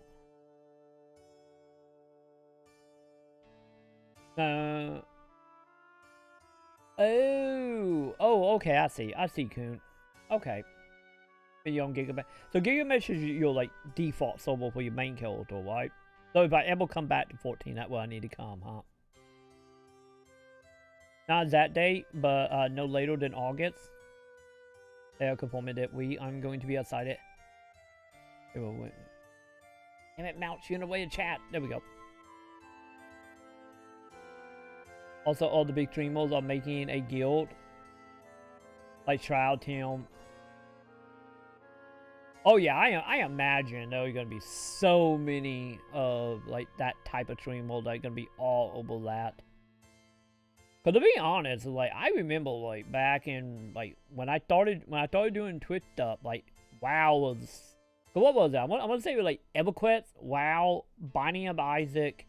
Oh, okay, I see, Coon. Okay. You're on Gigamesh. So Gigamesh is your, like, default Soulbolt for your main character, right? So if I ever come back to 14, that's where I need to come, huh? Not that date, but no later than August. They are confirming that I'm going to be outside it. Damn it, Mount, you're in the way of chat. There we go. Also, all the big streamers are making a guild. Like Shroud Team. Oh yeah, I imagine there are going to be so many of like that type of streamer that are going to be all over that. Cause to be honest, like I remember like back in like when I started doing Twitch stuff, like WoW was. So what was that? I want to say it was like EverQuest, WoW, Binding of Isaac,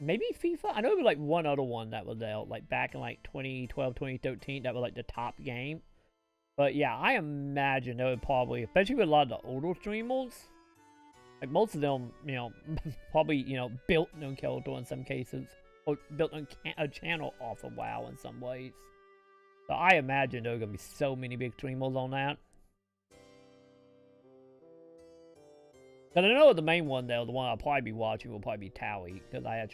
maybe FIFA. I know it was like one other one that was out like back in like 2012, 2013. That was like the top game. But yeah, I imagine there would probably, especially with a lot of the older streamers, like most of them, probably built no character in some cases. Or built a channel off of WoW in some ways. So I imagine there are going to be so many big streamers on that. Because I know the main one, though, the one I'll probably be watching will probably be Towie. Because I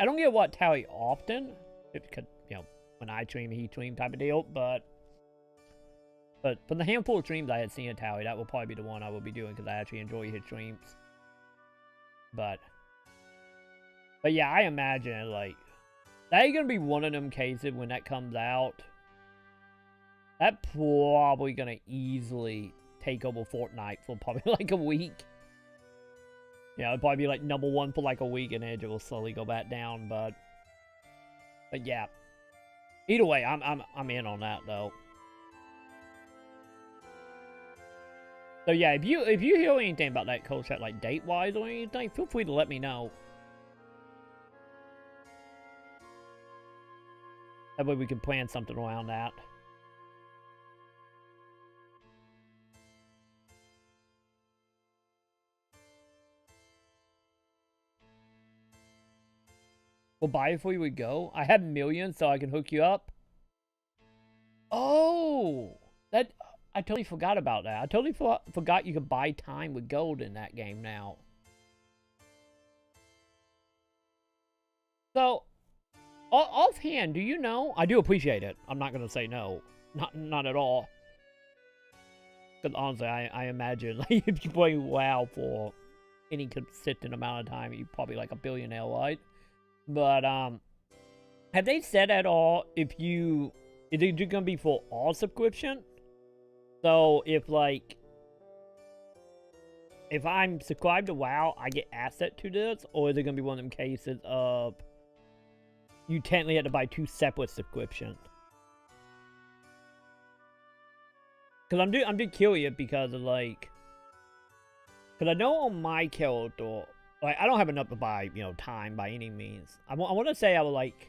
don't get what Towie often. Because, when I stream, he stream type of deal. But from the handful of streams I had seen of Towie, that will probably be the one I will be doing. Because I actually enjoy his streams. But yeah, I imagine, like, that's going to be one of them cases when that comes out. That's probably going to easily take over Fortnite for probably, like, a week. It'll probably be, like, #1 for, like, a week, and then it will slowly go back down, but yeah. Either way, I'm in on that, though. So, yeah, if you hear anything about that Kolchak, like, date-wise or anything, feel free to let me know. That way we can plan something around that. We'll buy it before we go. I have millions, so I can hook you up. Oh! I totally forgot about that. I totally forgot you could buy time with gold in that game now. So, offhand, do you know? I do appreciate it. I'm not going to say no. Not at all. Because honestly, I imagine like, if you play WoW for any consistent amount of time, you're probably like a billionaire, right? But, have they said at all is it going to be for all subscription? So, if I'm subscribed to WoW, I get asset to this? Or is it going to be one of them cases of you technically have to buy 2 separate subscriptions? Because I'm just curious because of because I know on my character, like I don't have enough to buy, time by any means. I want to say I was like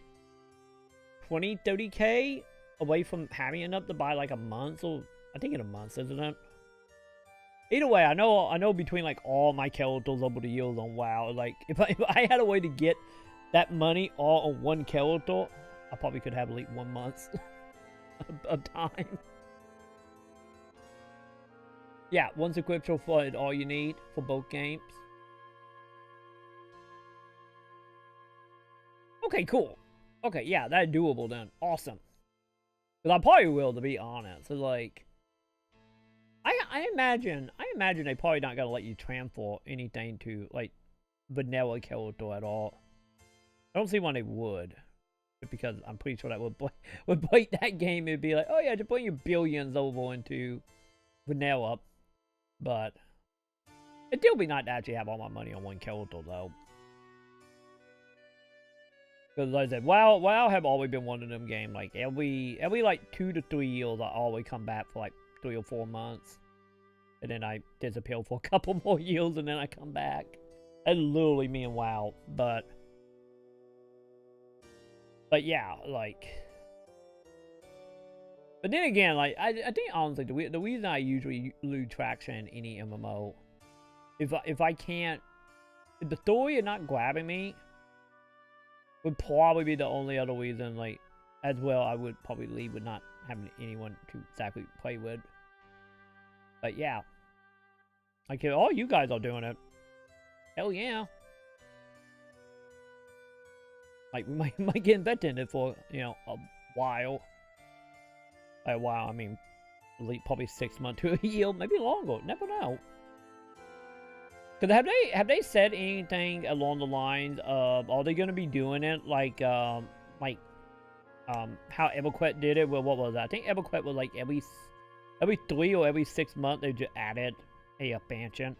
20, 30k away from having enough to buy like a month, or I think in a month, isn't it? Either way, I know between like all my characters over the years on WoW, like if I had a way to get that money all on one character, I probably could have at least 1 month of time. Yeah, one subscription for all you need for both games. Okay, cool. Okay, yeah, that's doable then. Awesome. Because I probably will, to be honest. So, like, I imagine they probably not gonna let you transfer anything to like vanilla character at all. I don't see why they would, because I'm pretty sure that would break that game. It'd be like, oh yeah, just put your billions over into vanilla, but it'd still be nice to actually have all my money on one character though. Because like I said, WoW have always been one of them games. Like every like 2 to 3 years, I always come back for like 3 or 4 months, and then I disappear for a couple more years, and then I come back. That's literally me and WoW. But yeah, like. But then again, like I think honestly, the reason I usually lose traction in any MMO, if I can't, if the story is not grabbing me, would probably be the only other reason. Like, as well, I would probably leave with not having anyone to exactly play with. But yeah, like, oh, you guys are doing it. Hell yeah. Like, we might get invested in it for, you know, a while. By a while, I mean, probably 6 months to a year, maybe longer. Never know. Because have they said anything along the lines of, are they going to be doing it like how EverQuest did it? Well, what was that? I think EverQuest was like every 3 or every 6 months they just added a expansion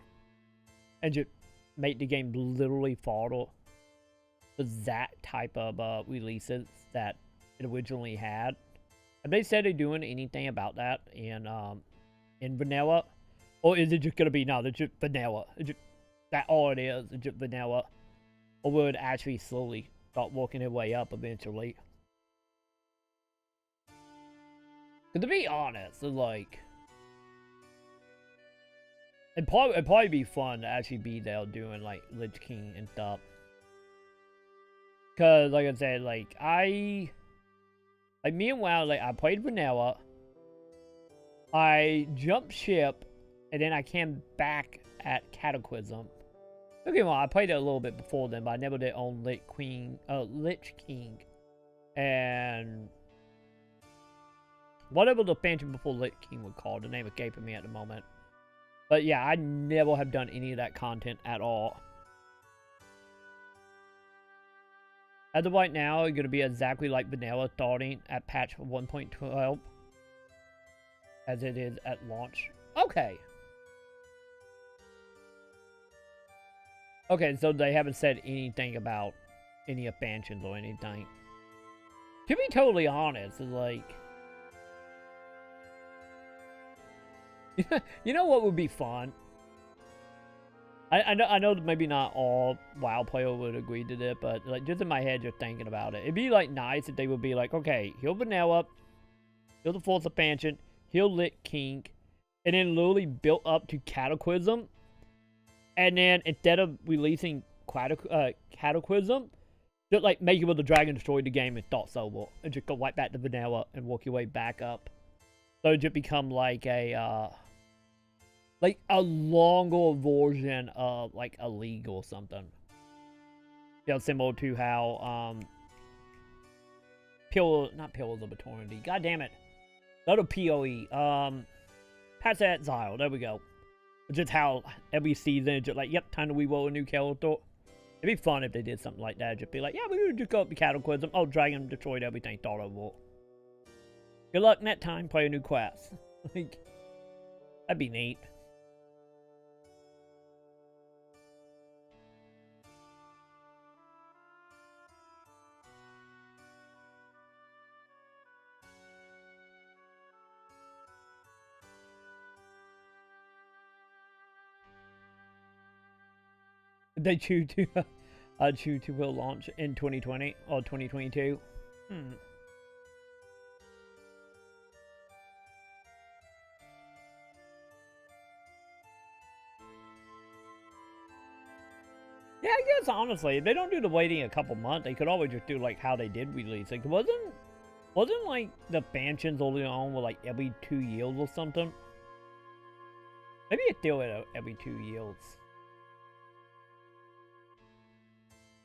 and just make the game literally farther for that type of releases that it originally had. Have they said they're doing anything about that in vanilla? Or is it just going to be, no, they're just vanilla? That all it is just vanilla? Or will it actually slowly start working their way up eventually? Because to be honest, it's like, it'd probably be fun to actually be there doing like Lich King and stuff. Because like I said, like meanwhile, like I played vanilla, I jumped ship, and then I came back at Cataclysm. Okay, well, I played it a little bit before then, but I never did own Lich King, and whatever the expansion before Lich King was called. The name escaping me at the moment. But yeah, I never have done any of that content at all. As of right now, it's going to be exactly like vanilla, starting at patch 1.12 as it is at launch. Okay. Okay, so they haven't said anything about any expansions or anything. To be totally honest, it's like, you know what would be fun? I know that maybe not all WoW players would agree to this, but like just in my head, just thinking about it, it'd be like nice if they would be like, okay, here's vanilla, here's the fourth expansion, here's Lich King, and then literally built up to Cataclysm, and then instead of releasing Cataclysm, just like make it where the dragon destroyed the game and starts over, and just go right back to vanilla and work your way back up. So it just become like a longer version of like a league or something. You know, similar to how not Pillars of Eternity. God damn it. Another PoE. Pass that Exile. There we go. Just how every season, just like, yep, time to reroll a new character. It'd be fun if they did something like that. Just be like, yeah, we're gonna just go up to Cataclysm. Oh, Dragon destroyed everything, start over. Good luck next time, play a new class. Like, that'd be neat. They choose to will launch in 2020 or 2022. Yeah, I guess honestly, if they don't do the waiting a couple months, they could always just do like how they did release. Like, wasn't like the expansions early on were like every 2 years or something? Maybe it's still at every 2 years.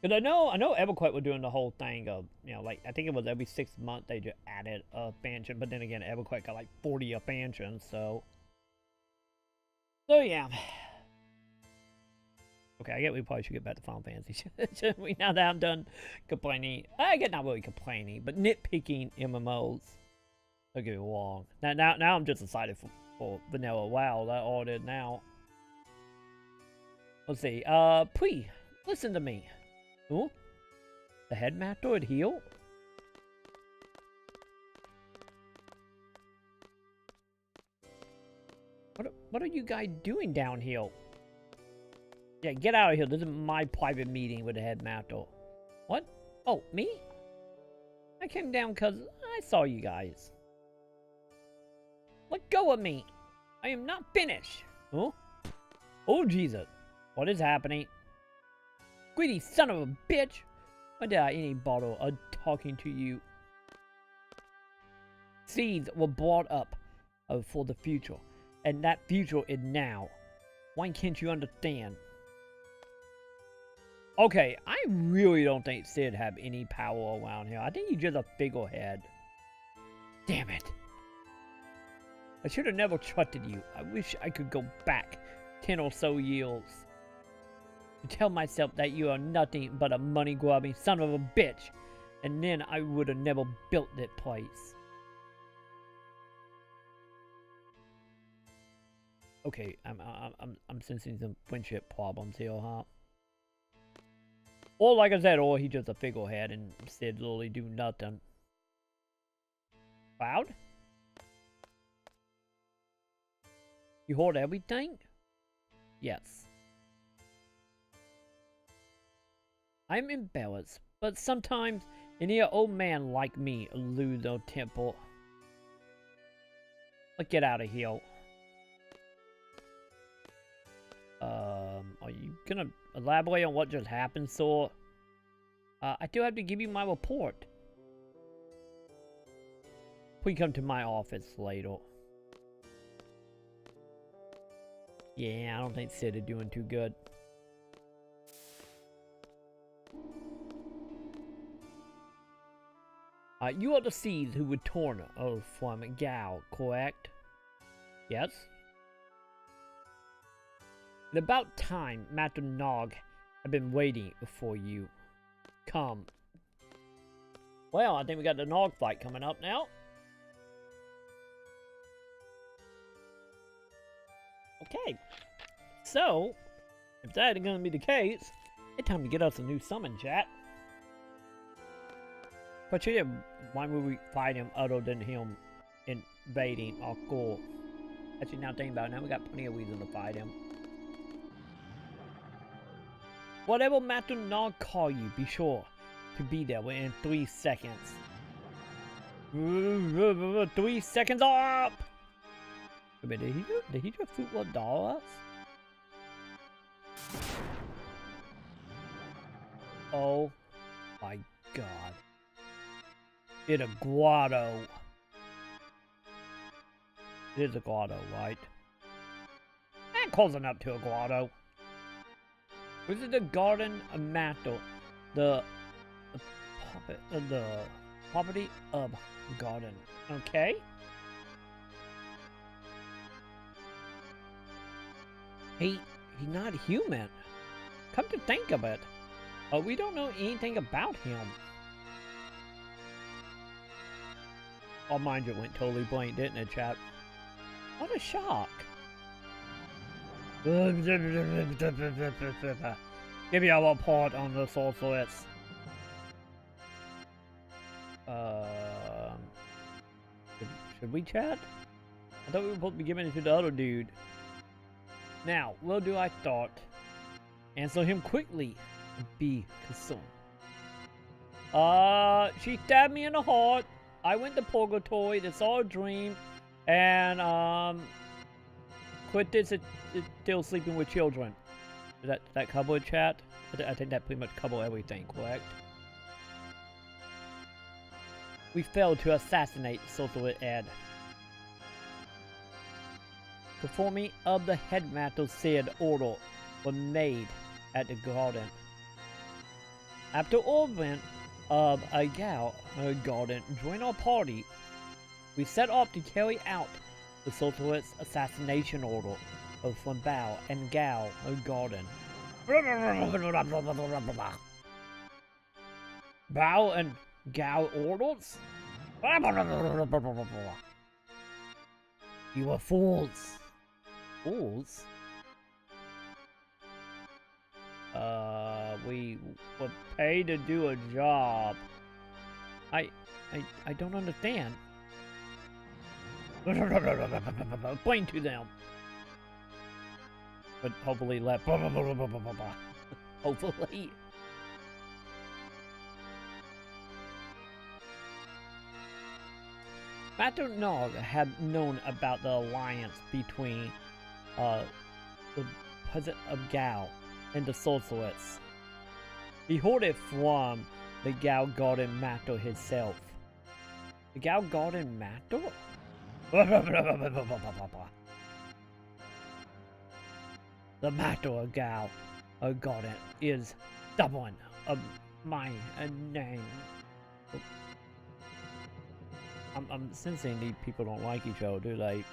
Cause I know EverQuake was doing the whole thing of, you know, like I think it was every 6 months they just added a expansion, but then again EverQuake got like 40 expansions, so yeah. Okay, I get we probably should get back to Final Fantasy. Shouldn't we? Now that I'm done complaining, I get not really complaining, but nitpicking MMOs. Don't get me wrong. Now I'm just excited for vanilla. Wow, that all it is now. Let's see. Pui, listen to me. Oh, the headmaster would heal. What are you guys doing down here? Yeah, get out of here. This is my private meeting with the headmaster. What? Oh, me? I came down because I saw you guys. Let go of me. I am not finished. Huh? Oh, Jesus. What is happening? Greedy son of a bitch. Why did I any bottle of talking to you? Seeds were brought up for the future. And that future is now. Why can't you understand? Okay, I really don't think Sid have any power around here. I think he's just a figurehead. Damn it. I should have never trusted you. I wish I could go back 10 or so years to tell myself that you are nothing but a money-grubbing son of a bitch, and then I would have never built that place. Okay, I'm sensing some friendship problems here, huh? Or like I said, or he just a figurehead and Sid literally do nothing. Cloud? You heard everything? Yes. I'm embarrassed, but sometimes an old man like me lose their temper. Let's get out of here. Are you gonna elaborate on what just happened, sir? I do have to give you my report. Please come to my office later. Yeah, I don't think Sid is doing too good. You are the seeds who would torn from Gal, correct? Yes? It's about time Master Nog had been waiting for you. Come. Well, I think we got the Nog fight coming up now. Okay. So, if that is going to be the case, it's time to get us a new summon, chat. But why would we fight him other than him invading our core? Actually, now thinking about it, now we got plenty of reason to fight him. Whatever Master Nog call you, be sure to be there within 3 seconds. 3 seconds up! Wait, did he just shoot what doll us? Oh my god. It's a grotto. It is a grotto, right? And close enough to a grotto. This is the garden of Master, the property of garden. Okay. He's not human. Come to think of it, we don't know anything about him. Oh, mind you, it went totally blank, didn't it, chat? What a shock. Give me a report on the sorceress. Should we chat? I thought we were supposed to be giving it to the other dude. Now, where do I start? Answer him quickly. Be consumed. She stabbed me in the heart. I went to purgatory. It's all a dream. And, quit this. It's still sleeping with children. Does that cover chat? I think that pretty much covers everything, correct? We failed to assassinate Sorcerer Ed. Performing of the headmaster said order were made at the garden. After Orban of a gal garden joined our party, we set off to carry out the Sultan's assassination order from Bao and Gal garden. Bao and Gal orders? You are fools. Fools? We were paid to do a job. I don't understand. Explain to them. But hopefully let hopefully. Master Nog had known about the alliance between the President of Gao and the Sorceress. He heard it from the Gao Garden Master himself. The Gao Garden Master? The Master of Gao Garden is someone of my name. I'm sensing these people don't like each other, do they?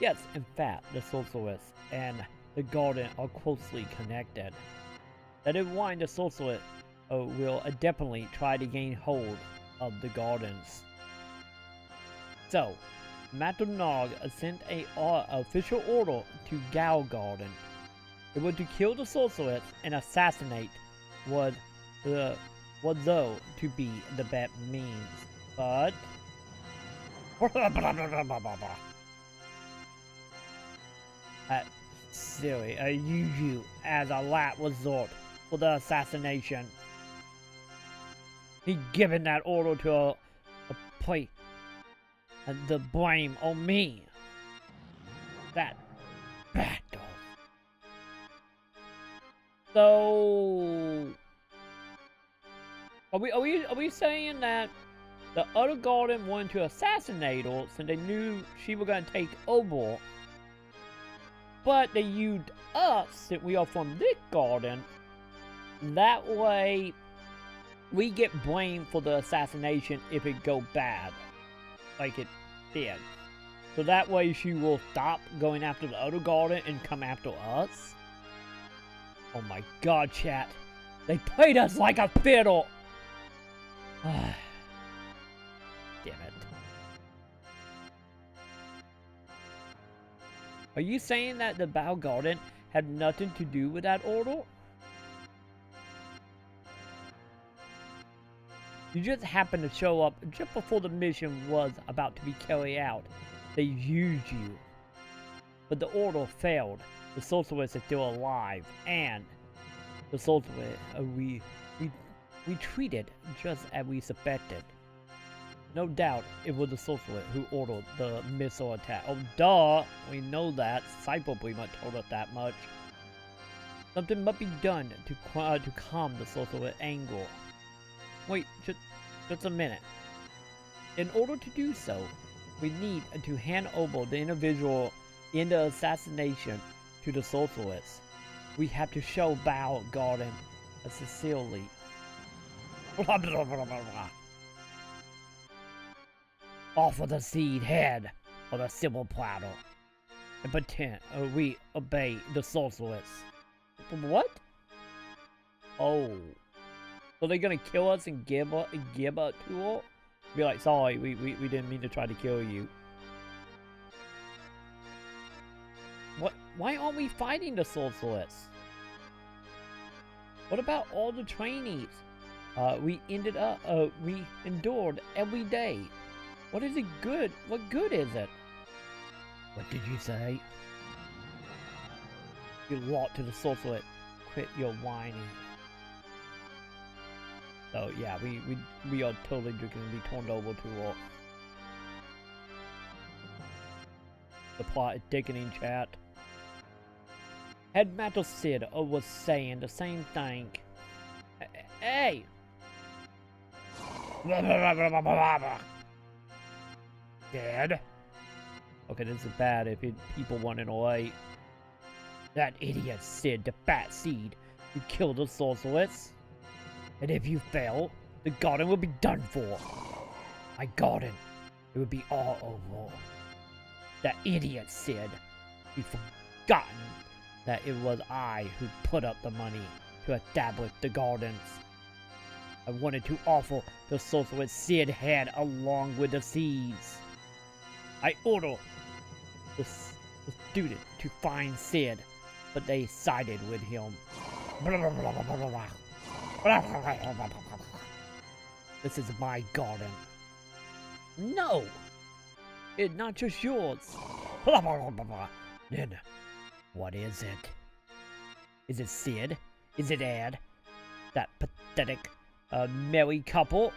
Yes, in fact, the Sorceress and the Garden are closely connected. That is why the Sorceress will definitely try to gain hold of the Gardens. So, Master Nog sent a official order to Gao Garden. It was to kill the Sorceress and assassinate what though to be the bad means, but silly, I use you as a last resort for the assassination. He given that order to a play and the blame on me. That battle. So are we saying that the other garden wanted to assassinate her since they knew she was gonna take over, but they used us since we are from this garden? That way we get blamed for the assassination if it go bad, like it did. So that way she will stop going after the other garden and come after us? Oh my god, chat. They played us like a fiddle! Damn it. Are you saying that the Bao Garden had nothing to do with that order? You just happened to show up just before the mission was about to be carried out. They used you. But the order failed. The Sorceress is still alive, and the Sorceress we treated just as we suspected. No doubt it was the Sorceress who ordered the missile attack. Oh, duh! We know that. Seifer pretty much told us that much. Something must be done to calm the Sorceress' anger. Wait, just a minute. In order to do so, we need to hand over the individual in the assassination to the Sorceress. We have to show Bao Garden sincerely. Blah, blah, blah, blah, blah. Offer the seed head of the silver platter and pretend we obey the Sorceress. What? Oh. So they're gonna kill us and give up to her? Be like, sorry, we didn't mean to try to kill you. What? Why aren't we fighting the Sorceress? What about all the trainees? We endured every day. What is it good? What good is it? What did you say? You lot to the Sorceress. Quit your whining. So yeah, we are totally going to be turned over to her. The plot is thickening, chat. Headmaster Sid was saying the same thing. Hey! Dead? Okay, this is bad if people running away. That idiot Sid, the fat seed, who killed the Sorceress. And if you fail, the garden will be done for. My garden, it would be all over. That idiot said we've forgotten that it was I who put up the money to establish the gardens. I wanted to offer the sorceress Sid had along with the seeds. I ordered the student to find Sid, but they sided with him. This is my garden. No! It's not just yours. Then, what is it? Is it Sid? Is it Ed? That pathetic, merry couple?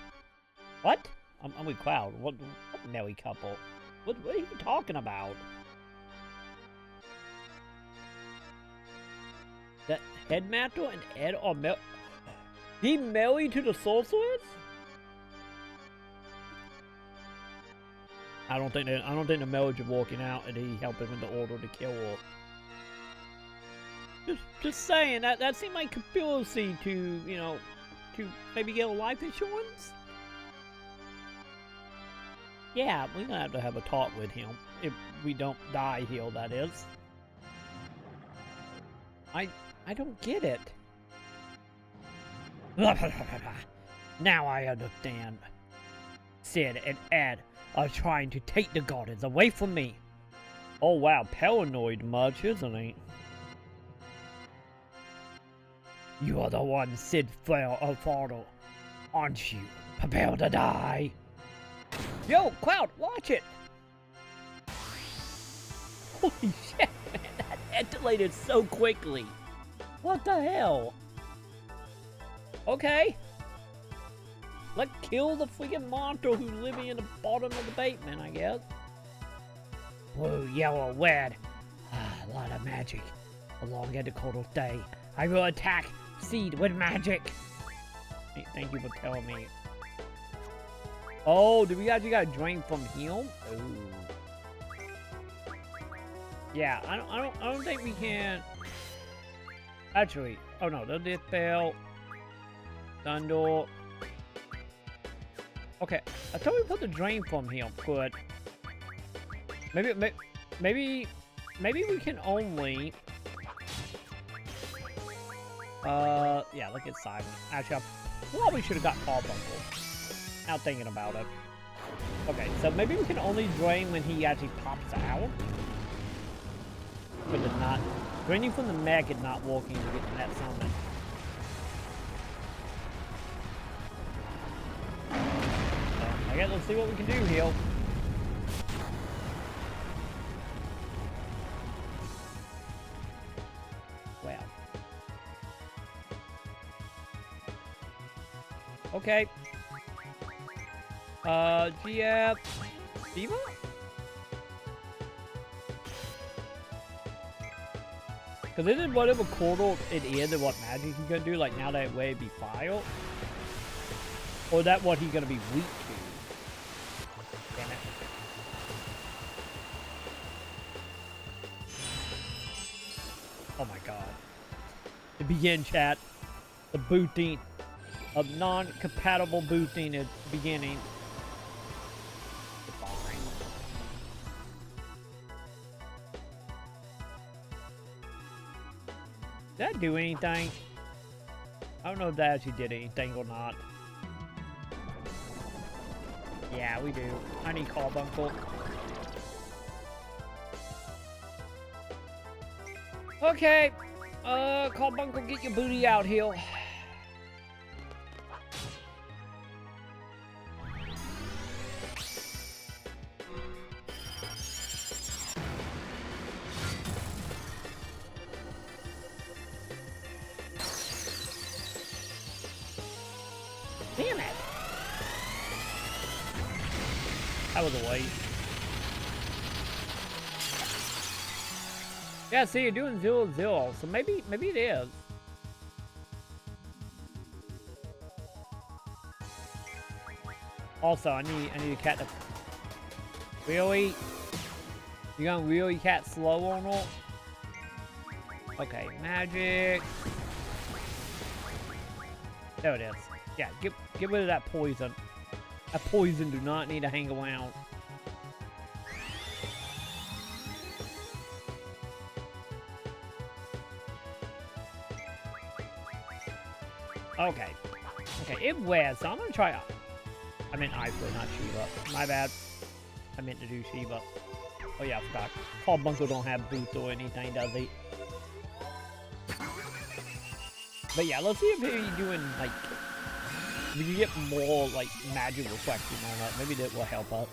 What? I'm with Cloud. What merry couple? What are you talking about? That Headmaster and Ed are he married to the sorceress? I don't think the marriage is working out, and he helped him in the order to kill her. Just saying that seemed like conspiracy to, you know, to maybe get a life insurance. Yeah, we're gonna have a talk with him if we don't die here. That is. I don't get it. Now I understand. Sid and Ed are trying to take the gardens away from me. Oh wow, paranoid much, isn't he? You are the one Sid fell a father, aren't you? Prepare to die. Yo, Cloud, watch it! Holy shit, man, that escalated so quickly. What the hell? Okay. Let's kill the freaking monster who's living in the bottom of the basement, I guess. Blue, yellow, red. A lot of magic. Along at the cold day, I will attack Seed with magic. Hey, thank you for telling me. Oh, do we actually got a drain from him? Ooh. Yeah, I don't think we can. Actually, oh no, the dispel. Thunder. Okay, I thought we put the drain from him, but maybe we can only. Yeah, look at Simon. Actually, I probably should have got Paul Bungle. Now thinking about it. Okay, so maybe we can only drain when he actually pops out. But it's not. Draining from the mech is not working to get to that summon. So, I guess let's see what we can do here. Well. Okay. GF. Diva? Because this is whatever portal it is and what magic he's gonna do, like now that way be file. Or that what he's gonna be weak to. Damn it. Oh my god. To begin, chat. The booting of non-compatible boosting is beginning. Fine. Did that do anything? I don't know if that actually did anything or not. Yeah, we do. I need Carbuncle. Okay. Carbuncle, get your booty out here. Damn it! That was a waste. Yeah, see, you're doing 0-0, so maybe it is. Also, I need a cat to really. You gonna really cat slow on it? Okay, magic. There it is. Yeah, get rid of that poison. That poison do not need to hang around. Okay. Okay, it wears, so I'm gonna try out. I meant Iceland, not Shiva. My bad. I meant to do Shiva. Oh yeah, I forgot. Carbuncle don't have boots or anything, does he? But yeah, let's see if he's doing, like, we can get more, like, magic reflection on that. Maybe that will help us.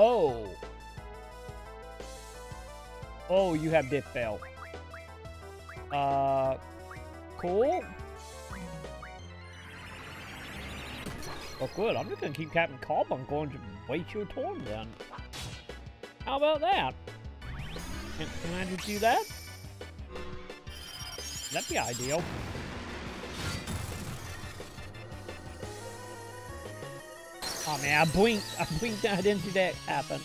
Oh! Oh, you have Dip Bell. Cool. Oh, good. I'm just gonna keep Captain Carbuncle and just waste your turn then. How about that? Can I just do that? That'd be ideal. Oh man, I blinked. I didn't see that happen.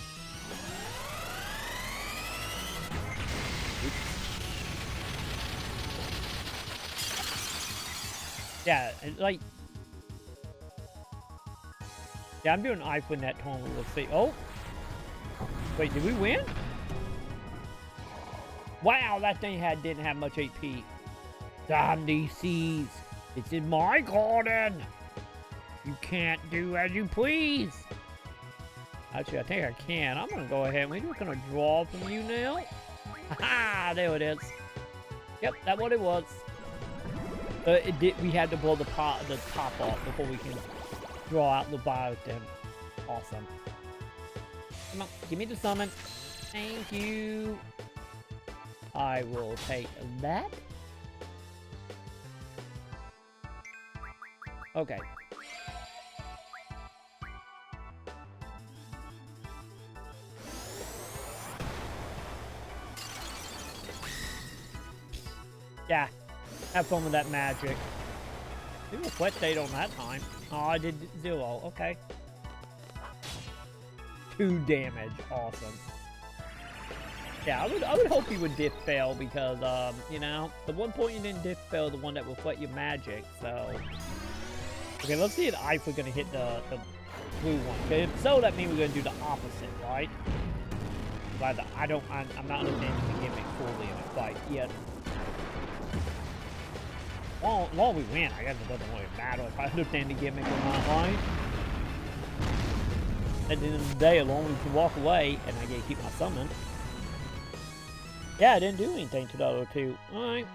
Yeah, like... Yeah, I'm doing ice with that tone. We'll see. Oh! Wait, did we win? Wow, that thing didn't have much AP. Damn these seas. It's in my garden. You can't do as you please. Actually, I think I can. I'm gonna go ahead. We're just gonna draw from you now. Ha! There it is. Yep, that's what it was. We had to blow the top off before we can draw out the biotin. Awesome. Come on, give me the summon. Thank you. I will take that. Okay. Yeah. Have fun with that magic. Maybe a wet date on that time. Oh, I did 0. Okay. 2 damage. Awesome. Yeah, I would hope you would dip fail because, you know, the one point you didn't dip fail, the one that will wet your magic, so. Okay, let's see if we're gonna hit the blue one. Okay, if so, that means we're gonna do the opposite, right? But I'm not understanding the gimmick fully in a fight yet. Well, we win. I guess it doesn't really matter if I understand the gimmick or not, right? At the end of the day, as long as you can walk away, and I get to keep my summon. Yeah, I didn't do anything to the other two. Alright.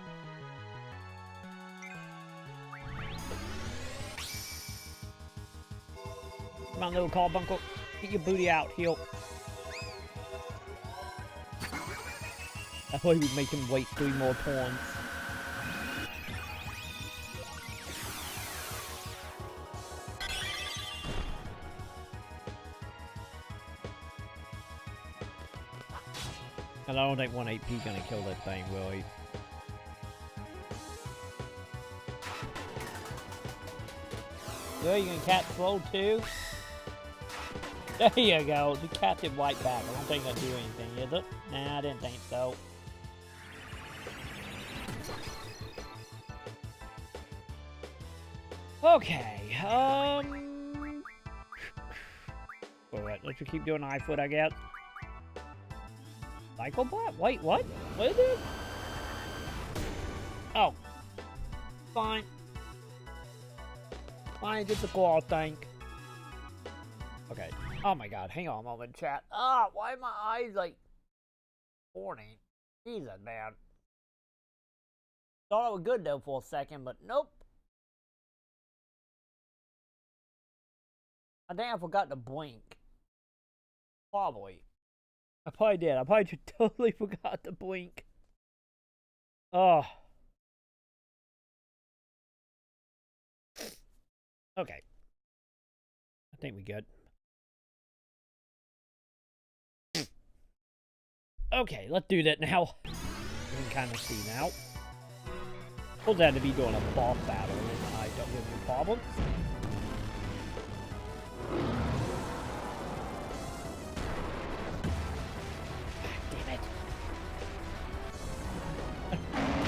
Come on, little Carbuncle. Get your booty out, heal. I thought he would make him wait 3 more turns. And I don't think 1 AP gonna kill that thing, really. Yeah, you can catch slow too? There you go, the captive white back. I don't think I'll do anything, is it? Nah, I didn't think so. Okay, alright, let's just keep doing high foot, I guess. Cycle bot? Wait, what? What is it? Oh. Fine. Fine, just a claw tank. Okay. Oh my god, hang on a moment, chat. Ah, why are my eyes like horny? Jesus, man. Thought I was good though for a second, but nope. I think I forgot to blink. Probably. I probably did. I probably just totally forgot to blink. Oh. Okay. I think we good. Okay, let's do that now. You can kind of see now. Suppose I had to be doing a boss battle and I don't give any problems. Damn it.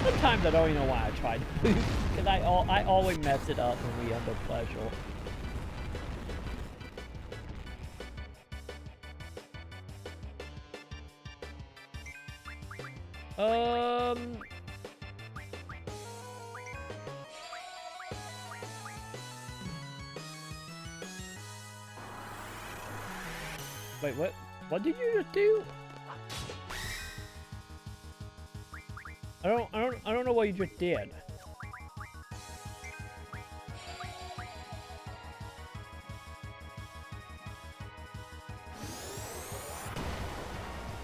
Sometimes I don't even know why I tried to boost, because I always mess it up when we under pressure. Wait, what? What did you just do? I don't know what you just did.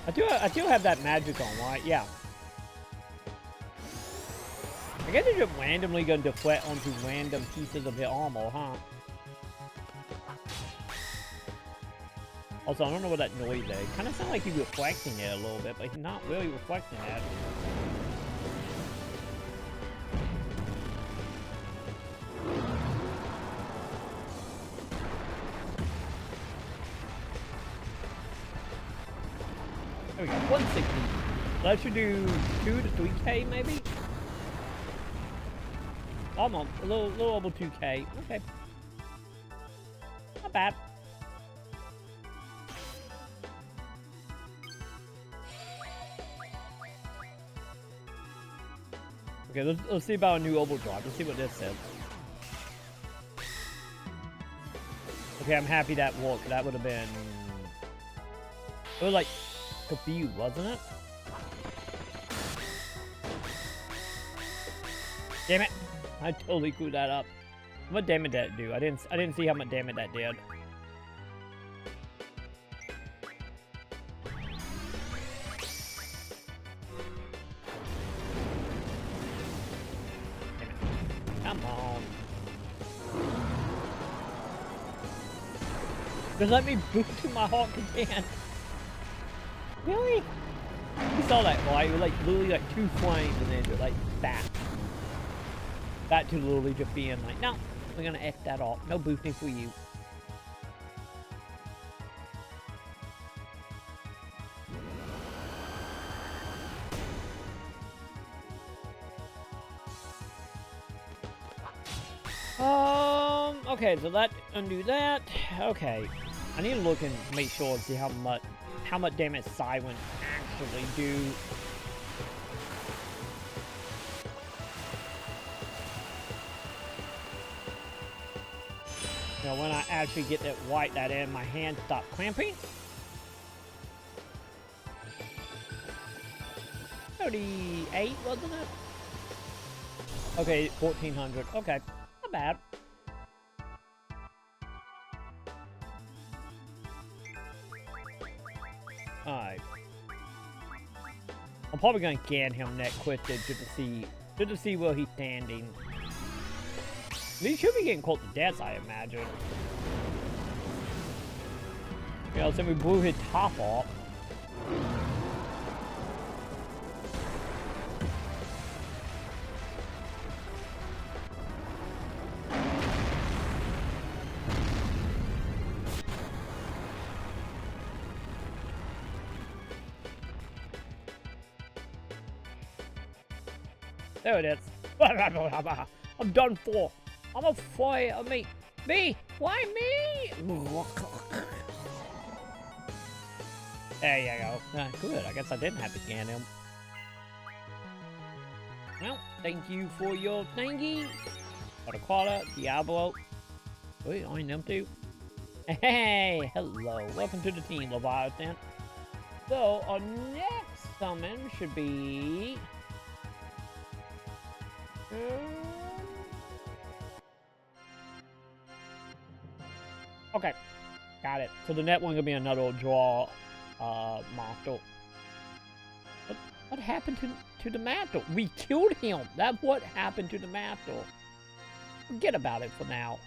I do have that magic on, right? Yeah. I guess it's just randomly gonna deflect onto random pieces of the armor, huh? Also, I don't know what that noise is. It kind of sounds like he's reflecting it a little bit, but he's not really reflecting it. There we go, 160. That should do 2 to 3k maybe? Almost, a little over 2k. Okay. Not bad. Okay, let's see about a new overdrive. Let's see what this says. Okay, I'm happy that worked. That would have been... It was like confused, wasn't it? Damn it! I totally screwed that up. What damage did that do? I didn't see how much damage that did. Come on. Just let me boot to my heart again. Really? You saw that, right? It was like literally like 2 flames and then you're like that. That too literally just being like, no, we're gonna F that off. No boosting for you. Okay, so that undo that. Okay, I need to look and make sure and see how much damage Siren actually do. You know, when I actually get that white that in, my hand stop clamping. 38, wasn't it? Okay, 1400. Okay, not bad. Alright. I'm probably gonna can him next question just to see where he's standing. He should be getting close to death, I imagine. You know, so we blew his top off. There it is. I'm done for. I'm afraid of me. Me? Why me? There you go. Good. I guess I didn't have to can him. Well, thank you for your thingy. Quada, Diablo. Wait, I them too. Hey, hello. Welcome to the team, Leviathan. So, our next summon should be... Okay, got it. So the next one gonna be another draw monster. What happened to the master? We killed him. That's what happened to the master. Forget about it for now.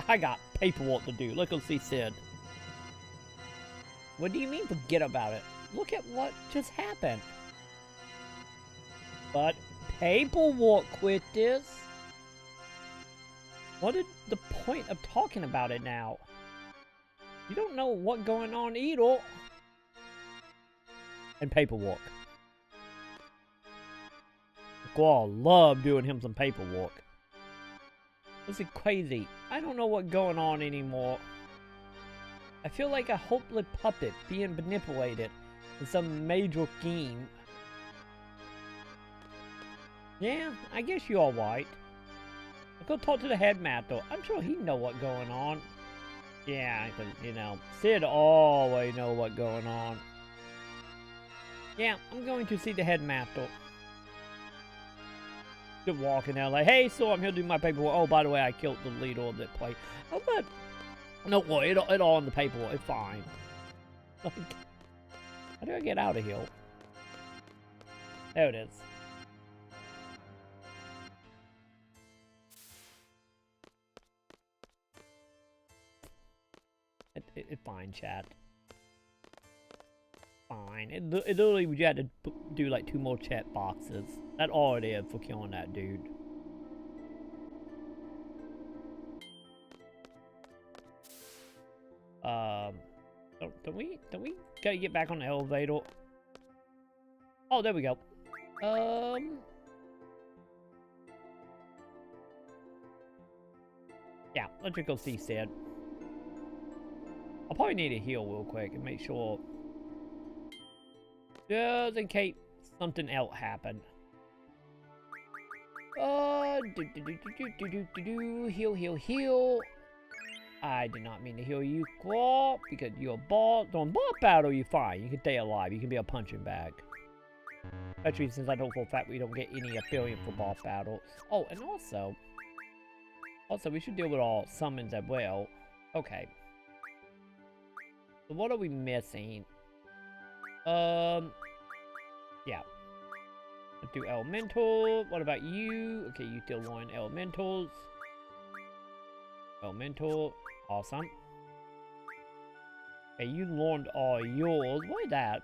I got paperwork to do. Look, let's see Sid. What do you mean forget about it? Look at what just happened. But paperwork with this? What is the point of talking about it now? You don't know what's going on either. And paperwork. Squall love doing him some paperwork. This is crazy. I don't know what's going on anymore. I feel like a hopeless puppet being manipulated in some major scheme. Yeah, I guess you're alright. I'll go talk to the headmaster. I'm sure he know what's going on. Yeah, cause, you know, Sid always know what's going on. Yeah, I'm going to see the headmaster. Just walking out like, hey, so I'm here to do my paperwork. Oh, by the way, I killed the leader of that place. Oh, but don't worry, it all in the paperwork. It's fine. Like, how do I get out of here? There it is. It's fine, chat. Fine. It literally, we had to do like 2 more chat boxes. That all it is for killing that dude. Don't we gotta get back on the elevator? Oh, there we go. Yeah, let's just go see Sid. I'll probably need to heal real quick and make sure. Just in case something else happened. Heal. I did not mean to heal you, Squall, because you're a ball. During ball battle, you're fine. You can stay alive. You can be a punching bag. Especially since I know for a fact we don't get any affiliate for boss battle. Oh, and also, we should deal with all summons as well. Okay. So what are we missing? Yeah. Let's do elemental. What about you? Okay, you still want elementals. Elemental. Awesome. Okay, you learned all yours. What is that?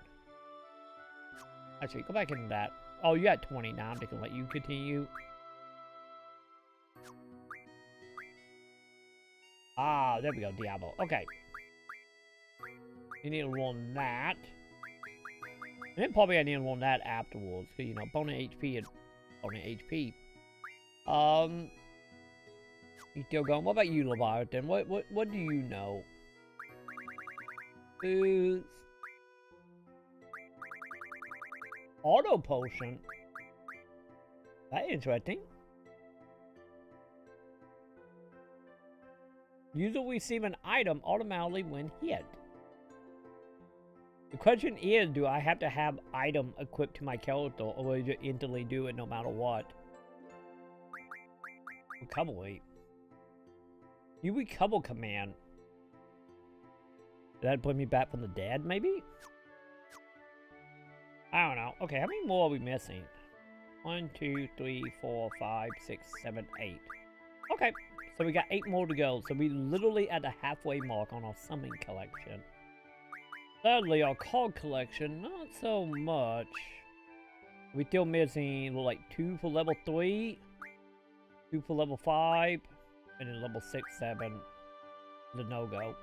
Actually, go back into that. Oh, you got 29. They can let you continue. Ah, there we go, Diablo. Okay. You need to learn that. And then probably I need to learn that afterwards. Cause, you know, bonus HP and bonus HP. You still going? What about you, Leviathan? What do you know? Boots. Auto potion. That's interesting. User receive an item automatically when hit. The question is, do I have to have item equipped to my character, or will you instantly do it no matter what? Recovery. You recover command. Did that bring me back from the dead, maybe? I don't know. Okay, how many more are we missing? 1, 2, 3, 4, 5, 6, 7, 8. Okay, so we got 8 more to go. So we literally at the halfway mark on our summon collection. Sadly, our card collection, not so much. We still missing like 2 for level 3, 2 for level 5, and then level 6, 7 is a no-go.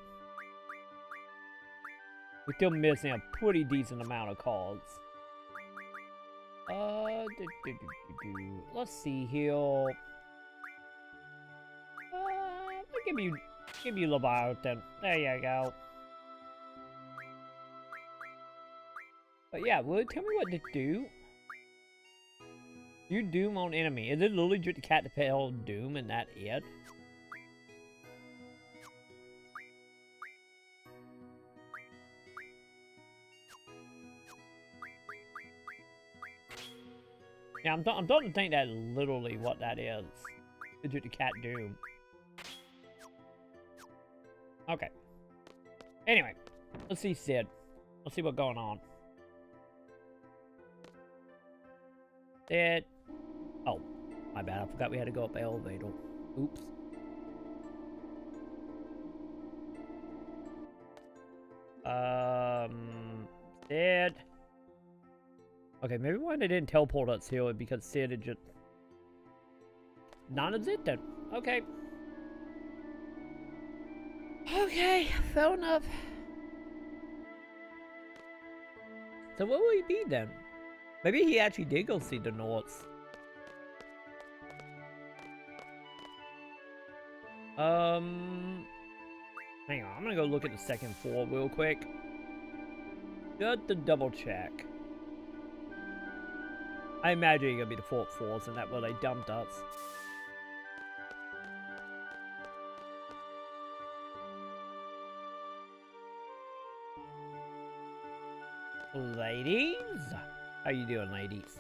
We're still missing a pretty decent amount of cards. Let's see here. I'll give you Leviathan. There you go. But yeah, will it tell me what to do? You doom on enemy. Is it literally just the cat to fail doom and that it? Yeah, I'm starting to think that's literally what that is. It's just the cat doom. Okay. Anyway, let's see Sid. Let's see what's going on. Sid. Oh, my bad. I forgot we had to go up the elevator. Oops. Sid. Okay, maybe why they didn't teleport us here because Sid had just non-existent. Okay. Okay, fair enough. So what will he be then? Maybe he actually did go see the Norts. Hang on, I'm gonna go look at the second floor real quick. Just to double check. I imagine it's gonna be the fourth floors and that's where they dumped us. Ladies? How you doing, ladies?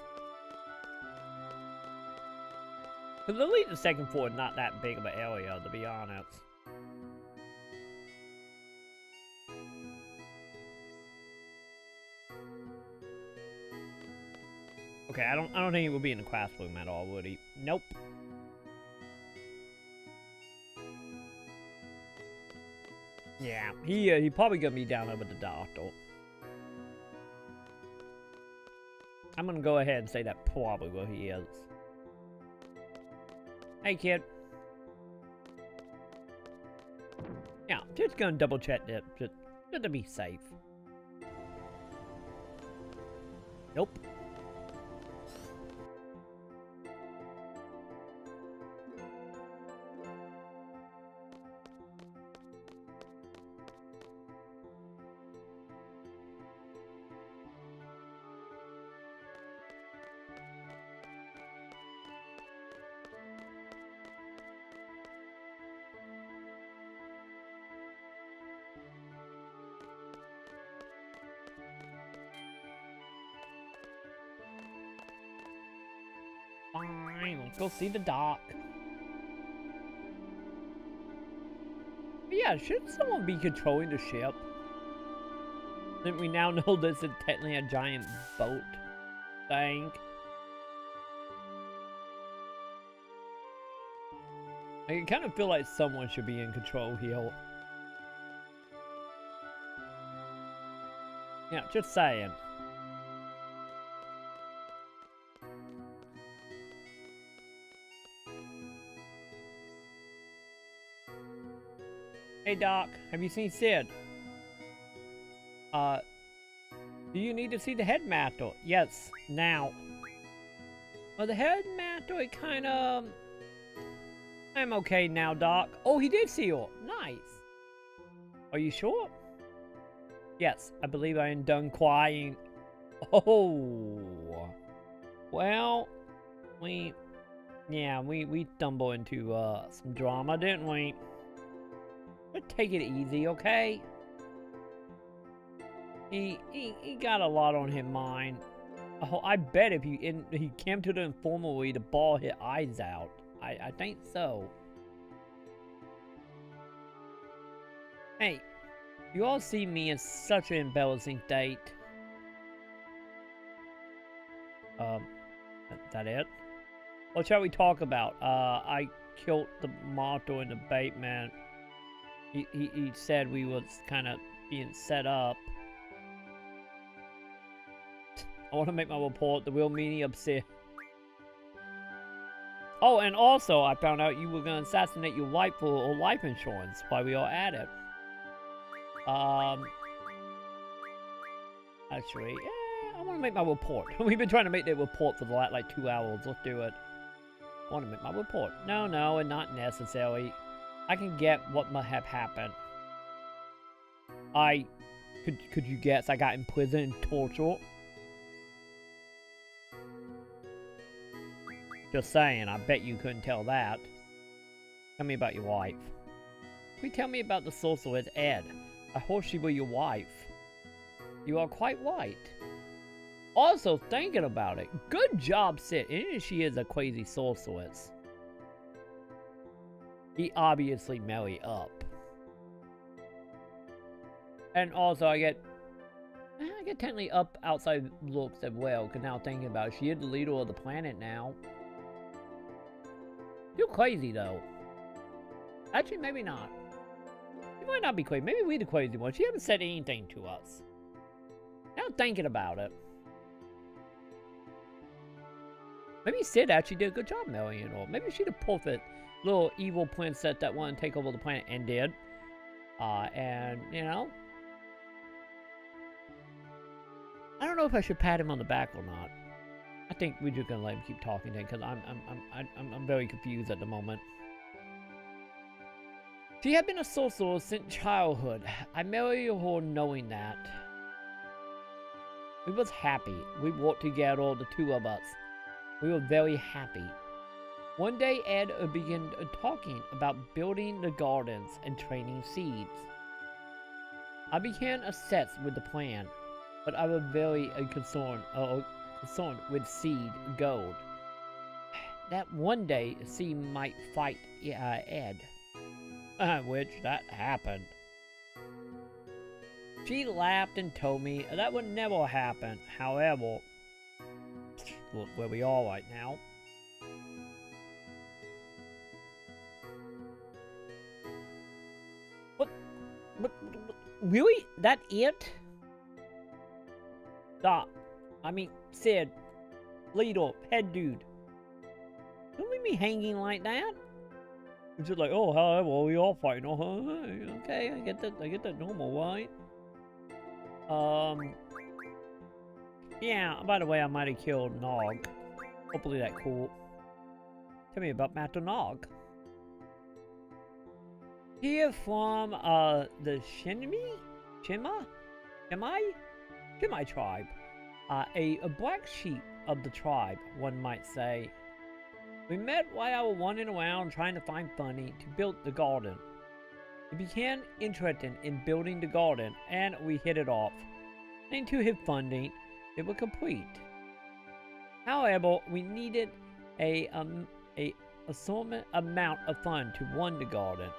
Because at least the second floor is not that big of an area, to be honest. Okay, I don't think he will be in the classroom at all, would he? Nope. Yeah, he probably gonna be down over the doctor. I'm gonna go ahead and say that probably where he is. Hey, kid. Yeah, just gonna double check that, just to be safe. Nope. Fine, let's go see the dock. But yeah, shouldn't someone be controlling the ship? Since we now know this is technically a giant boat thing. I kind of feel like someone should be in control here. Yeah, just saying. Hey Doc, have you seen Sid? Do you need to see the headmaster? Yes, now. Well, the headmaster, it kinda... I'm okay now, Doc. Oh, he did see her. Nice. Are you sure? Yes, I believe I am done crying. Oh. Well, we stumbled into, some drama, didn't we? But take it easy, okay? He got a lot on his mind. Oh, I bet if he came to the infirmary to bawl his eyes out. I think so. Hey, you all see me as such an embarrassing date. That it? What shall we talk about? I killed the martyr in the basement. He said we was kind of being set up. I want to make my report. The real meaning upset. Oh, and also I found out you were going to assassinate your wife for life insurance while we are at it. Actually, yeah, I want to make my report. We've been trying to make that report for the last, like, 2 hours. Let's do it. I want to make my report. No, it's not necessary. I can get what might have happened. Could you guess I got imprisoned and tortured? Just saying, I bet you couldn't tell that. Tell me about your wife. Please tell me about the sorceress Ed. I hope she was your wife. You are quite right. Also, thinking about it, good job, Sid. And she is a crazy sorceress. He obviously married up. And also, I get technically up outside looks as well, because now thinking about it, she is the leader of the planet now. You're crazy, though. Actually, maybe not. She might not be crazy. Maybe we the crazy one. She hasn't said anything to us. Now thinking about it. Maybe Sid actually did a good job marrying her. Maybe she's the perfect little evil princess that wanted to take over the planet and did. And, you know, I don't know if I should pat him on the back or not. I think we're just gonna let him keep talking then, because I'm very confused at the moment. She had been a sorcerer since childhood. I married her knowing that. We was happy. We worked together, the two of us. We were very happy. One day, Ed began talking about building the gardens and training seeds. I began obsessed with the plan, but I was very concerned with seed gold. That one day, seed might fight Ed. Which that happened. She laughed and told me that would never happen. However, look where we are right now. What really? That it? Stop. I mean, Sid, leader, head dude. Don't leave me hanging like that. It's just like, oh, however, we all fighting. Oh, okay, I get that normal, right? Yeah, by the way, I might have killed Nog. Hopefully that cool. Tell me about Master Nog. Here from, the Shemai tribe. A black sheep of the tribe, one might say. We met while I was wandering around trying to find money to build the garden. We began interested in building the garden, and we hit it off. Thanks to his funding, it was complete. However, we needed a assortment amount of funds to run the garden.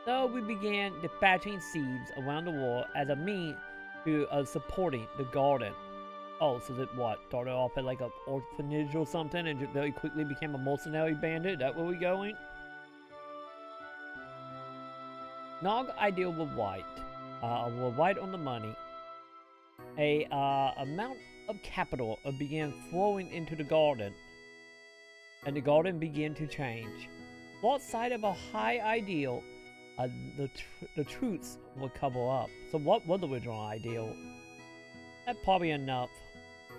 So we began dispatching seeds around the world as a means to supporting the garden. Oh, so that what? Started off at like an orphanage or something and just very quickly became a mercenary bandit? That where we going? Nog idea was right. We're right on the money. A amount of capital began flowing into the garden. And the garden began to change. Lost sight of a high ideal, the truths will cover up. So what was the original ideal? That's probably enough.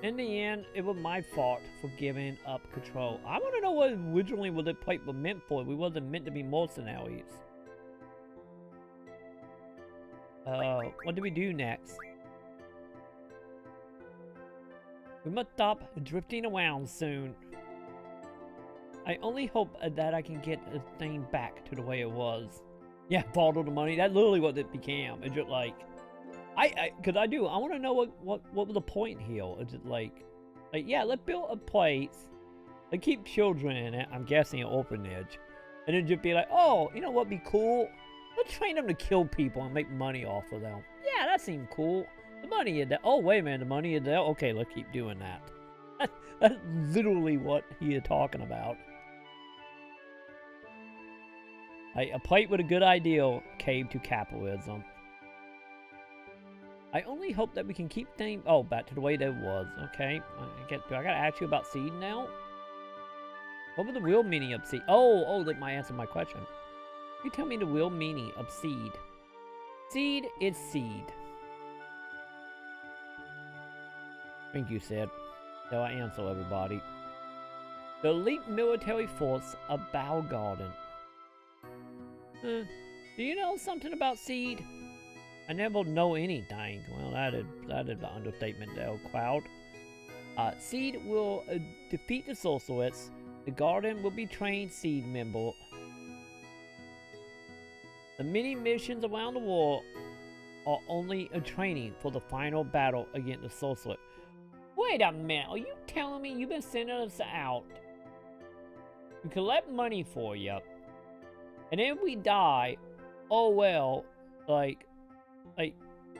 In the end, it was my fault for giving up control. I want to know what originally was the plate was meant for. We wasn't meant to be mercenaries. What do we do next? We must stop drifting around soon. I only hope that I can get the thing back to the way it was. Yeah, borrow the money. That's literally what it became. It's just like, I want to know what was the point here. Is it like, yeah, let's build a place, like keep children in it. I'm guessing an orphanage, and then just be like, oh, you know what'd be cool? Let's train them to kill people and make money off of them. Yeah, that seemed cool. The money is there. Oh wait a minute, the money is there. Okay, let's keep doing that. That's literally what he is talking about. A plate with a good idea came to capitalism. I only hope that we can keep things... Oh, back to the way that was. Okay. Do I gotta ask you about seed now? What was the real meaning of seed? Oh, that might answer my question. You tell me the real meaning of seed. Seed is seed. Thank you, Sid. So I answer everybody. The elite military force of Bow Garden. Do you know something about seed? I never know anything. Well, that is the understatement there, Cloud. Seed will defeat the sorceress. The garden will be trained seed member. The many missions around the world are only a training for the final battle against the sorceress. Wait a minute, are you telling me you've been sending us out to collect money for you, and if we die, oh well, like,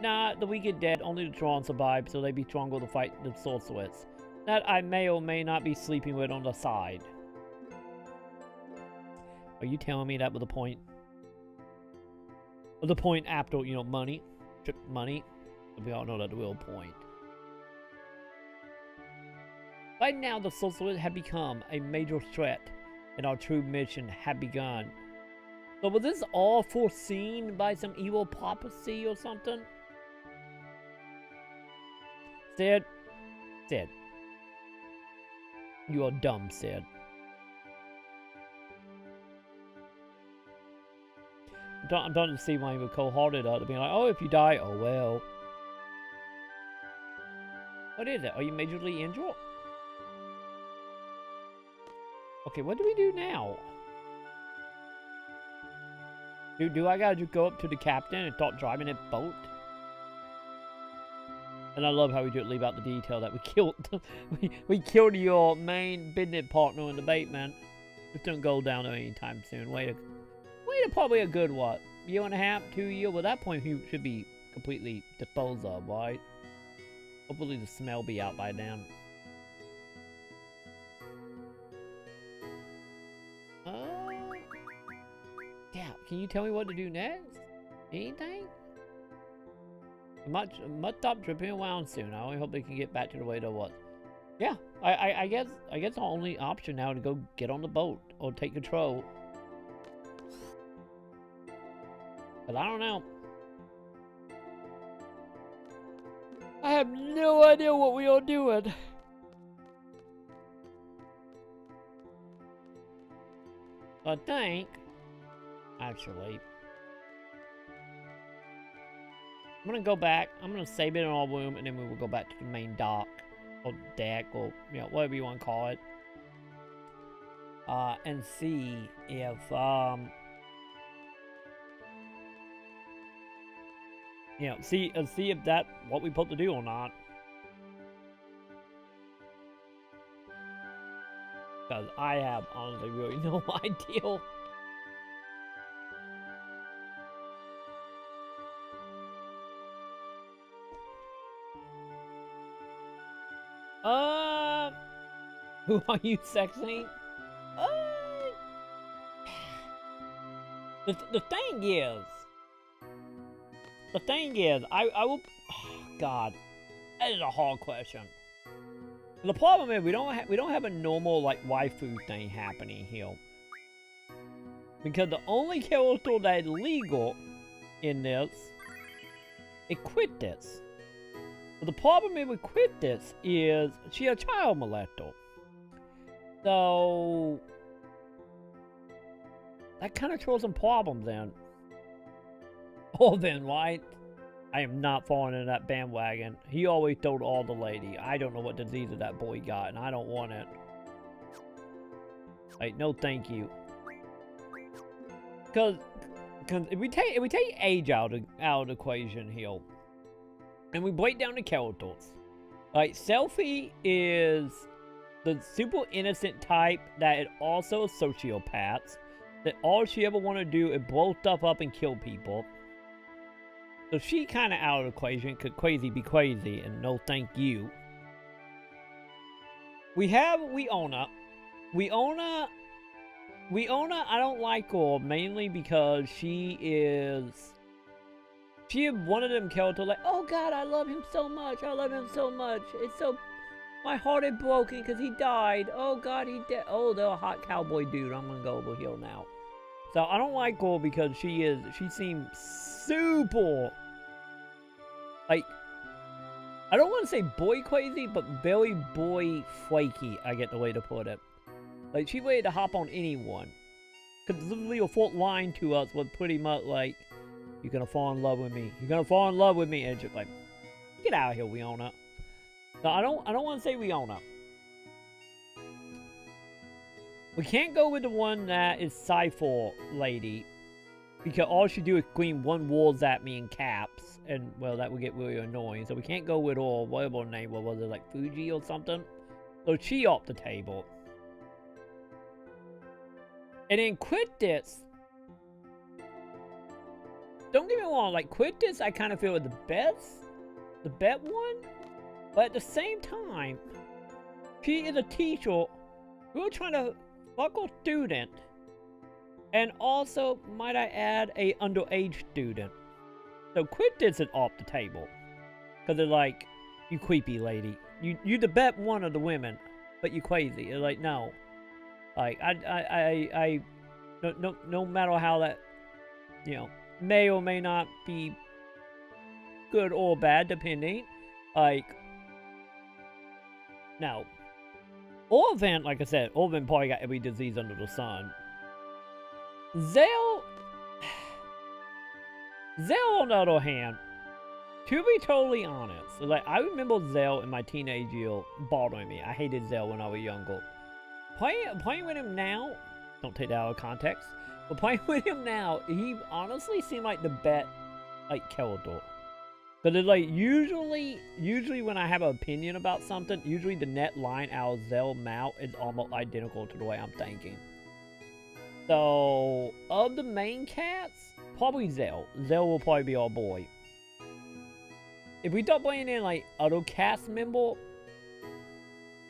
nah, the weak get dead, only the strong survive, so they be stronger to fight the sorceress. That I may or may not be sleeping with on the side. Are you telling me that was the point? The point after, you know, money? Money? We all know that's the real point. By now, the sorcerers have become a major threat, and our true mission had begun. So was this all foreseen by some evil prophecy or something? Sid. You are dumb, Sid. I'm starting to see why he was cold-hearted to be like, oh, if you die, oh well. What is it? Are you majorly injured? Okay, what do we do now? Do I gotta just go up to the captain and start driving a boat? And I love how we just leave out the detail that we killed we killed your main business partner in the bait, man. This don't go down anytime soon. Wait probably a good what? Year and a half, 2 years? Well, at that point he should be completely disposed of, right? Hopefully the smell be out by then. Yeah, can you tell me what to do next? Anything? I must stop tripping around soon. I only hope they can get back to the way they was. Yeah, I guess the only option now to go get on the boat or take control. But I don't know. I have no idea what we are doing. I think, actually, I'm gonna go back. I'm gonna save it in our room, and then we will go back to the main dock or deck or whatever you want to call it, and see if see if that's what we're supposed to do or not. Because I have honestly really no idea. Who are you sexing? The thing is, I will. Oh, God, that is a hard question. The problem is we don't have a normal like waifu thing happening here, because the only character that is legal in this is Quittis. But the problem with Quittis is she a child molester, so that kind of throws some problems in. Oh, then, right? I am not falling into that bandwagon. He always told all the lady. I don't know what disease that boy got, and I don't want it. Like, no thank you. Because if we take age out of the equation here, and we break down the characters, like, Selfie is the super innocent type that is also a sociopath, that all she ever want to do is blow stuff up and kill people. So she kind of out of the equation, could crazy be crazy, and no thank you. We have Leona. Leona, I don't like her, mainly because she is one of them characters like, oh God, I love him so much, it's so, my heart is broken because he died, oh God, he dead, oh, they're a hot cowboy dude, I'm gonna go over here now. So I don't like her because she seems super, like, I don't want to say boy crazy, but very boy flaky, I get the way to put it. Like, she ready to hop on anyone. Because literally a fourth line to us was pretty much like, you're gonna fall in love with me. You're gonna fall in love with me. And it's just like, get out of here, Leona. No, I don't want to say Leona. We can't go with the one that is Seifer lady, because all she do is scream one words at me in caps, and well, that would get really annoying. So we can't go with her, whatever her name was it like Fuji or something? So she off the table. And then Quittis, don't get me wrong, like Quittis I kind of feel is the best one, but at the same time, she is a teacher who are trying to fuck a student, and also, might I add, a underage student. So Quittis is off the table, because they're like, you creepy lady, you the best one of the women. but you crazy. It's like, no. Like, no matter how that, you know, may or may not be good or bad, depending. Like, now, Olivant, like I said, Olivant probably got every disease under the sun. Zell, on the other hand, to be totally honest, like, I remember Zell in my teenage year bothering me. I hated Zell when I was younger. Playing with him now, don't take that out of context, but playing with him now, he honestly seemed like the best, like, character. Because it's like, usually when I have an opinion about something, usually the net line out of Zell's mouth is almost identical to the way I'm thinking. So, of the main cats, probably Zell. Zell will probably be our boy. If we start bringing in, like, other cast member,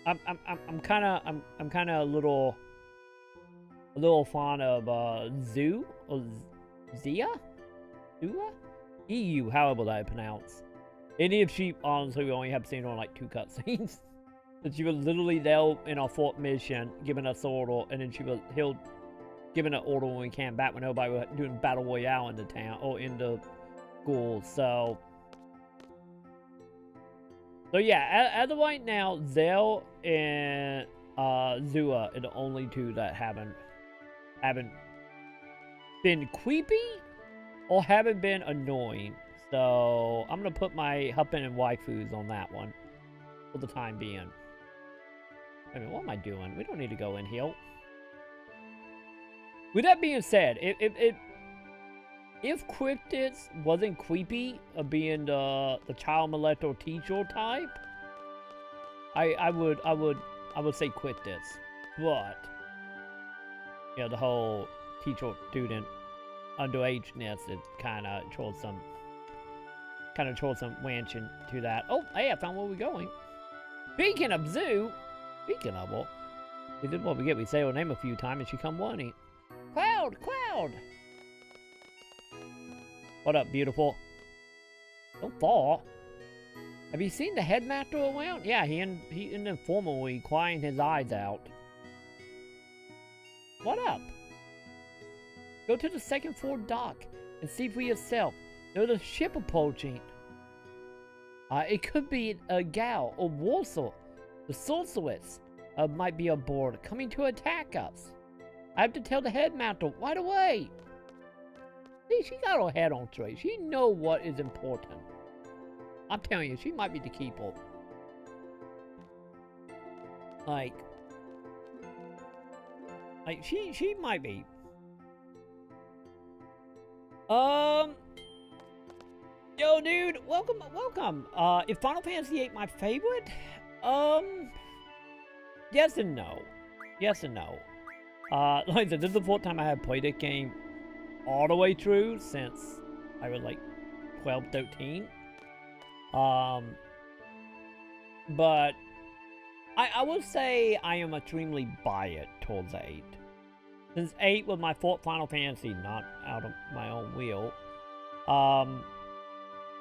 I'm kind of a little fond of Zoo or Zia, EU, however that I pronounce. Any of she, honestly, we only have seen her on like 2 cutscenes. But she was literally there in our 4th mission, giving us order, and then she was giving an order when we came back when everybody was doing battle royale in the town or in the school. So yeah, as of right now, Zell and Zua are the only 2 that haven't been creepy or haven't been annoying. So I'm gonna put my Huppin and waifus on that one for the time being. I mean, what am I doing? We don't need to go in here. With that being said, if Cryptids wasn't creepy of being the child molester teacher type, I would say Cryptids. But you know, the whole teacher student underageness, it kind of throws some wenching to that. Oh, hey, I found where we're going. Speaking of zoo, well, this is what we get. We say her name a few times and she come running. Cloud! What up, beautiful? Don't fall. Have you seen the headmaster around? Yeah, he informally crying his eyes out. What up? Go to the 2nd floor dock and see for yourself. There's a ship approaching. It could be a gal or Warsaw. The sorceress might be aboard, coming to attack us. I have to tell the headmaster right away. See, she got her head on straight. She know what is important. I'm telling you, she might be the keeper. Like she might be. Yo, dude, welcome. Is Final Fantasy VIII my favorite? Yes and no. Like I said, this is the 4th time I have played this game all the way through since I was like 12, 13. But I would say I am extremely biased towards 8. Since 8 was my 4th Final Fantasy, not out of my own will.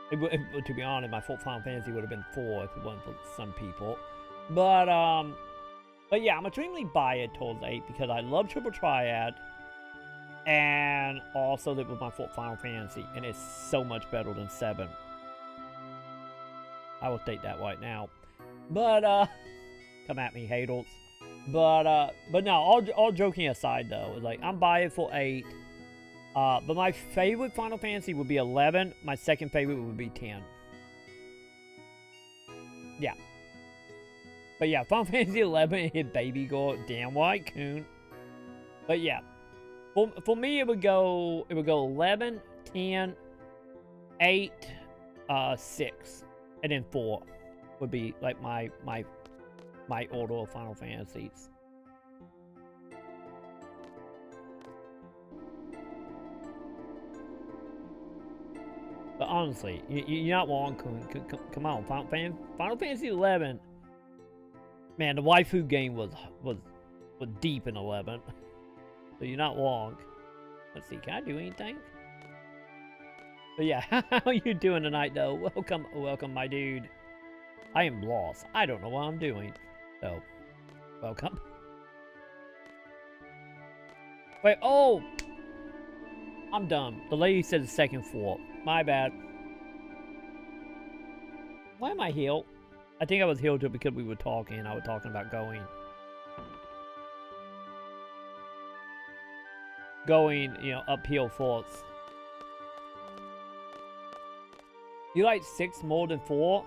To be honest, my 4th Final Fantasy would have been 4 if it wasn't for some people. But yeah, I'm extremely biased towards 8 because I love Triple Triad. And also that was my 4th Final Fantasy. And it's so much better than 7. I will state that right now. But, come at me, haters. But no, all joking aside though, it's like, I'm biased for 8. But my favorite Final Fantasy would be 11. My second favorite would be 10. Yeah. But yeah, Final Fantasy 11 hit baby girl, damn white coon. But yeah, for me it would go 11, 10, 8, 6, and then 4 would be like my order of Final Fantasies. But honestly, you're not wrong. Come on, Final Fantasy 11. Man, the waifu game was deep in 11. So you're not wrong. Let's see, can I do anything? But yeah, how are you doing tonight, though? Welcome, my dude. I am lost. I don't know what I'm doing. So, Welcome. Wait, oh! I'm dumb. The lady said the second floor. My bad. Why am I healed? I think I was healed just because we were talking. I was talking about going, you know, uphill forts. You like 6 more than 4?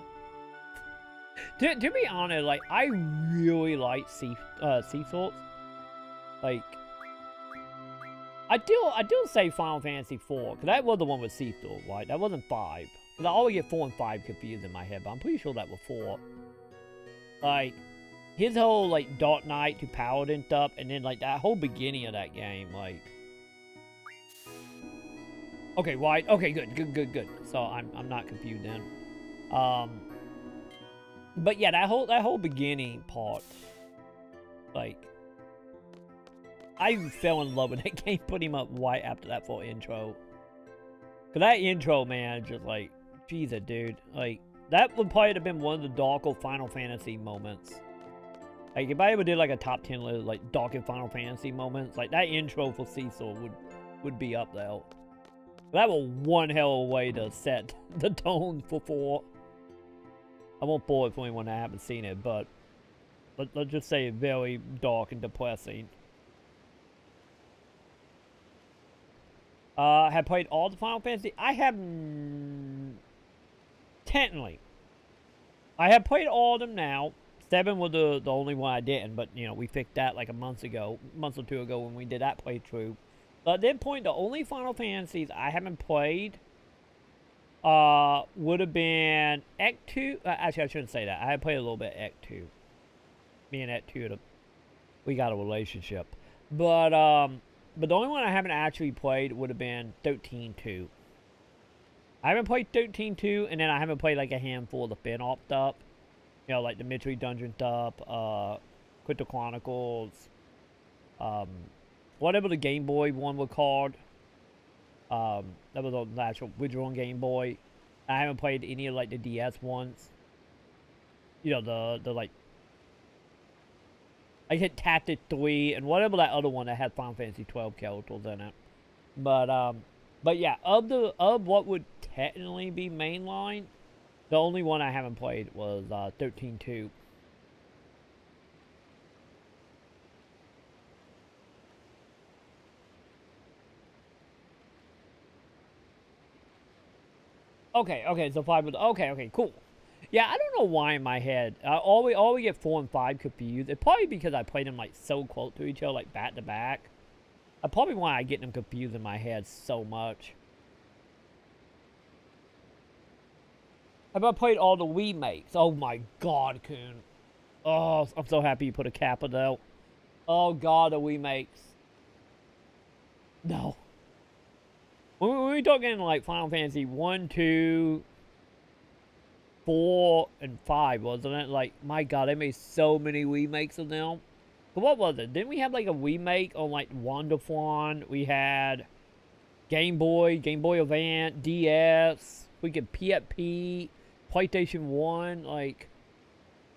To be honest, like, I really like sea sorts. Like, I do say Final Fantasy 4, because that was the one with sea sort, right? That wasn't 5. Because I always get 4 and 5 confused in my head, but I'm pretty sure that was 4. Like, his whole, like, Dark Knight to Paladin stuff, and then, like, that whole beginning of that game, like... Okay, right. Okay, good. So, I'm not confused then. But yeah, that whole beginning part, like... I fell in love with that game pretty much right after that full intro. Cause that intro, man, just like, Jesus, dude. Like, that would probably have been one of the darker Final Fantasy moments. Like, if I ever did like a top 10 list, like, darker Final Fantasy moments, like, that intro for Cecil would be up there. That was one hell of a way to set the tone for 4. I won't spoil it for anyone that haven't seen it, but let's just say very dark and depressing. Have played all the Final Fantasy. I have technically. I have played all of them now. 7 was the only one I didn't, but you know, we fixed that like a month or 2 ago when we did that playthrough. But at that point, the only Final Fantasies I haven't played would have been Act 2. Actually, I shouldn't say that. I have played a little bit of Act 2. Me and Act 2, we got a relationship. But the only one I haven't actually played would have been 13-2. I haven't played 13-2, and then I haven't played like a handful of the spin-off stuff. You know, like the Mystery Dungeon stuff, Crystal Chronicles, whatever the Game Boy one was called. That was the actual original Game Boy. I haven't played any of like the DS ones. You know, the like... I hit Tactic 3 and whatever that other one that had Final Fantasy 12 characters in it. But yeah, of what would technically be mainline, the only one I haven't played was 13-2. Okay, so 5 was... Okay, cool. Yeah, I don't know why in my head, I always get 4 and 5 confused. It's probably because I played them, like, so close to each other, like, back to back. That's probably why I get them confused in my head so much. Have I played all the remakes? Oh my god, Coon. Oh, I'm so happy you put a kappa, though. Oh god, the remakes. No. When we talking, like, Final Fantasy 1, 2... 4 and 5, wasn't it? Like, my god, they made so many remakes of them. But what was it? Didn't we have like a remake on like Wonderfwan? We had Game Boy Advance, DS, we could PSP, PlayStation 1, like,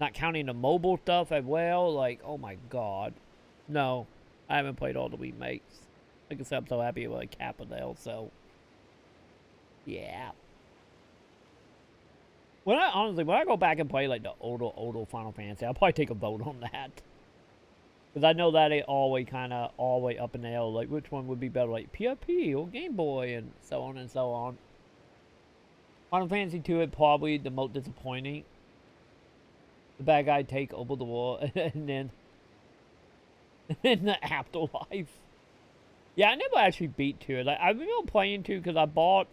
not counting the mobile stuff as well. Like, oh my god. No, I haven't played all the remakes. Like I said, I'm so happy with like Cappadel, so yeah. Honestly, when I go back and play, like, the older Final Fantasy, I'll probably take a vote on that. Because I know that it always up in the air, like, which one would be better, like, PSP or Game Boy, and so on and so on. Final Fantasy 2 is probably the most disappointing. The bad guy take over the world, and then the afterlife. Yeah, I never actually beat 2. Like, I remember playing 2 because I bought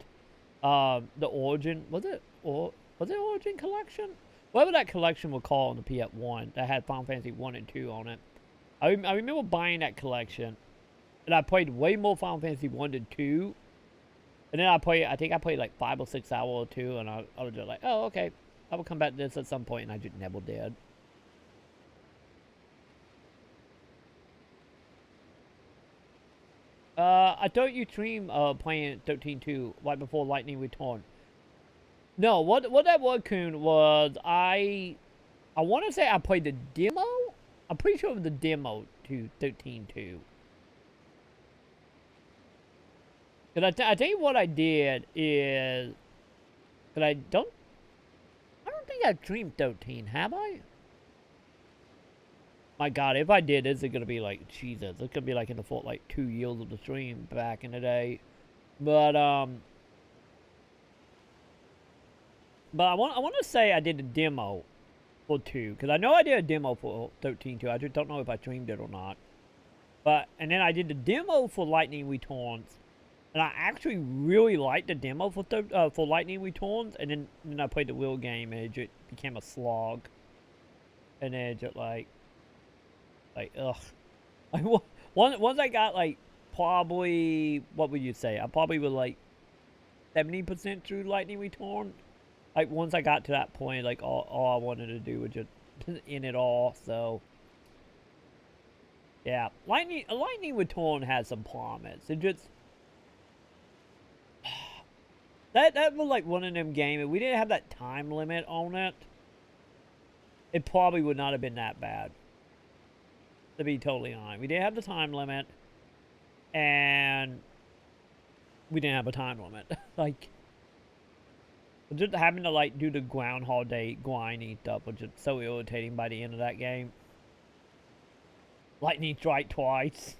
the Origin, was it Origin Collection? Whatever that collection was called on the PS1 that had Final Fantasy 1 and 2 on it. I remember buying that collection, and I played way more Final Fantasy 1 than 2. And then I think I played like 5 or 6 hours or 2, and I was just like, oh, okay, I will come back to this at some point, and I just never did. I thought you streamed playing 13-2 right before Lightning Return. No, what that was, Coon, was I want to say I played the demo, I'm pretty sure it was the demo to 13.2. Because I tell you what I did is, because I don't think I've streamed 13, have I? My God, if I did, this is gonna be like, Jesus, it's gonna be like in the full, like 2 years of the stream back in the day. But I want to say I did a demo for 2, because I know I did a demo for 13.2. I just don't know if I streamed it or not. But, and then I did the demo for Lightning Returns, and I actually really liked the demo for Lightning Returns, and then I played the real game, and it just became a slog. And then just like, ugh. Once I got, like, probably, what would you say? I probably was, like, 70% through Lightning Return. Like, once I got to that point, like, all I wanted to do was just end it all, so. Yeah, Lightning Return has some promise. It just... That was, like, one of them games. If we didn't have that time limit on it, it probably would not have been that bad. To be totally honest. We didn't have the time limit, and we didn't have a time limit. Like, just having to, like, do the Groundhog Day grinding stuff was just so irritating by the end of that game. Lightning Strike twice.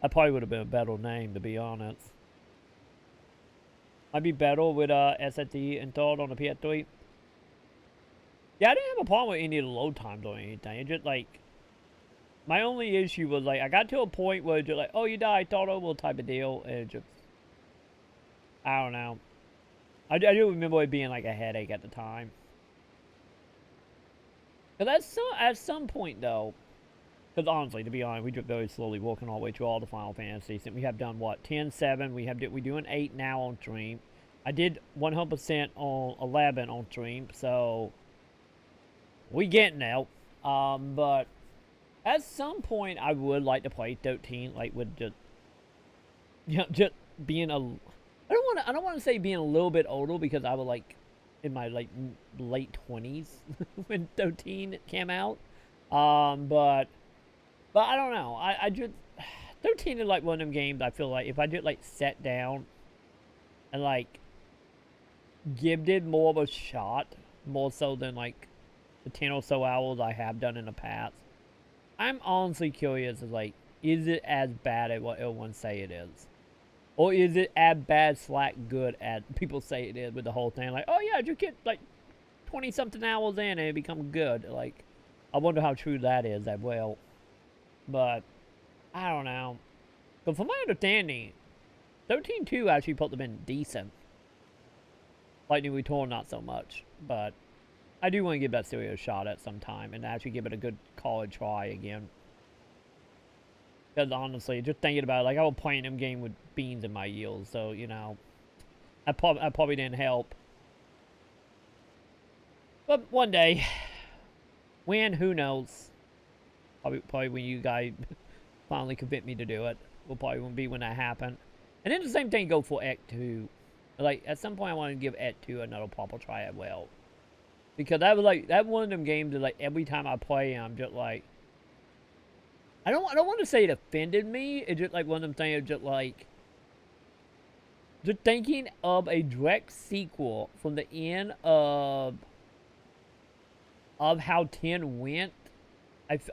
That probably would have been a better name, to be honest. Might be better with SSD installed on the PS3. Yeah, I didn't have a problem with any of the load times or anything. It just, like, my only issue was, like, I got to a point where it's just like, oh, you died, thought over type of deal, and it just, I don't know. I do remember it being, like, a headache at the time. But at some point, though, because honestly, to be honest, we just very slowly working our way through all the Final Fantasies. And we have done, what, 10, 7, we're doing 8 now on stream. I did 100% on 11 on stream, so we getting out. But at some point, I would like to play 13, like, with just, you know, just being a, I don't want to say being a little bit older, because I was, like, in my, like, late 20s when 13 came out. But I don't know. I just, 13 is, like, one of them games I feel like if I just, like, sat down and, like, give it more of a shot, more so than, like, the 10 or so hours I have done in the past, I'm honestly curious as, like, is it as bad as what everyone say it is? Or is it as bad / good as people say it is with the whole thing? Like, oh yeah, you get, like, 20-something hours in and it become good. Like, I wonder how true that is as well. But, I don't know. But from my understanding, 13.2 actually supposed to have been decent. Lightning Return, not so much. But I do want to give that series a shot at some time and actually give it a good college try again. Because honestly, just thinking about it, like, I was playing them game with beans in my ears, so, you know, I probably didn't help. But one day, when, who knows? Probably when you guys finally convince me to do it, will probably be when that happens. And then the same thing go for Act 2. Like, at some point I want to give Act 2 another proper try as well. Because that was like, that one of them games that, like, every time I play, I'm just like, I don't want to say it offended me. It's just like one of them things, just like, just thinking of a direct sequel from the end of how 10 went.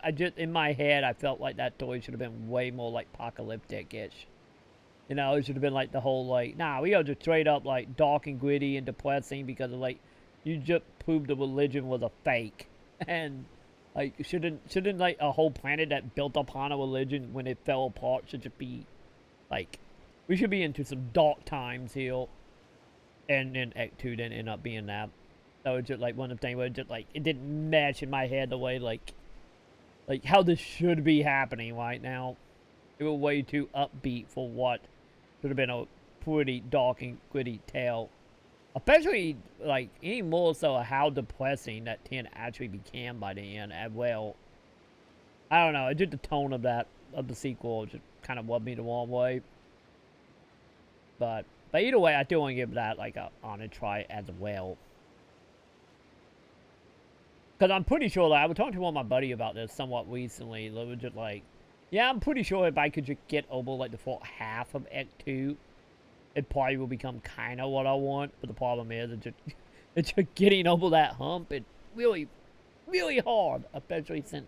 I just, in my head, I felt like that story should have been way more, like, apocalyptic-ish. You know, it should have been, like, the whole, like, nah, we are just straight up, like, dark and gritty and depressing because of, like, you just proved the religion was a fake. And, like, shouldn't, like, a whole planet that built upon a religion when it fell apart should just be, like, we should be into some dark times here. And then Act 2 didn't end up being that. So it's just, like, one of the things where it just, like, it didn't match in my head the way, like, how this should be happening right now. It was way too upbeat for what should have been a pretty dark and gritty tale. Especially, like, any more so how depressing that 10 actually became by the end as well. I don't know, it's just the tone of the sequel just kind of rubbed me the wrong way. But either way, I still want to give that, like, a honest try as well. Because I'm pretty sure, like, I was talking to one of my buddy about this somewhat recently. They were just like, yeah, I'm pretty sure if I could just get over, like, the full half of Act 2, it probably will become kind of what I want. But the problem is, it's just getting over that hump. It's really, really hard, especially since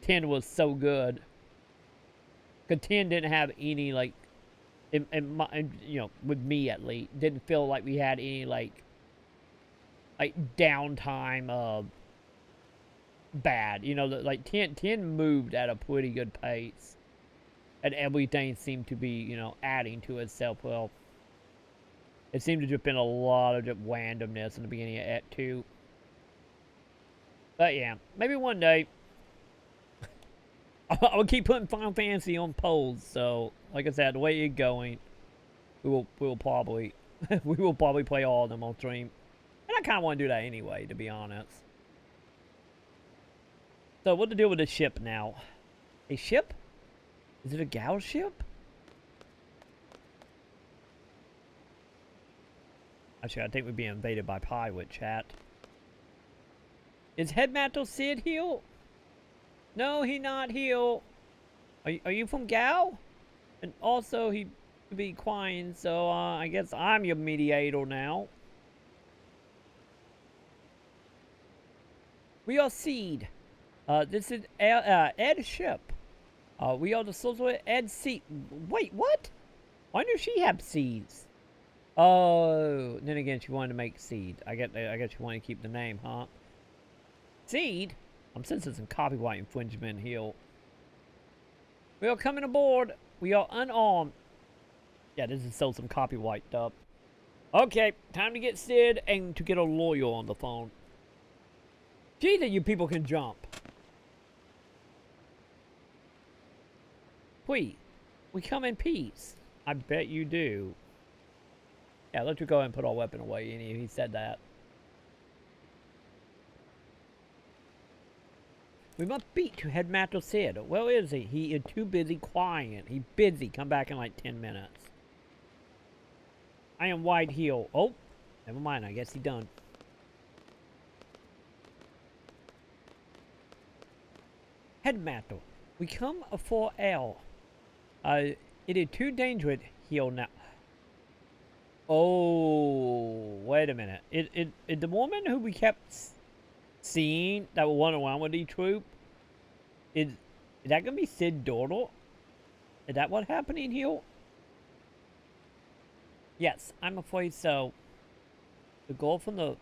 10 was so good. Because 10 didn't have any, like, you know, with me at least, didn't feel like we had any, like downtime of bad. You know, like 10 moved at a pretty good pace. And everything seemed to be, you know, adding to itself. Well, it seemed to just been a lot of just randomness in the beginning of Act 2. But yeah, maybe one day I will keep putting Final Fantasy on polls. So, like I said, the way it's going, we will probably play all of them on stream. And I kind of want to do that anyway, to be honest. So, what to do with the ship now? A ship? Is it a Gal ship? Actually, I think we're being invaded by Pirate chat. Is Headmaster Sid here? No, he not here. Are you from Gal? And also, he be crying, so I guess I'm your mediator now. We are Seed. This is Ed's ship. We are the sorcerer Ed Seed. Wait, what? Why does she have seeds? Oh, then again, she wanted to make Seed. I guess she wanted to keep the name, huh? Seed? I'm sensing some copyright infringement here. We are coming aboard. We are unarmed. Yeah, this is still some copyright stuff. Okay, time to get Sid and to get a lawyer on the phone. Gee, that you people can jump. We come in peace. I bet you do. Yeah, let's just go ahead and put our weapon away. He said that. We must beat to Headmaster Sid. Where is he? He is too busy crying. He busy. Come back in like 10 minutes. I am wide heel. Oh, never mind. I guess he done. Headmaster, we come for L. It is too dangerous here now. Oh, wait a minute. Is the woman who we kept seeing that will run around with the troop, is that gonna be Sid daughter? Is that what's happening here? Yes, I'm afraid so. The girl from the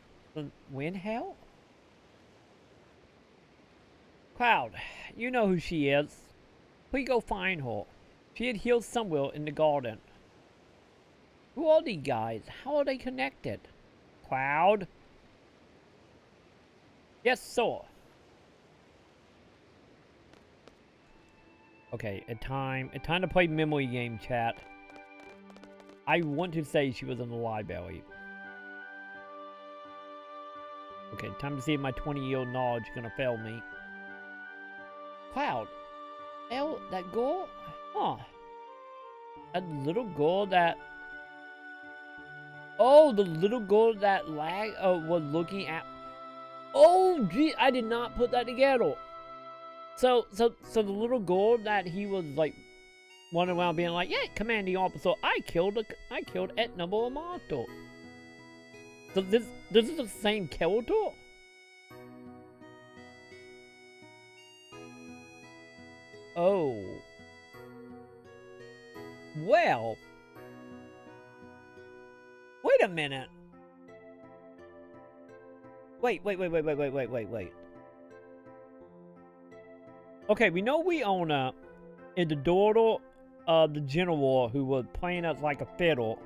wind hell? Cloud, you know who she is. Please go find her. She had healed somewhere in the garden. Who are these guys? How are they connected? Cloud? Yes, sir. Okay, it's time to play memory game, chat. I want to say she was in the library. Okay, time to see if my 20-year-old knowledge is gonna fail me. Cloud. That girl? Huh. That little girl that... Oh, the little girl that was looking at... Oh, gee, I did not put that together. So the little girl that he was like running around being like, yeah, commanding officer, I killed X number of monsters. So this is the same character? Oh. Well. Wait a minute. Wait. Okay, we know Leona is the daughter of the general who was playing us like a fiddle.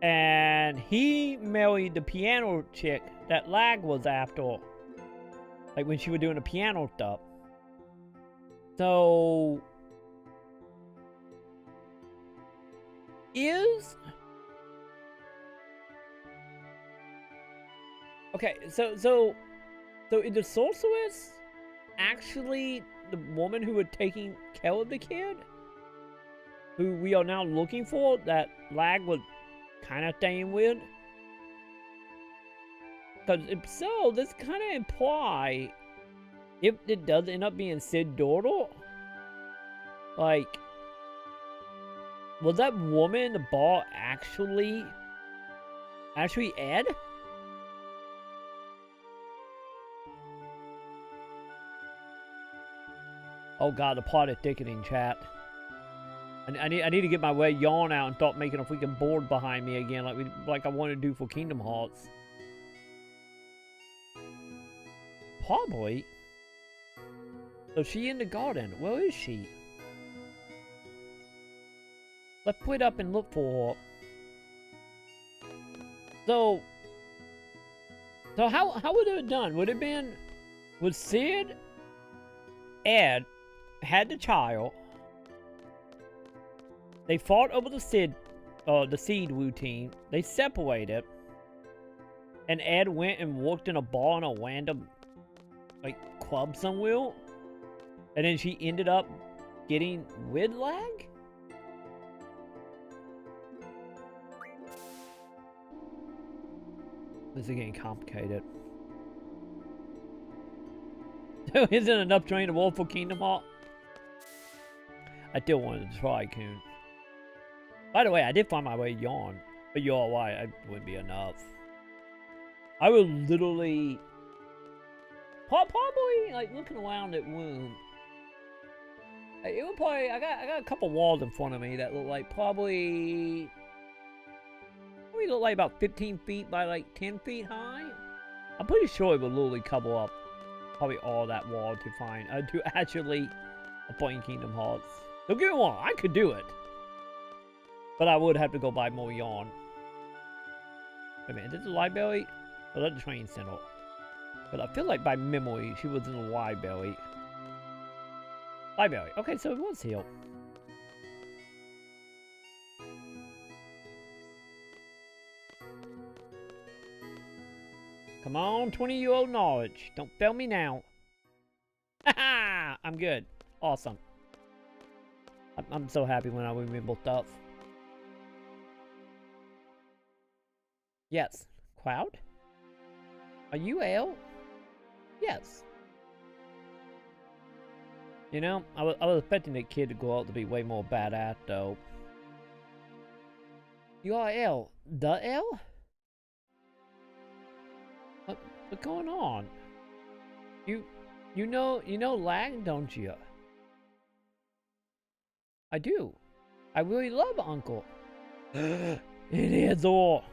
And he married the piano chick that Lag was after. Like when she was doing the piano stuff. So... Okay, so is the sorceress actually the woman who was taking care of the kid? Who we are now looking for, that Lag was kind of staying with? Because if so, this kind of imply, if it does end up being Sid Dordle, like, was that woman in the bar actually Ed? Oh god, the plot is thickening, chat. I need to get my way yawn out and start making a freaking board behind me again, like I wanted to do for Kingdom Hearts. Probably. So she in the garden. Where is she? Let's put up and look for her. So how would it have done? Would it have been, would Sid, Ed, had the child, they fought over the Seed routine, they separated, and Ed went and worked in a bar in a random, like, club somewhere, and then she ended up getting with lag? This is getting complicated. There isn't enough train to walk for Kingdom Hearts. I still wanted to try, Coon. By the way, I did find my way yawn, but you're right, it wouldn't be enough. I would literally, probably like looking around at room. It would probably, I got a couple walls in front of me that look like probably look like about 15 feet by like 10 feet high. I'm pretty sure it would literally cover up probably all that wall to find, to actually play Kingdom Hearts. Don't get me wrong, I could do it. But I would have to go buy more yarn. Wait a minute, is this a library? Oh, that's the train center. But I feel like by memory, she was in the library. Library. Okay, so it was here. Come on, 20-year-old knowledge. Don't fail me now. Haha! I'm good. Awesome. I'm so happy when I remember stuff. Yes. Cloud? Are you L? Yes. You know, I was expecting that kid to grow up to be way more badass, though. You are L. The L? What's going on? You know lag, don't you? I do. I really love Uncle. It is all.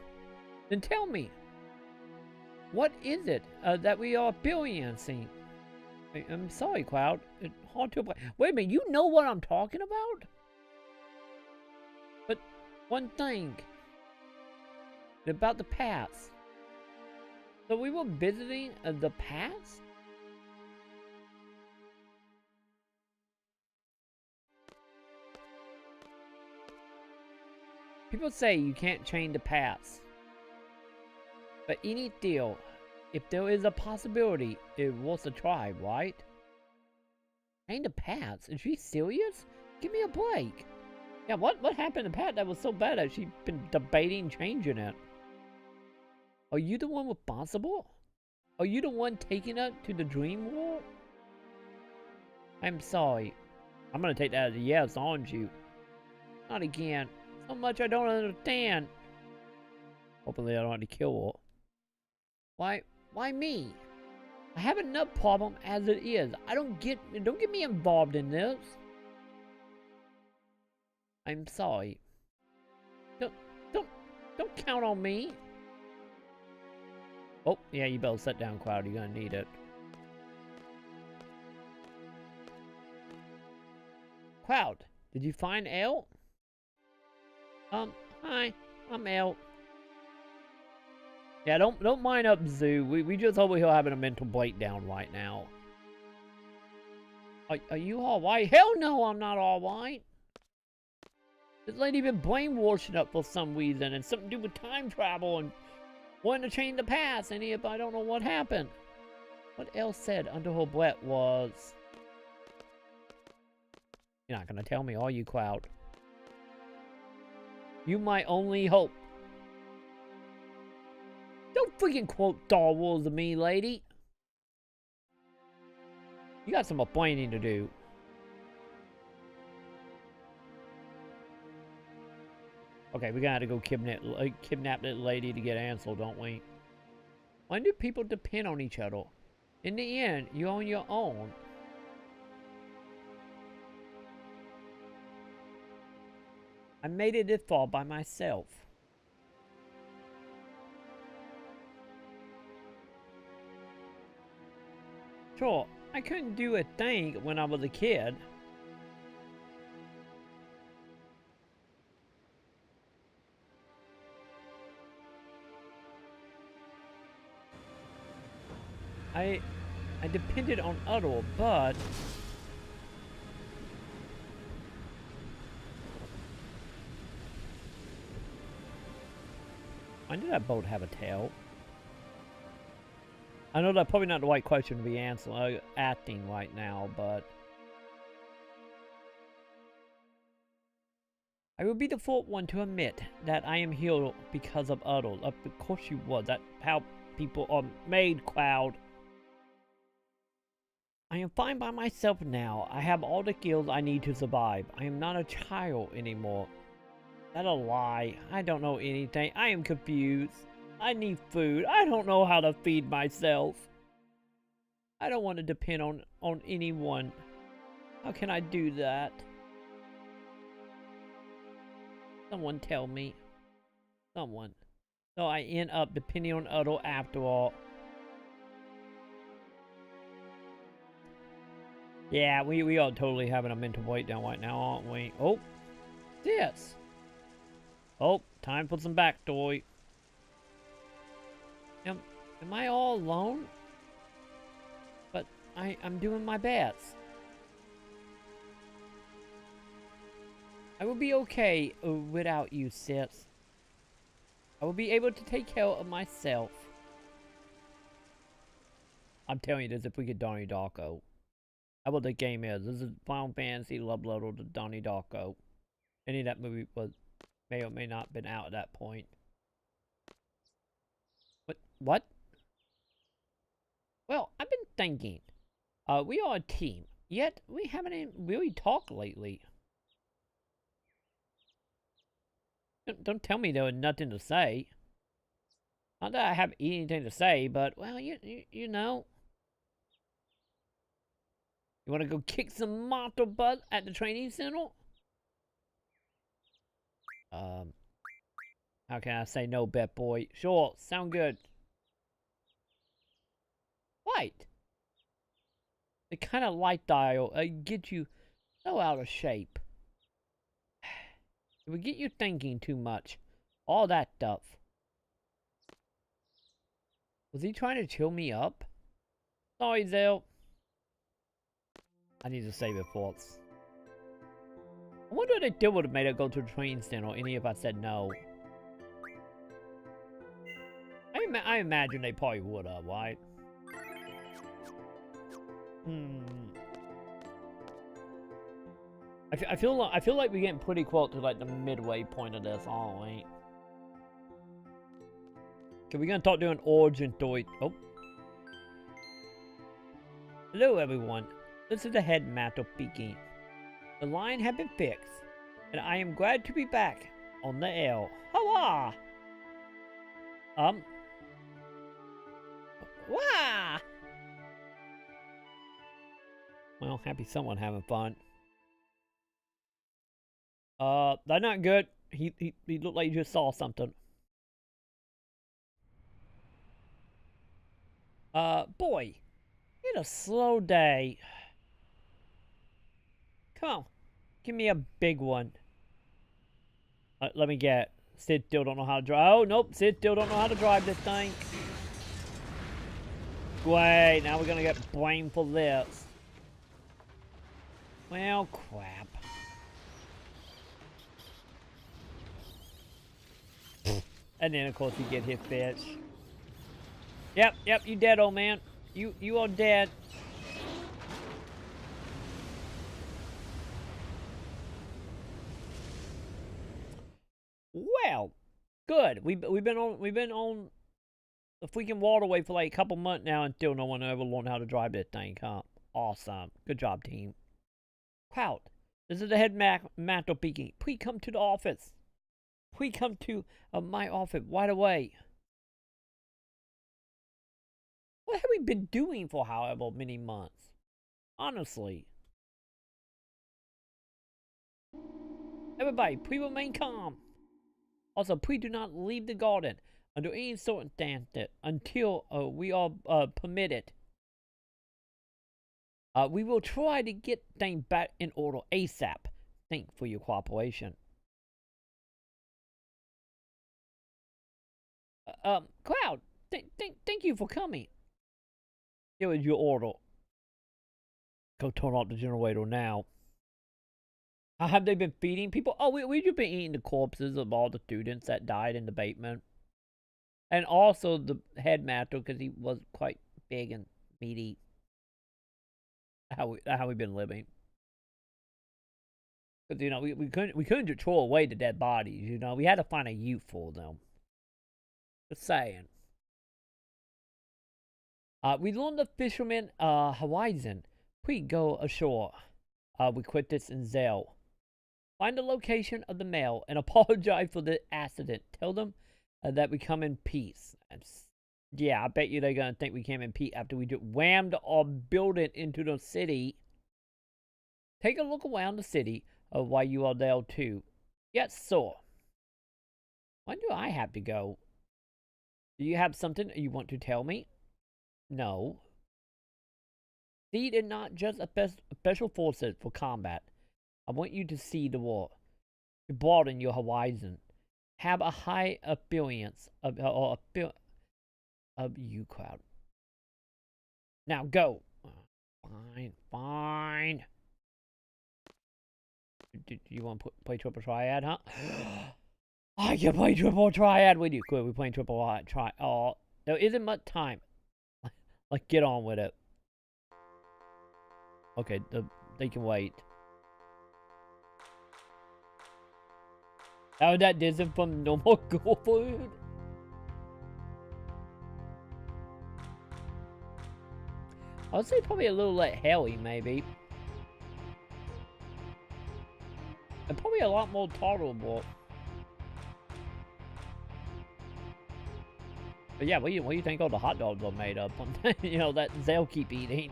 Then tell me, what is it that we are experiencing? I'm sorry, Cloud. It's hard to. Wait a minute, you know what I'm talking about? But one thing about the past. So we were visiting the past? People say you can't change the past. But any deal, if there is a possibility, it was a try, right? Change the past? Is she serious? Give me a break. Yeah, what happened to Pat that was so bad that she's been debating changing it? Are you the one responsible? Are you the one taking it to the dream world? I'm sorry. I'm gonna take that as a yes, aren't you? Not again. So much I don't understand. Hopefully I don't have to kill her. Why me? I have enough problem as it is. Don't get me involved in this. I'm sorry. Don't count on me. Oh, yeah, you better sit down, Cloud. You're gonna need it. Cloud, did you find Elle? Hi, I'm Elle. Yeah, don't mind up Zoo. We just over here having a mental breakdown right now. Are you all right? Hell no, I'm not all right. This lady been brainwashing up for some reason, and something to do with time travel and wanting to change the past, and if I don't know what happened. What Elle said under her breath was, "You're not gonna tell me, are you, Cloud? You my only hope." Don't freaking quote Star Wars to me, lady. You got some explaining to do. Okay, we gotta go kidnap that lady to get Ansel, don't we? When do people depend on each other? In the end, you're on your own. I made it this far by myself. Sure, I couldn't do a thing when I was a kid. I depended on others, but why did that boat have a tail? I know that's probably not the right question to be asking right now, but I will be the fourth one to admit that I am here because of others. Of course you would. That's how people are made, crowd. I am fine by myself now. I have all the skills I need to survive. I am not a child anymore. That's a lie. I don't know anything. I am confused. I need food. I don't know how to feed myself. I don't want to depend on anyone. How can I do that? Someone tell me. Someone. So I end up depending on others after all. Yeah, we are totally having a mental breakdown right now, aren't we? Oh, this. Oh, time for some backstory. Am I all alone? But I'm doing my best. I will be okay without you, sis. I will be able to take care of myself. I'm telling you this if we get Donnie Darko. How about the game is? This is Final Fantasy Love Letter to Donnie Darko. Any of that movie was may or may not have been out at that point. What? Well, I've been thinking. We are a team, yet we haven't really talked lately. Don't tell me there was nothing to say. Not that I have anything to say, but, well, you know. You want to go kick some mortal butt at the training center? How can I say no, bet boy? Sure, sound good. What? The kind of light dial gets you so out of shape. It would get you thinking too much. All that stuff. Was he trying to chill me up? Sorry, Zell. I need to save it thoughts. I wonder if they still would have made it go to the train stand or any if I said no. I imagine they probably would have, right? I feel like we're getting pretty close to like the midway point of this, aren't we? Okay, we're gonna start doing origin story. Oh. Hello everyone. This is the headmaster speaking. The line has been fixed, and I am glad to be back on the air. Hurrah! Wah! Well, happy someone having fun. That's not good. He looked like he just saw something. Boy, you had a slow day. Come on, give me a big one. Let me get. Sid still don't know how to drive. Oh, nope, Sid still don't know how to drive this thing. Wait, now we're gonna get blamed for this. Well, crap. And then, of course, you get hit fish. Yep, you dead, old man. You are dead. Well, good. We've been on the freaking waterway for like a couple months now and still no one ever learned how to drive that thing, huh? Awesome. Good job, team. Cloud, this is the head mantle speaking. Please come to the office. Please come to my office right away. What have we been doing for however many months? Honestly. Everybody, please remain calm. Also, please do not leave the garden under any circumstances until we are permitted. We will try to get things back in order ASAP. Thanks for your cooperation. Cloud, thank you for coming. Here is your order. Go turn off the generator now. How have they been feeding people? Oh, we've just been eating the corpses of all the students that died in the basement. And also the headmaster, because he was quite big and meaty. How we've been living. Because, you know, we couldn't just throw away the dead bodies, you know. We had to find a use for them. Just saying. We learned the fisherman horizon. Please go ashore. We quit this in Zell. Find the location of the mail and apologize for the accident. Tell them that we come in peace. Yeah, I bet you they're gonna think we came in peace after we just whammed our building into the city. Take a look around the city while you are there too. Yes, sir. When do I have to go? Do you have something you want to tell me? No. These are not just a special forces for combat. I want you to see the world. To broaden your horizon. Have a high experience of you, Cloud. Now go. Fine. Do you want to play triple triad, huh? I can play triple triad with you. Good, we're playing triple triad. Oh, there isn't much time. Like, get on with it. Okay, they can wait. How that different from normal Google food? I would say probably a little like hairy, maybe. And probably a lot more tolerable. But yeah, what do you think all the hot dogs are made of? You know, that they'll keep eating.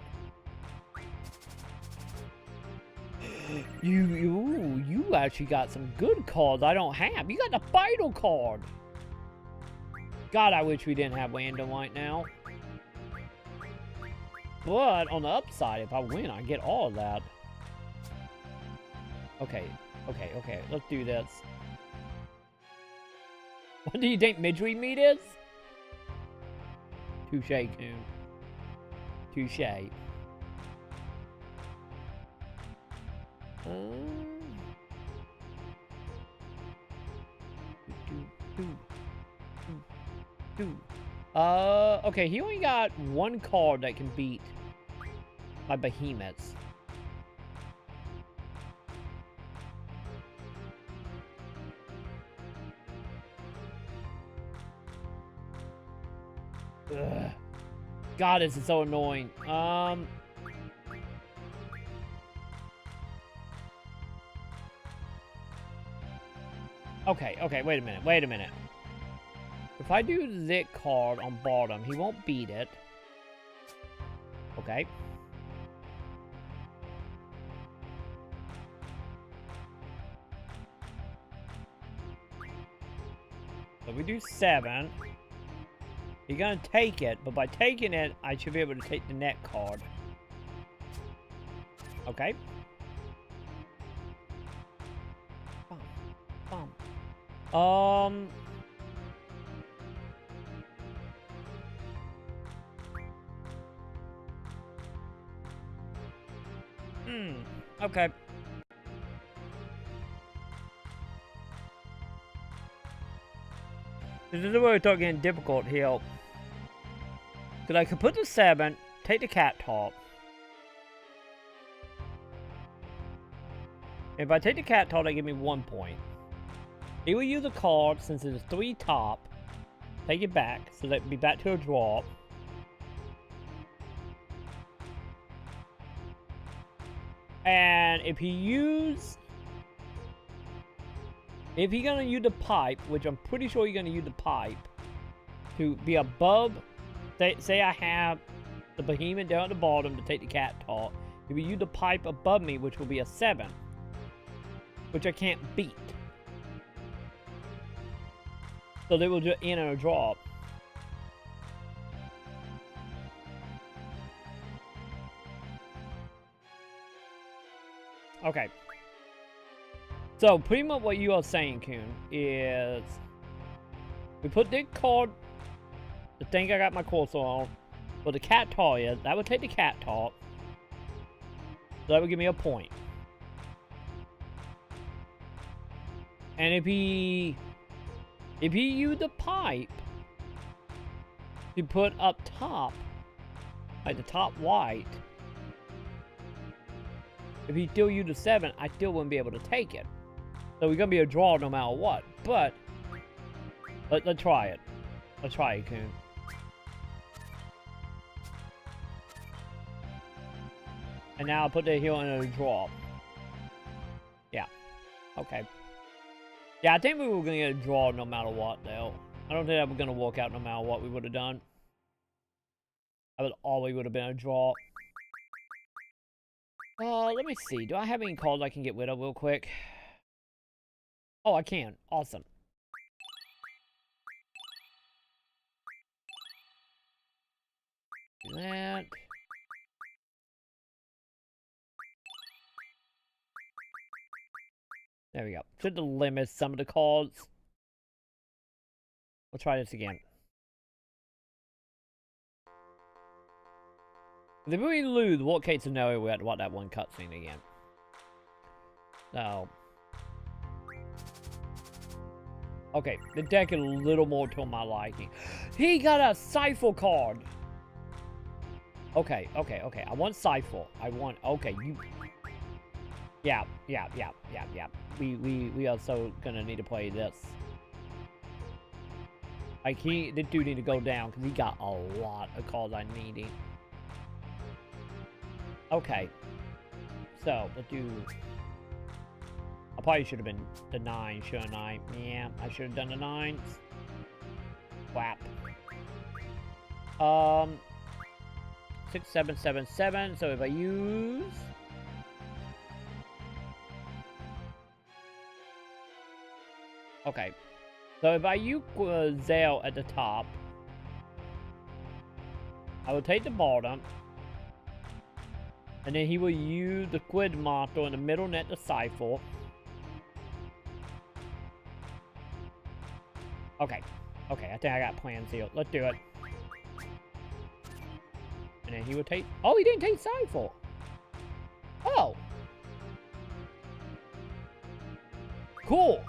You actually got some good cards I don't have. You got the vital card. God, I wish we didn't have random right now. But on the upside, if I win, I get all of that. Okay. Let's do this. What do you think midway meat is? Touche, Coon. Touche. Okay, he only got one card that can beat my behemoths. Ugh. God, this is so annoying. Okay, wait a minute. If I do Zit card on bottom, he won't beat it. Okay. So we do 7. He's gonna take it, but by taking it, I should be able to take the net card. Okay. Okay. This is where we start getting difficult here. Because I could put the 7, take the cat top. If I take the cat top, they give me 1 point. He will use a card since it's 3 top take it back, so that'd be back to a draw. And if he's gonna use the pipe, which I'm pretty sure he's gonna use the pipe to be above, say I have the behemoth down at the bottom to take the cat talk. If you use the pipe above me, which will be a 7, which I can't beat. So they will just enter a draw. Okay. So pretty much what you are saying, Coon, is we put the card, the thing I got my cursor on, for the cat toy. That would take the cat talk. So that would give me a point. And if he used the pipe to put up top, like the top white, if he still used a 7, I still wouldn't be able to take it. So we're gonna be a draw no matter what. But let's try it. Let's try it, Coon. And now I'll put the heel in a draw. Yeah. Okay. Yeah, I think we were gonna get a draw no matter what, though. I don't think that was gonna work out no matter what we would have done. That would always would have been a draw. Let me see. Do I have any cards I can get rid of real quick? Oh, I can. Awesome. Do that. There we go. Should limit some of the cards. We'll try this again. If we lose, what case scenario we had to watch that one cutscene again. So. Okay, the deck is a little more to my liking. He got a Seifer card! Okay. I want Seifer. Okay, you... Yeah. We also gonna need to play this. Like, this dude need to go down, because he got a lot of cards I need. Okay. So, let's do... I probably should have been the 9, shouldn't I? Yeah, I should have done the 9s. Whap. 6, 7, 7, 7. So if I use... Okay. So if I use Zale at the top, I will take the bottom. And then he will use the Quid Motto in the middle net to Seifer. Okay, I think I got plans here. Let's do it. And then he would take... Oh, he didn't take Seifer! Oh! Cool!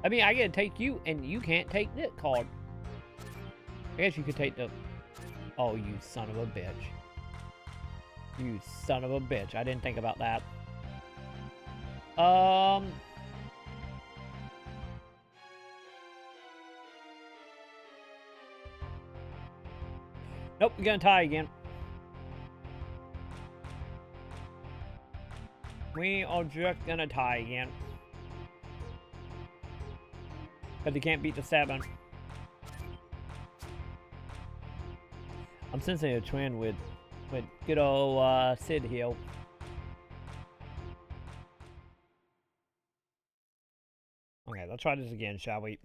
I mean, I gotta take you, and you can't take this card. I guess you could take the... Oh, you son of a bitch. You son of a bitch. I didn't think about that. Nope, we're gonna tie again. We are just gonna tie again. Because he can't beat the 7. I'm sensing a trend with good old Sid Hill. Okay, let's try this again, shall we?